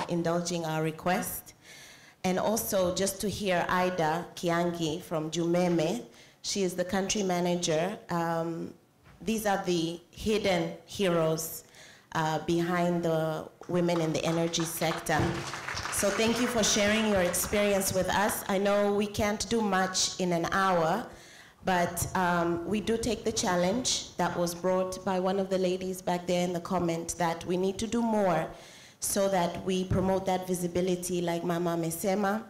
indulging our request. And also just to hear Ida Kiangi from Jumeme. She is the country manager. These are the hidden heroes behind the women in the energy sector. So thank you for sharing your experience with us. I know we can't do much in an hour, but we do take the challenge that was brought by one of the ladies back there in the comment that we need to do more so that we promote that visibility like Mama Mesema,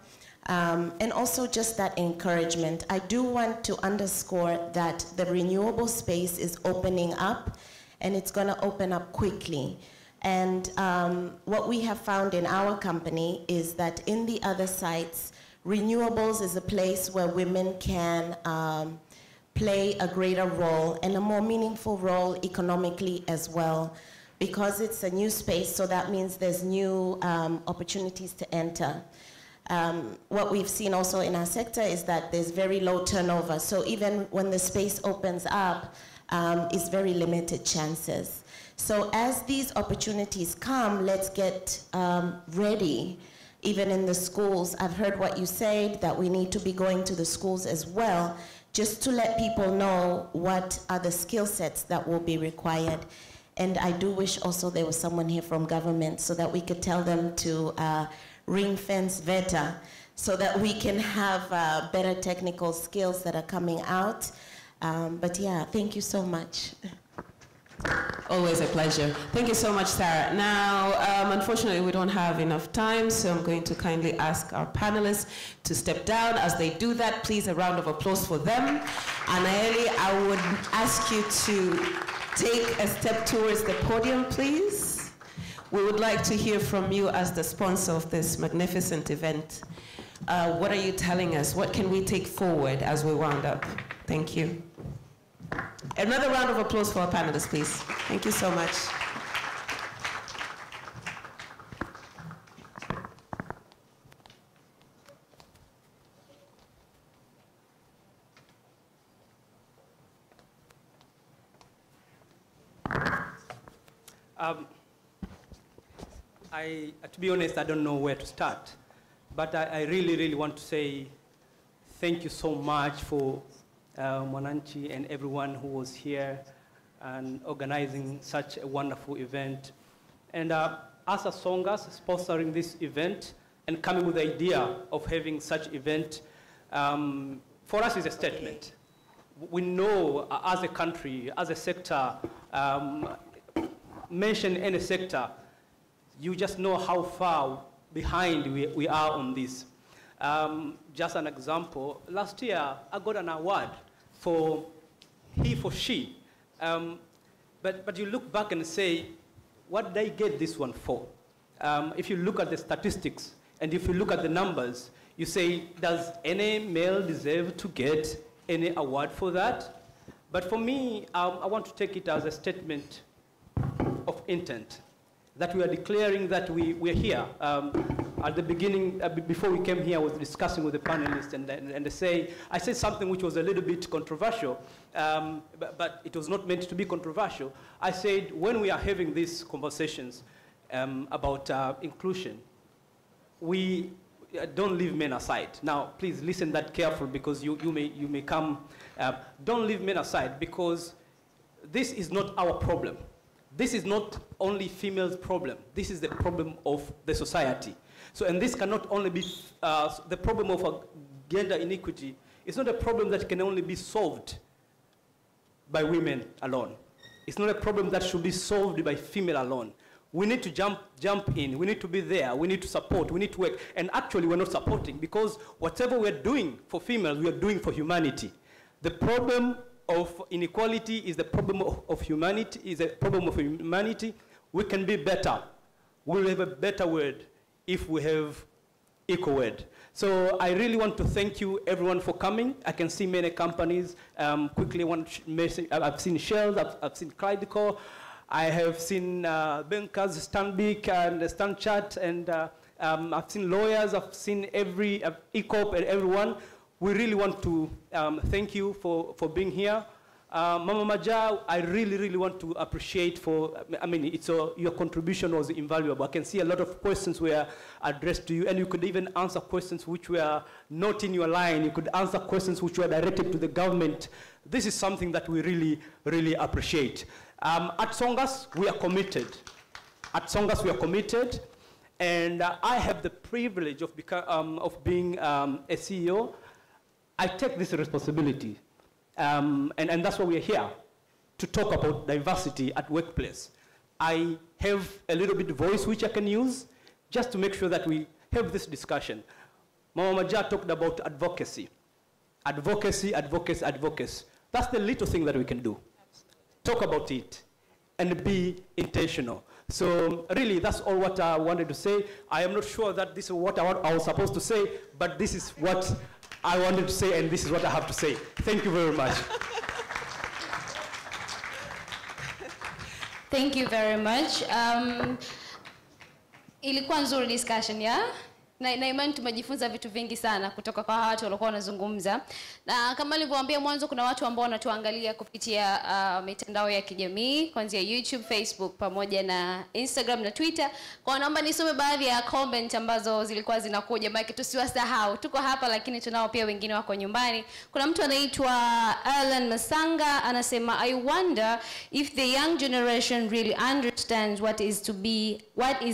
and also just that encouragement. I do want to underscore that the renewable space is opening up, and it's going to open up quickly. And what we have found in our company is that in the other sites, renewables is a place where women can play a greater role and a more meaningful role economically as well, because it's a new space, so that means there's new opportunities to enter. What we've seen also in our sector is that there's very low turnover, so even when the space opens up, it's very limited chances. So as these opportunities come, let's get ready. Even in the schools, I've heard what you said, that we need to be going to the schools as well, just to let people know what are the skill sets that will be required. And I do wish also there was someone here from government so that we could tell them to ring fence VETA so that we can have better technical skills that are coming out. But yeah, thank you so much. Always a pleasure. Thank you so much, Sarah. Now, unfortunately, we don't have enough time, so I'm going to kindly ask our panelists to step down. As they do that, please, a round of applause for them. Anaeli, I would ask you to take a step towards the podium, please. We would like to hear from you as the sponsor of this magnificent event. What are you telling us? What can we take forward as we round up? Thank you. Another round of applause for our panelists, please. Thank you so much. To be honest, I don't know where to start, but I really, really want to say thank you so much for Mwananchi and everyone who was here and organizing such a wonderful event. And as a Songas sponsoring this event and coming with the idea of having such event, for us is a statement. We know as a country, as a sector, mention any sector, you just know how far behind we are on this. Just an example, last year I got an award for he for she. But you look back and say, what did I get this one for? If you look at the statistics and if you look at the numbers, you say, does any male deserve to get any award for that? But for me, I want to take it as a statement of intent, that we are declaring that we're here. At the beginning, before we came here, I was discussing with the panelists, and I said something which was a little bit controversial, but it was not meant to be controversial. I said, when we are having these conversations about inclusion, we don't leave men aside. Now, please listen that carefully, because you may come. Don't leave men aside, because this is not our problem. This is not only females' problem. This is the problem of the society. So, and this cannot only be the problem of gender inequity. It's not a problem that can only be solved by women alone. It's not a problem that should be solved by female alone. we need to jump in. We need to be there. We need to support. We need to work. And actually, we're not supporting because whatever we're doing for females, we are doing for humanity. The problem of inequality is the problem of humanity. Is a problem of humanity. We can be better. We'll have a better world if we have equal world. So I really want to thank you, everyone, for coming. I can see many companies. Quickly, I've seen Shell, I've seen Clydeco, I have seen bankers, Stanbic and Stanchart, and I've seen lawyers, I've seen every ECOP and everyone. We really want to thank you for being here. Mama Maja, I really want to appreciate your contribution was invaluable. I can see a lot of questions were addressed to you, and you could even answer questions which were not in your line. You could answer questions which were directed to the government. This is something that we really appreciate. At Songas, we are committed. At Songas, we are committed, and I have the privilege of being a CEO. I take this responsibility. And that's why we are here, to talk about diversity at workplace. I have a little bit of voice which I can use just to make sure that we have this discussion. Mama Maja talked about advocacy. Advocacy. That's the little thing that we can do. Talk about it and be intentional. So really, that's all what I wanted to say. I am not sure that this is what I was supposed to say, but this is what I wanted to say, and this is what I have to say. Thank you very much. Thank you very much. Ilikuwa nzuri discussion ya na imani tumejifunza vitu vingi sana kutoka kwa watu walikuwa wanazungumza. Na kama nilivyowaambia mwanzo, kuna watu ambao wanatuangalia kupitia mitandao ya kijamii kuanzia YouTube, Facebook pamoja na Instagram na Twitter. Kwa naomba nisome baadhi ya comment ambazo zilikuwa zinakuja, maana tusiwasahau. Tuko hapa lakini tunao pia wengine wako nyumbani. Kuna mtu anaitwa Alan Masanga anasema, I wonder if the young generation really understands what is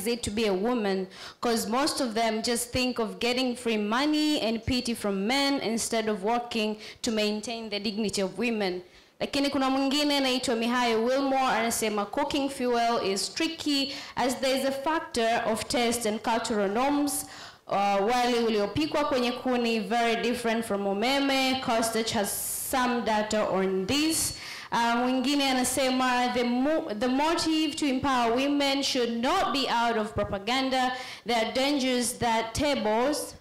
it to be a woman, because most of them just think of getting free money and pity from men instead of working to maintain the dignity of women. Lakini kuna mwingine anaitwa Mihayo Wilmore anasema, cooking fuel is tricky as there is a factor of taste and cultural norms. Wali uliopikwa kwenye kuni very different from umeme. Costage has some data on this. Mwingine anasema, the motive to empower women should not be out of propaganda. There are dangers that tables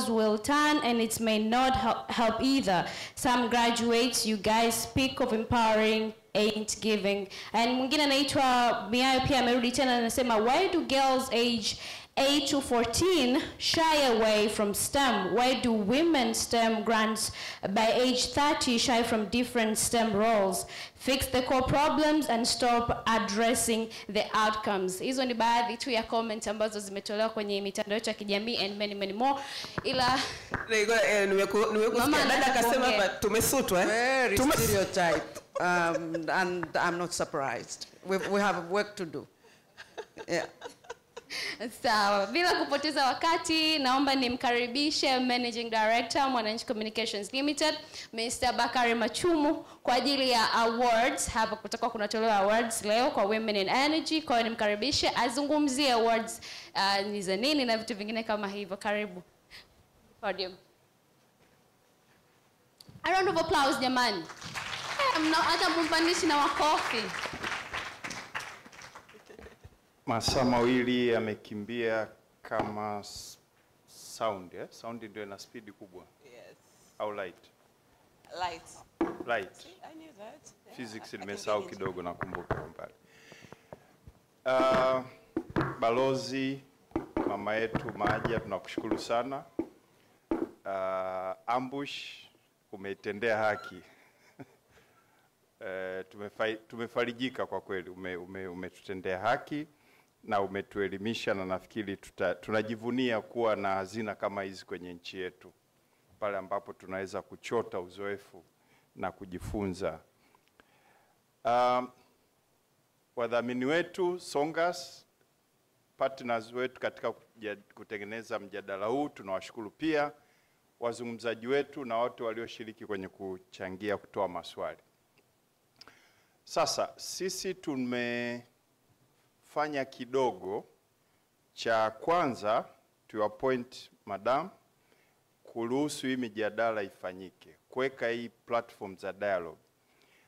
will turn, and it may not help either. Some graduates, you guys speak of empowering, ain't giving. And mwingine anaitwa Miayo pia amerudi tena anasema, why do girls age 8 to 14 shy away from STEM? Why do women STEM grants by age 30 shy from different STEM roles? Fix the core problems and stop addressing the outcomes. Hizo ni baadhi tu ya comments ambazo zimetolewa kwenye mitandao yetu ya kijamii and many more. Ila nimekusikia dada akasema hapa tumesutwa very stereotype, and I'm not surprised. We have work to do. Yeah. Sawa, bila kupoteza wakati naomba nimkaribishe Managing Director Mwananchi Communications Limited, Mr. Bakari Machumu kwa ajili ya awards. Hapa kutakuwa kunatolewa awards leo kwa Women in Energy. Kwa hiyo nimkaribishe azungumzie awards ni za nini na vitu vingine kama hivyo. Karibu podium. A round of applause jamani. Hata mumpanishi na wakofi. Masaa mawili yamekimbia kama sound, eh? Sound ndio ina speed kubwa. Yes. Au light? Light. See, I knew that. Yeah, Physics nimesahau kidogo nakumbuka mbali. Balozi mama yetu Maja, tunakushukuru sana. Ambush, umeitendea haki. Tumefarijika kwa kweli, umetutendea haki na umetuelimisha, na nafikiri tunajivunia kuwa na hazina kama hizi kwenye nchi yetu, pale ambapo tunaweza kuchota uzoefu na kujifunza. Wadhamini wetu Songas, partners wetu katika kutengeneza mjadala huu, tunawashukuru pia. Wazungumzaji wetu na watu walioshiriki kwenye kuchangia kutoa maswali. Sasa sisi tumefanya tunafanya kidogo. Cha kwanza to your point madam, kuruhusu hii mijadala ifanyike, kuweka hii platform za dialogue.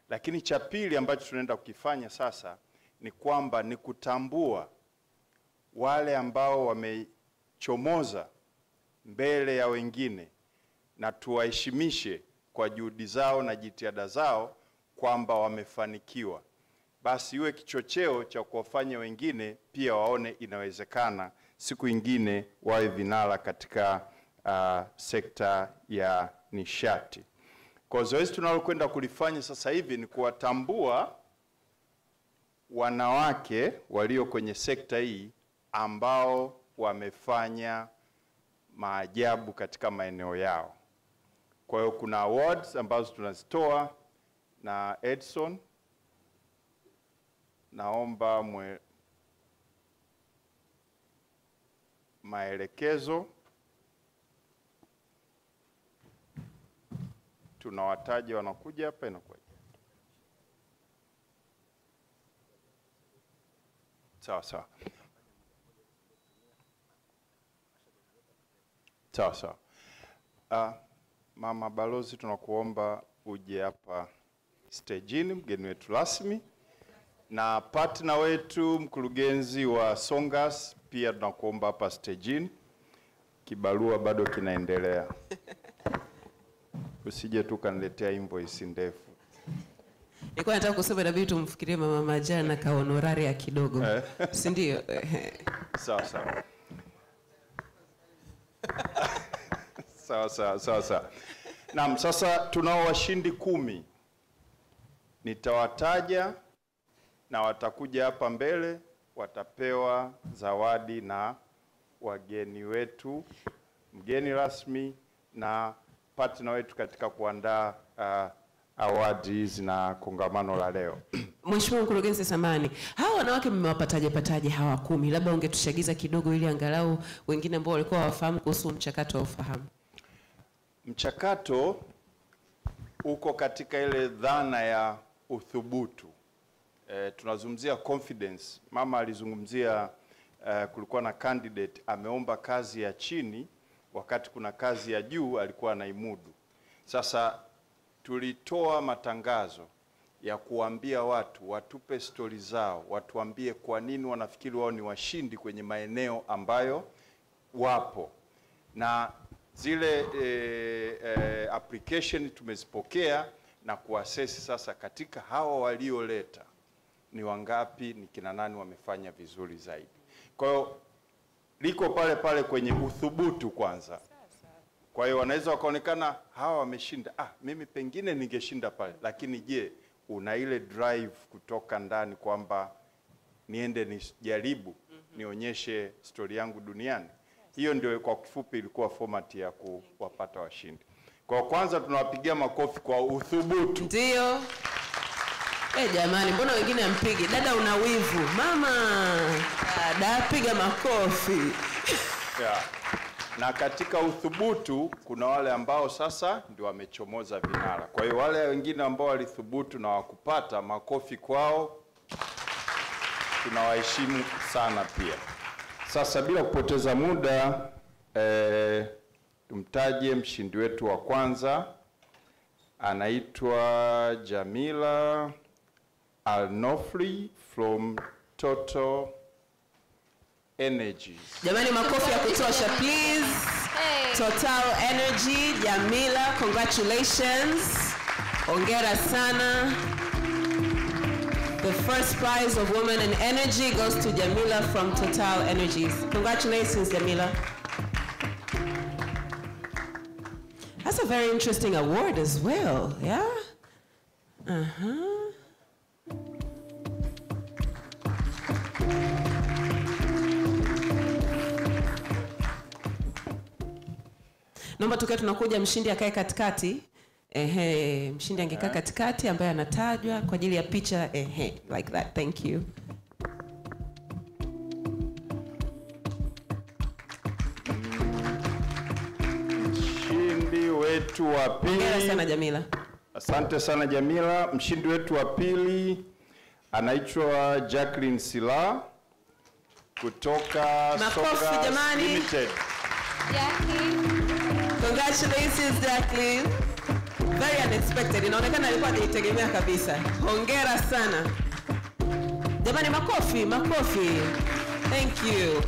Lakini cha pili ambacho tunaenda kukifanya sasa ni kwamba ni kutambua wale ambao wamechomoza mbele ya wengine na tuwaheshimishe kwa juhudi zao na jitihada zao kwamba wamefanikiwa. Basi iwe kichocheo cha kuwafanya wengine pia waone inawezekana siku ingine wawe vinara katika sekta ya nishati. Kwa zoezi tunalokwenda kulifanya sasa hivi ni kuwatambua wanawake walio kwenye sekta hii ambao wamefanya maajabu katika maeneo yao. Kwa hiyo kuna awards ambazo tunazitoa, na Edson naomba maelekezo. Tunawataja wanakuja hapa, inakuja sawa sawa. Sawa sawa. Mama Balozi, tunakuomba uje hapa stejini, mgeni wetu rasmi, na partner wetu mkurugenzi wa Songas pia tunakuomba hapa stejini. Kibarua bado kinaendelea. Usije tu kaniletea invoice ndefu. Nilikuwa nataka kusema inabidi tumfikirie Mama Majana ka honoraria kidogo. Si ndio? Sawa sawa. Sawa. Naam, sasa tunao washindi 10. Nitawataja na watakuja hapa mbele, watapewa zawadi na wageni wetu, mgeni rasmi na partner wetu katika kuandaa awadi hizi na kongamano la leo. Mheshimiwa Mkurugenzi samani, hawa wanawake mmewapataje hawa 10? Labda ungetushagiza kidogo ili angalau wengine ambao walikuwa wafahamu kuhusu mchakato wa ufahamu. Mchakato uko katika ile dhana ya uthubutu. Tunazungumzia confidence. Mama alizungumzia kulikuwa na candidate ameomba kazi ya chini wakati kuna kazi ya juu alikuwa anaimudu. Sasa tulitoa matangazo ya kuambia watu watupe stori zao, watuambie kwa nini wanafikiri wao ni washindi kwenye maeneo ambayo wapo. Na zile application tumezipokea na kuassess sasa katika hawa walioleta ni wangapi, ni kina nani wamefanya vizuri zaidi. Kwa hiyo liko pale pale kwenye uthubutu kwanza. Kwa hiyo wanaweza wakaonekana hawa wameshinda, mimi pengine ningeshinda pale, lakini je, una ile drive kutoka ndani kwamba niende nijaribu, nionyeshe story yangu duniani? Hiyo ndio kwa kifupi ilikuwa format ya kuwapata washindi. Kwa kwanza tunawapigia makofi kwa uthubutu. Ndio. Jamani, mbona wengine ampigi? Dada una wivu. Mama, dada piga makofi. Yeah. Na katika uthubutu kuna wale ambao sasa ndio wamechomoza vinara. Kwa hiyo wale wengine ambao walithubutu na wakupata, makofi kwao. Tunawaheshimu sana pia. Sasa bila kupoteza muda, tumtaje mshindi wetu wa kwanza. Anaitwa Jamila Al-Nofri from Total Energy. Jamani, makofi ya kutosha please. Hey. Total Energy, Jamila, congratulations. Hongera sana. The first prize of Women in Energy goes to Jamila from Total Energies. Congratulations, Jamila. That's a very interesting award as well, yeah? Naomba tukiwa tunakuja mshindi akae katikati. Mshindi angekaa katikati ambaye anatajwa kwa ajili ya picha. Like that. Thank you. Mshindi wetu wa pili. Hongera sana Jamila. Asante sana Jamila. Mshindi wetu wa pili anaitwa Jacqueline Sila kutoka Makofi Soga jamani. Limited. Congratulations Jacqueline. Very unexpected. Inaonekana alikuwa hajaitegemea kabisa. Hongera sana. Jamani makofi, makofi. Thank you.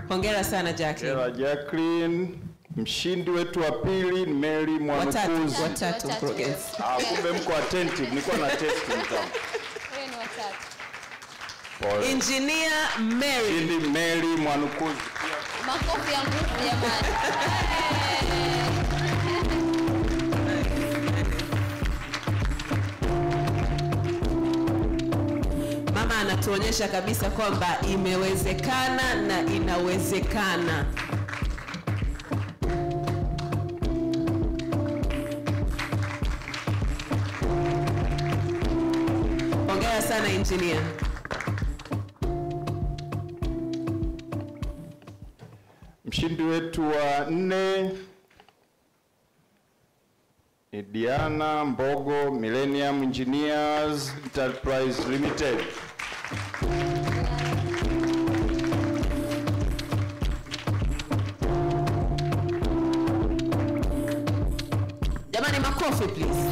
Hongera sana Jacqueline. Hongera Jacqueline. Mshindi wetu wa pili ni Mary Mwanukuzi. Watatu mkurugenzi. Kumbe mko attentive. Nilikuwa na test mtamu. Wewe ni watatu. Pole. Engineer Mary. Mshindi Mary Mwanukuzi. Makofi ya nguvu jamani. Mama anatuonyesha kabisa kwamba imewezekana na inawezekana. Hongera sana engineer. Mshindi wetu wa 4 ni Diana Mbogo, Millennium Engineers Enterprise Limited. Jamani makofi please.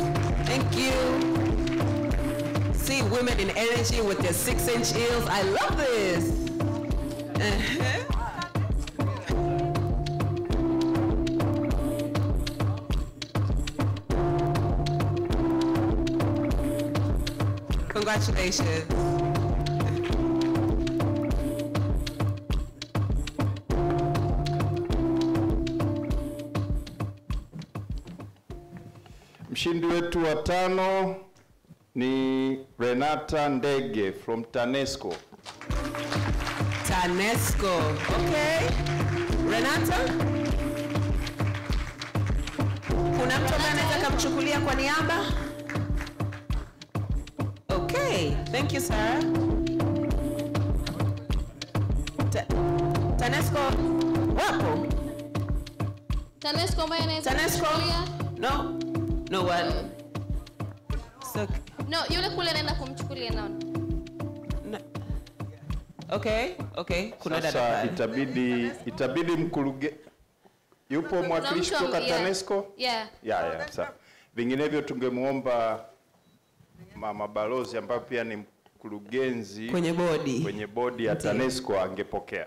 Thank you. See women in energy with their 6-inch heels. I love this. Congratulations. Mshindi wetu wa 5 ni Renata Ndege from TANESCO. TANESCO. Okay. Renata? Kuna mtu ambaye anaweza kumchukulia kwa niaba? Okay. Thank you, Sarah. TANESCO wapo? TANESCO ambaye anaweza TANESCO? kumchukulia? No. No one. So, No, yule kule anaenda kumchukulia naona. okay, okay. Kuna dada Sasa pale. itabidi mkuruge yupo mwakilishi mtu kutoka yeah. TANESCO? Yeah. Yeah, sawa. Vinginevyo tungemuomba mama balozi ambaye pia ni mkurugenzi kwenye bodi ya TANESCO angepokea.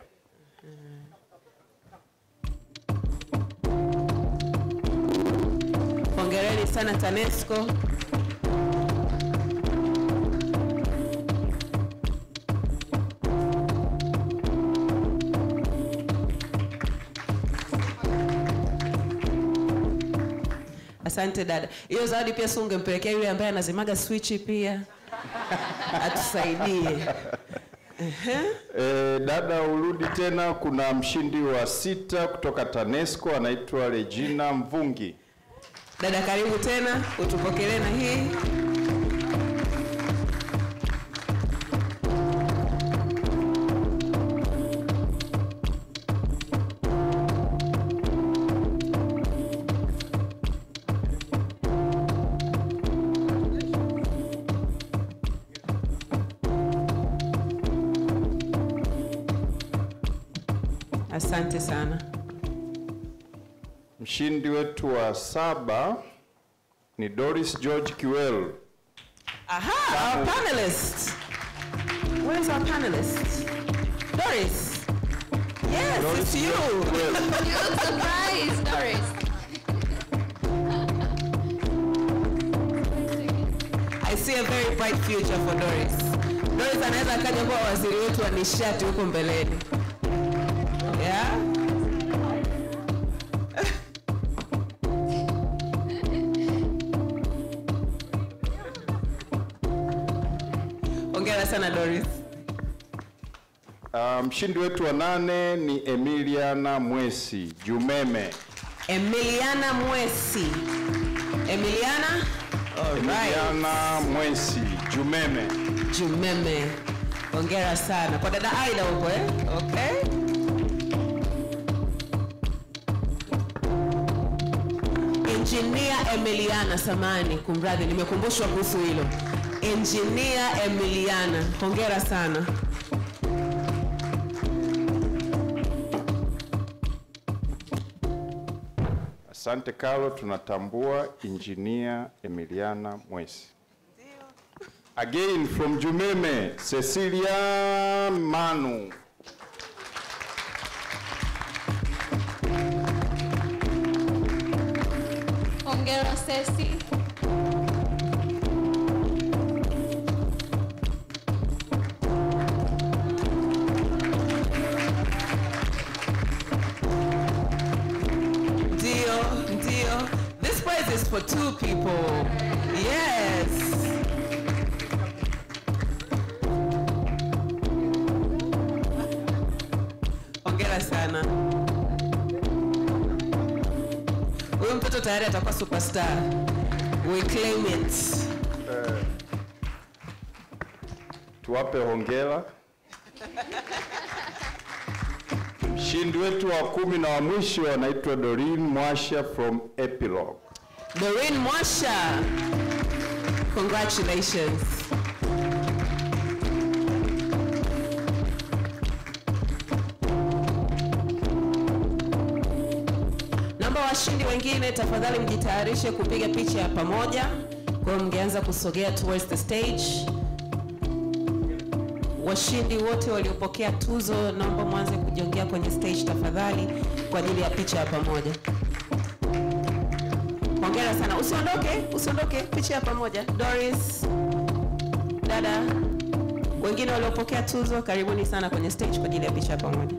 Hongereni sana TANESCO. Asante dada. Hiyo zawadi pia ungempelekea yule ambaye anazimaga switch pia. Atusaidie. Dada urudi tena, kuna mshindi wa 6 kutoka TANESCO anaitwa Regina Mvungi. Dada karibu tena, utupokelee na hii. Asante sana. Mshindi wetu wa 7 ni Doris George Kiwel. Aha, our panelist. Where is our panelist? Doris. Yes, Doris it's you. Kiwel. You look surprised, Doris. I see a very bright future for Doris. Doris anaweza akaja kuwa waziri wetu wa nishati huko mbeleni. Yeah? Hongera sana Doris. Mshindi wetu wa 8 ni Emiliana Mwesi Jumeme. Emiliana Mwesi. Emiliana? Emiliana Mwesi, Jumeme. Jumeme. Hongera sana. Kwa dada Aida huko Okay. Engineer Emiliana samani, kumradhi nimekumbushwa kuhusu hilo. Engineer Emiliana, hongera sana. Asante Carlo, tunatambua Engineer Emiliana Mwesi. Again from Jumeme, Cecilia Manu. Hongera Ceci. This prize is for 2 people. Yes. Hongera sana. Huyu mtoto tayari atakuwa superstar. We claim it. Tuwape hongera. Mshindi wetu wa 10 na wa mwisho anaitwa Doreen Mwasha from Epilogue. Doreen Mwasha. Congratulations. Namba washindi wengine tafadhali mjitayarishe kupiga picha ya pamoja. Kwa mngeanza kusogea towards the stage. Washindi wote waliopokea tuzo naomba mwanze kujiongea kwenye stage tafadhali kwa ajili ya picha ya pamoja. Hongera sana. Usiondoke, picha ya pamoja. Doris, dada, wengine waliopokea tuzo karibuni sana kwenye stage kwa ajili ya picha ya pamoja.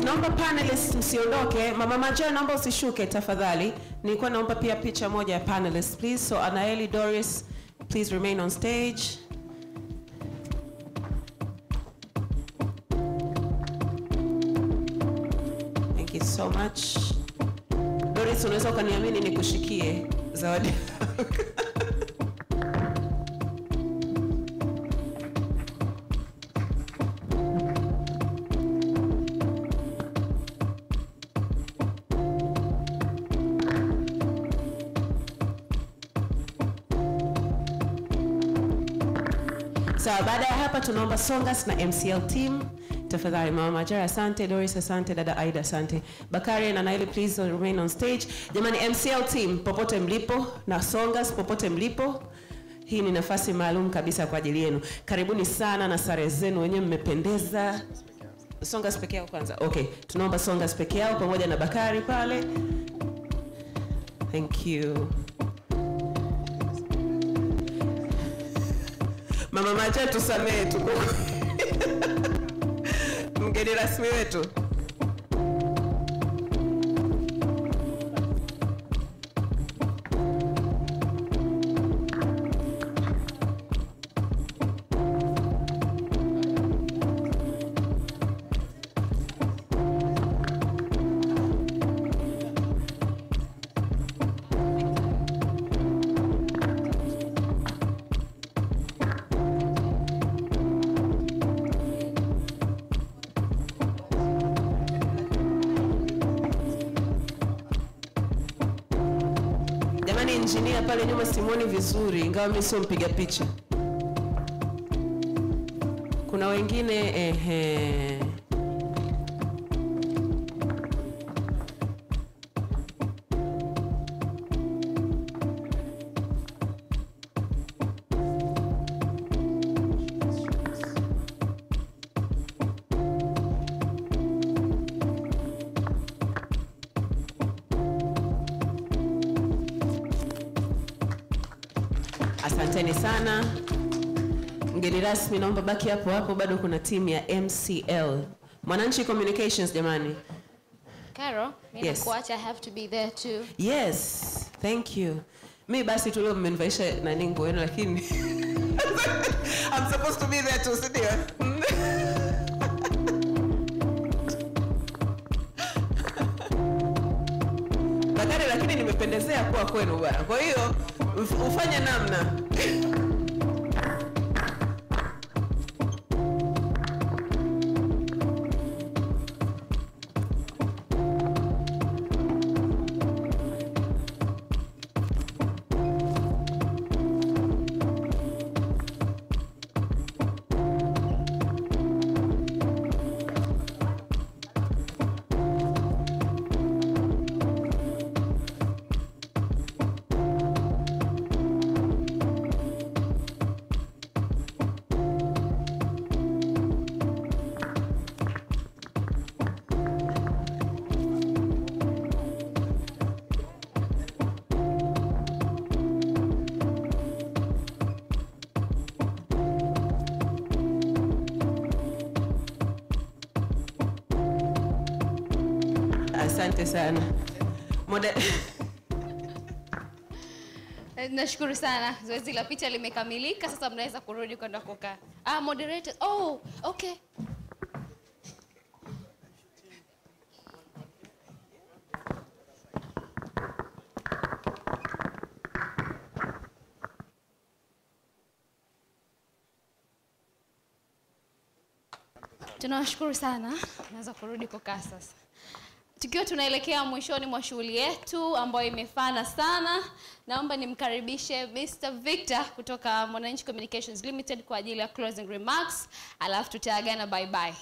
Naomba panelists msiondoke. Mama Major naomba usishuke tafadhali. Nilikuwa naomba pia picha moja ya panelists please. So Anaeli, Doris, please remain on stage. Thank you so much. Doris, unaweza ukaniamini nikushikie zawadi. Sawa, baada ya hapa tunaomba Songas na MCL team. Tafadhali Mama Majara asante, Doris asante, dada Aida asante. Bakari na Naili please remain on stage. Jamani MCL team popote mlipo na Songas popote mlipo. Hii ni nafasi maalum kabisa kwa ajili yenu. Karibuni sana na sare zenu wenyewe mmependeza. Songas peke yao kwanza. Okay, tunaomba Songas peke yao pamoja na Bakari pale. Thank you. Mama Majara tusamehe tu. Mgeni rasmi wetu. Engineer pale nyuma simoni vizuri ingawa mimi sio mpiga picha. Kuna wengine Asanteni sana. Mgeni rasmi naomba baki hapo hapo, bado kuna timu ya MCL. Mwananchi Communications jamani. Carol, Yes. kuacha, I have to be there too. Yes, thank you. Mi basi tu leo mmenivaisha nani nguo yenu lakini I'm supposed to be there too, si ndio? Bakari, lakini nimependezea kuwa kwenu bwana. Kwa hiyo ufanye namna. Asante sana. Nashukuru sana. Zoezi la picha limekamilika. Sasa mnaweza kurudi kwenda kukaa. Moderators. Oh, okay. Tunawashukuru sana. Naweza kurudi kukaa sasa. Tukiwa tunaelekea mwishoni mwa shughuli yetu ambayo imefana sana, naomba nimkaribishe Mr. Victor kutoka Mwananchi Communications Limited kwa ajili ya closing remarks, alafu tutaagana bye bye.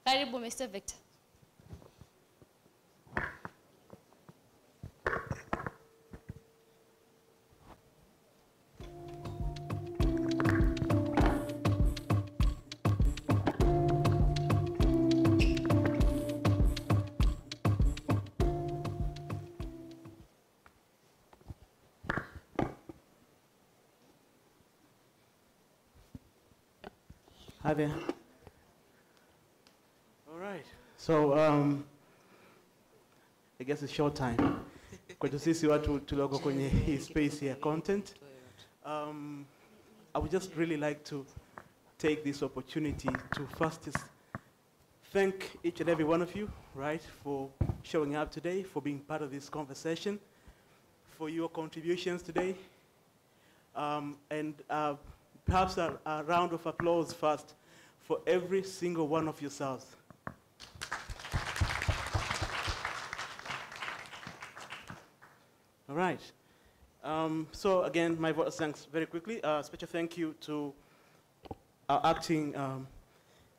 Karibu Mr. Victor. Hi there. All right. So I guess it's short time. Kwetu sisi watu tulioko kwenye hii space ya content. I would just really like to take this opportunity to first thank each and every one of you, right, for showing up today, for being part of this conversation, for your contributions today, and perhaps a round of applause first for every single one of yourselves. All right. So again, my vote thanks very quickly. Special thank you to our acting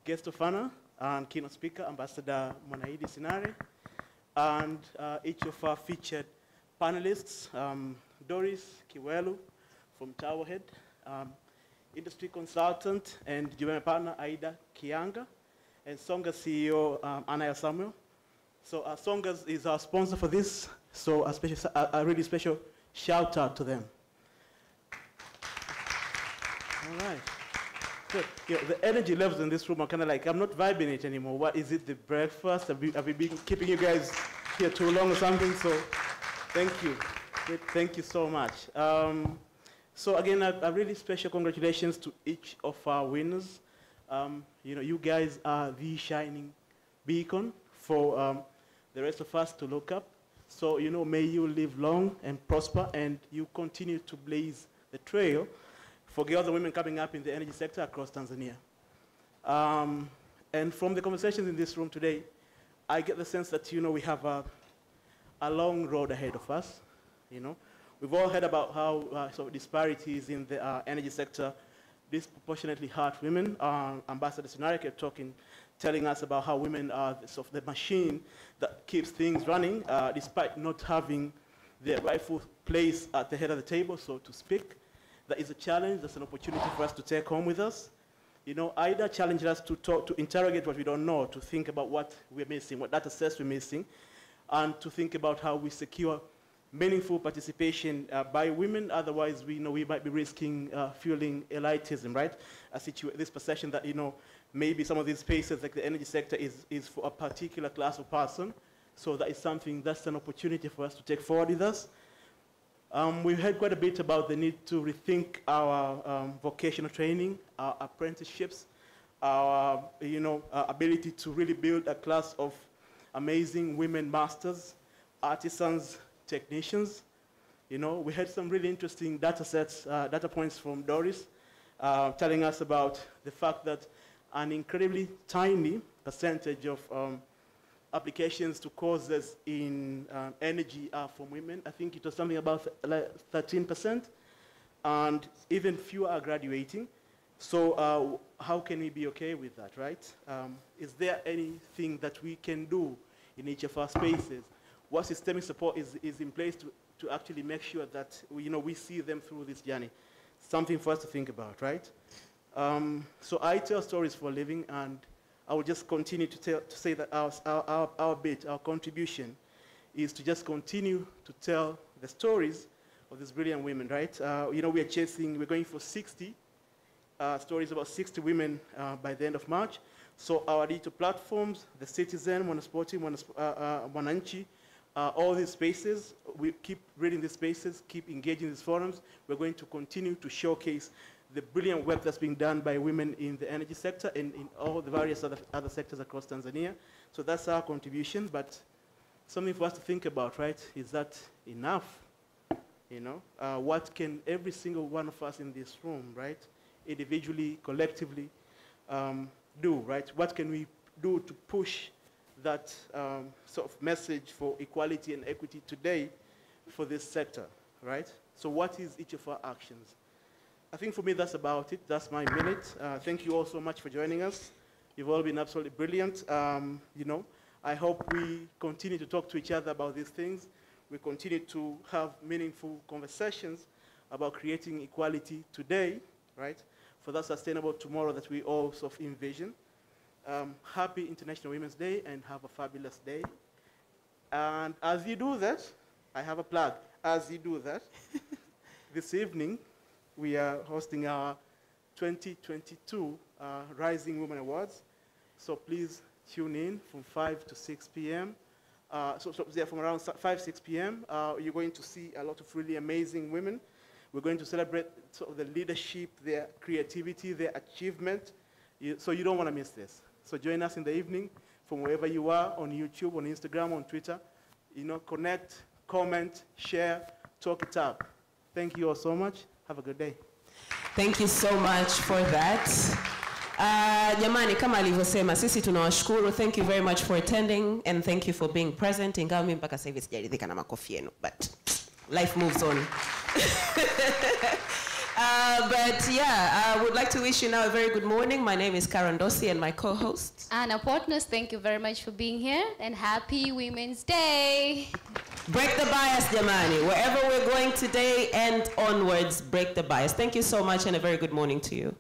guest of honor and keynote speaker, Ambassador Mwanaidi Sinare, and each of our featured panelists, Doris Kiwelu from Towerhead, industry consultant and Juvenile partner Aida Kianga, and Songa CEO Anaya Samuel. So Songas is our sponsor for this, so a really special shout out to them. All right. Good. Yeah, the energy levels in this room are kind of like, I'm not vibing it anymore. What is it, the breakfast? Have we been keeping you guys here too long or something? So thank you. Good. Thank you so much. So again, a really special congratulations to each of our winners. You know, you guys are the shining beacon for the rest of us to look up. So, you know, may you live long and prosper, and you continue to blaze the trail for girls and women coming up in the energy sector across Tanzania. And from the conversations in this room today, I get the sense that, you know, we have a long road ahead of us, you know. We've all heard about how sort of disparities in the energy sector disproportionately hurt women. Ambassador Sinare kept telling us about how women are sort of the machine that keeps things running, despite not having their rightful place at the head of the table, so to speak. That is a challenge. That's an opportunity for us to take home with us. You know, Ida challenged us to interrogate what we don't know, to think about what we're missing, what data sets we're missing, and to think about how we secure meaningful participation by women. Otherwise, we might be risking fueling elitism, right? This perception that, maybe some of these spaces, like the energy sector, is for a particular class of person. So that is something, that's an opportunity for us to take forward with us. We've heard quite a bit about the need to rethink our vocational training, our apprenticeships, our ability to really build a class of amazing women masters, artisans, technicians. We had some really interesting data points from Doris, telling us about the fact that an incredibly tiny percentage of applications to courses in energy are from women. I think it was something about 13%, and even fewer are graduating. So how can we be okay with that, right? Is there anything that we can do in each of our spaces? What systemic support is in place to actually make sure that we see them through this journey? Something for us to think about, right? So I tell stories for a living, and I will just continue to say that our contribution is to just continue to tell the stories of these brilliant women, right? We're going for 60 stories, about 60 women by the end of March. So our digital platforms, The Citizen, Mwanaspoti, Mwananchi, all these spaces, we keep reading these spaces, keep engaging these forums. We're going to continue to showcase the brilliant work that's being done by women in the energy sector and in all the various other sectors across Tanzania. So that's our contribution, but something for us to think about, right? Is that enough? What can every single one of us in this room, right, individually, collectively, do, right? What can we do to push that sort of message for equality and equity today for this sector, right? So what is each of our actions? I think for me, that's about it. That's my minute. Thank you all so much for joining us. You've all been absolutely brilliant. I hope we continue to talk to each other about these things. We continue to have meaningful conversations about creating equality today, right, for that sustainable tomorrow that we all sort of envision. Happy International Women's Day, and have a fabulous day. And as you do that, I have a plug. As you do that, this evening, we are hosting our 2022 Rising Women Awards. So please tune in from 5 to 6 p.m. From around 5, 6 p.m., you're going to see a lot of really amazing women. We're going to celebrate sort of the leadership, their creativity, their achievement. So you don't want to miss this. So join us in the evening from wherever you are, on YouTube, on Instagram, on Twitter. Connect, comment, share, talk it up. Thank you all so much. Have a good day. Thank you so much for that. Jamani, kama alivyosema, sisi tunawashukuru. Thank you very much for attending, and thank you for being present. Ingawa mimi mpaka sasa hivi sijaridhika na makofi yenu, but life moves on. But yeah, I would like to wish you now a very good morning. My name is Karen Dossi, and my co-host Anna Portness. Thank you very much for being here, and happy Women's Day. Break the bias, jamani. Wherever we're going today and onwards, break the bias. Thank you so much, and a very good morning to you.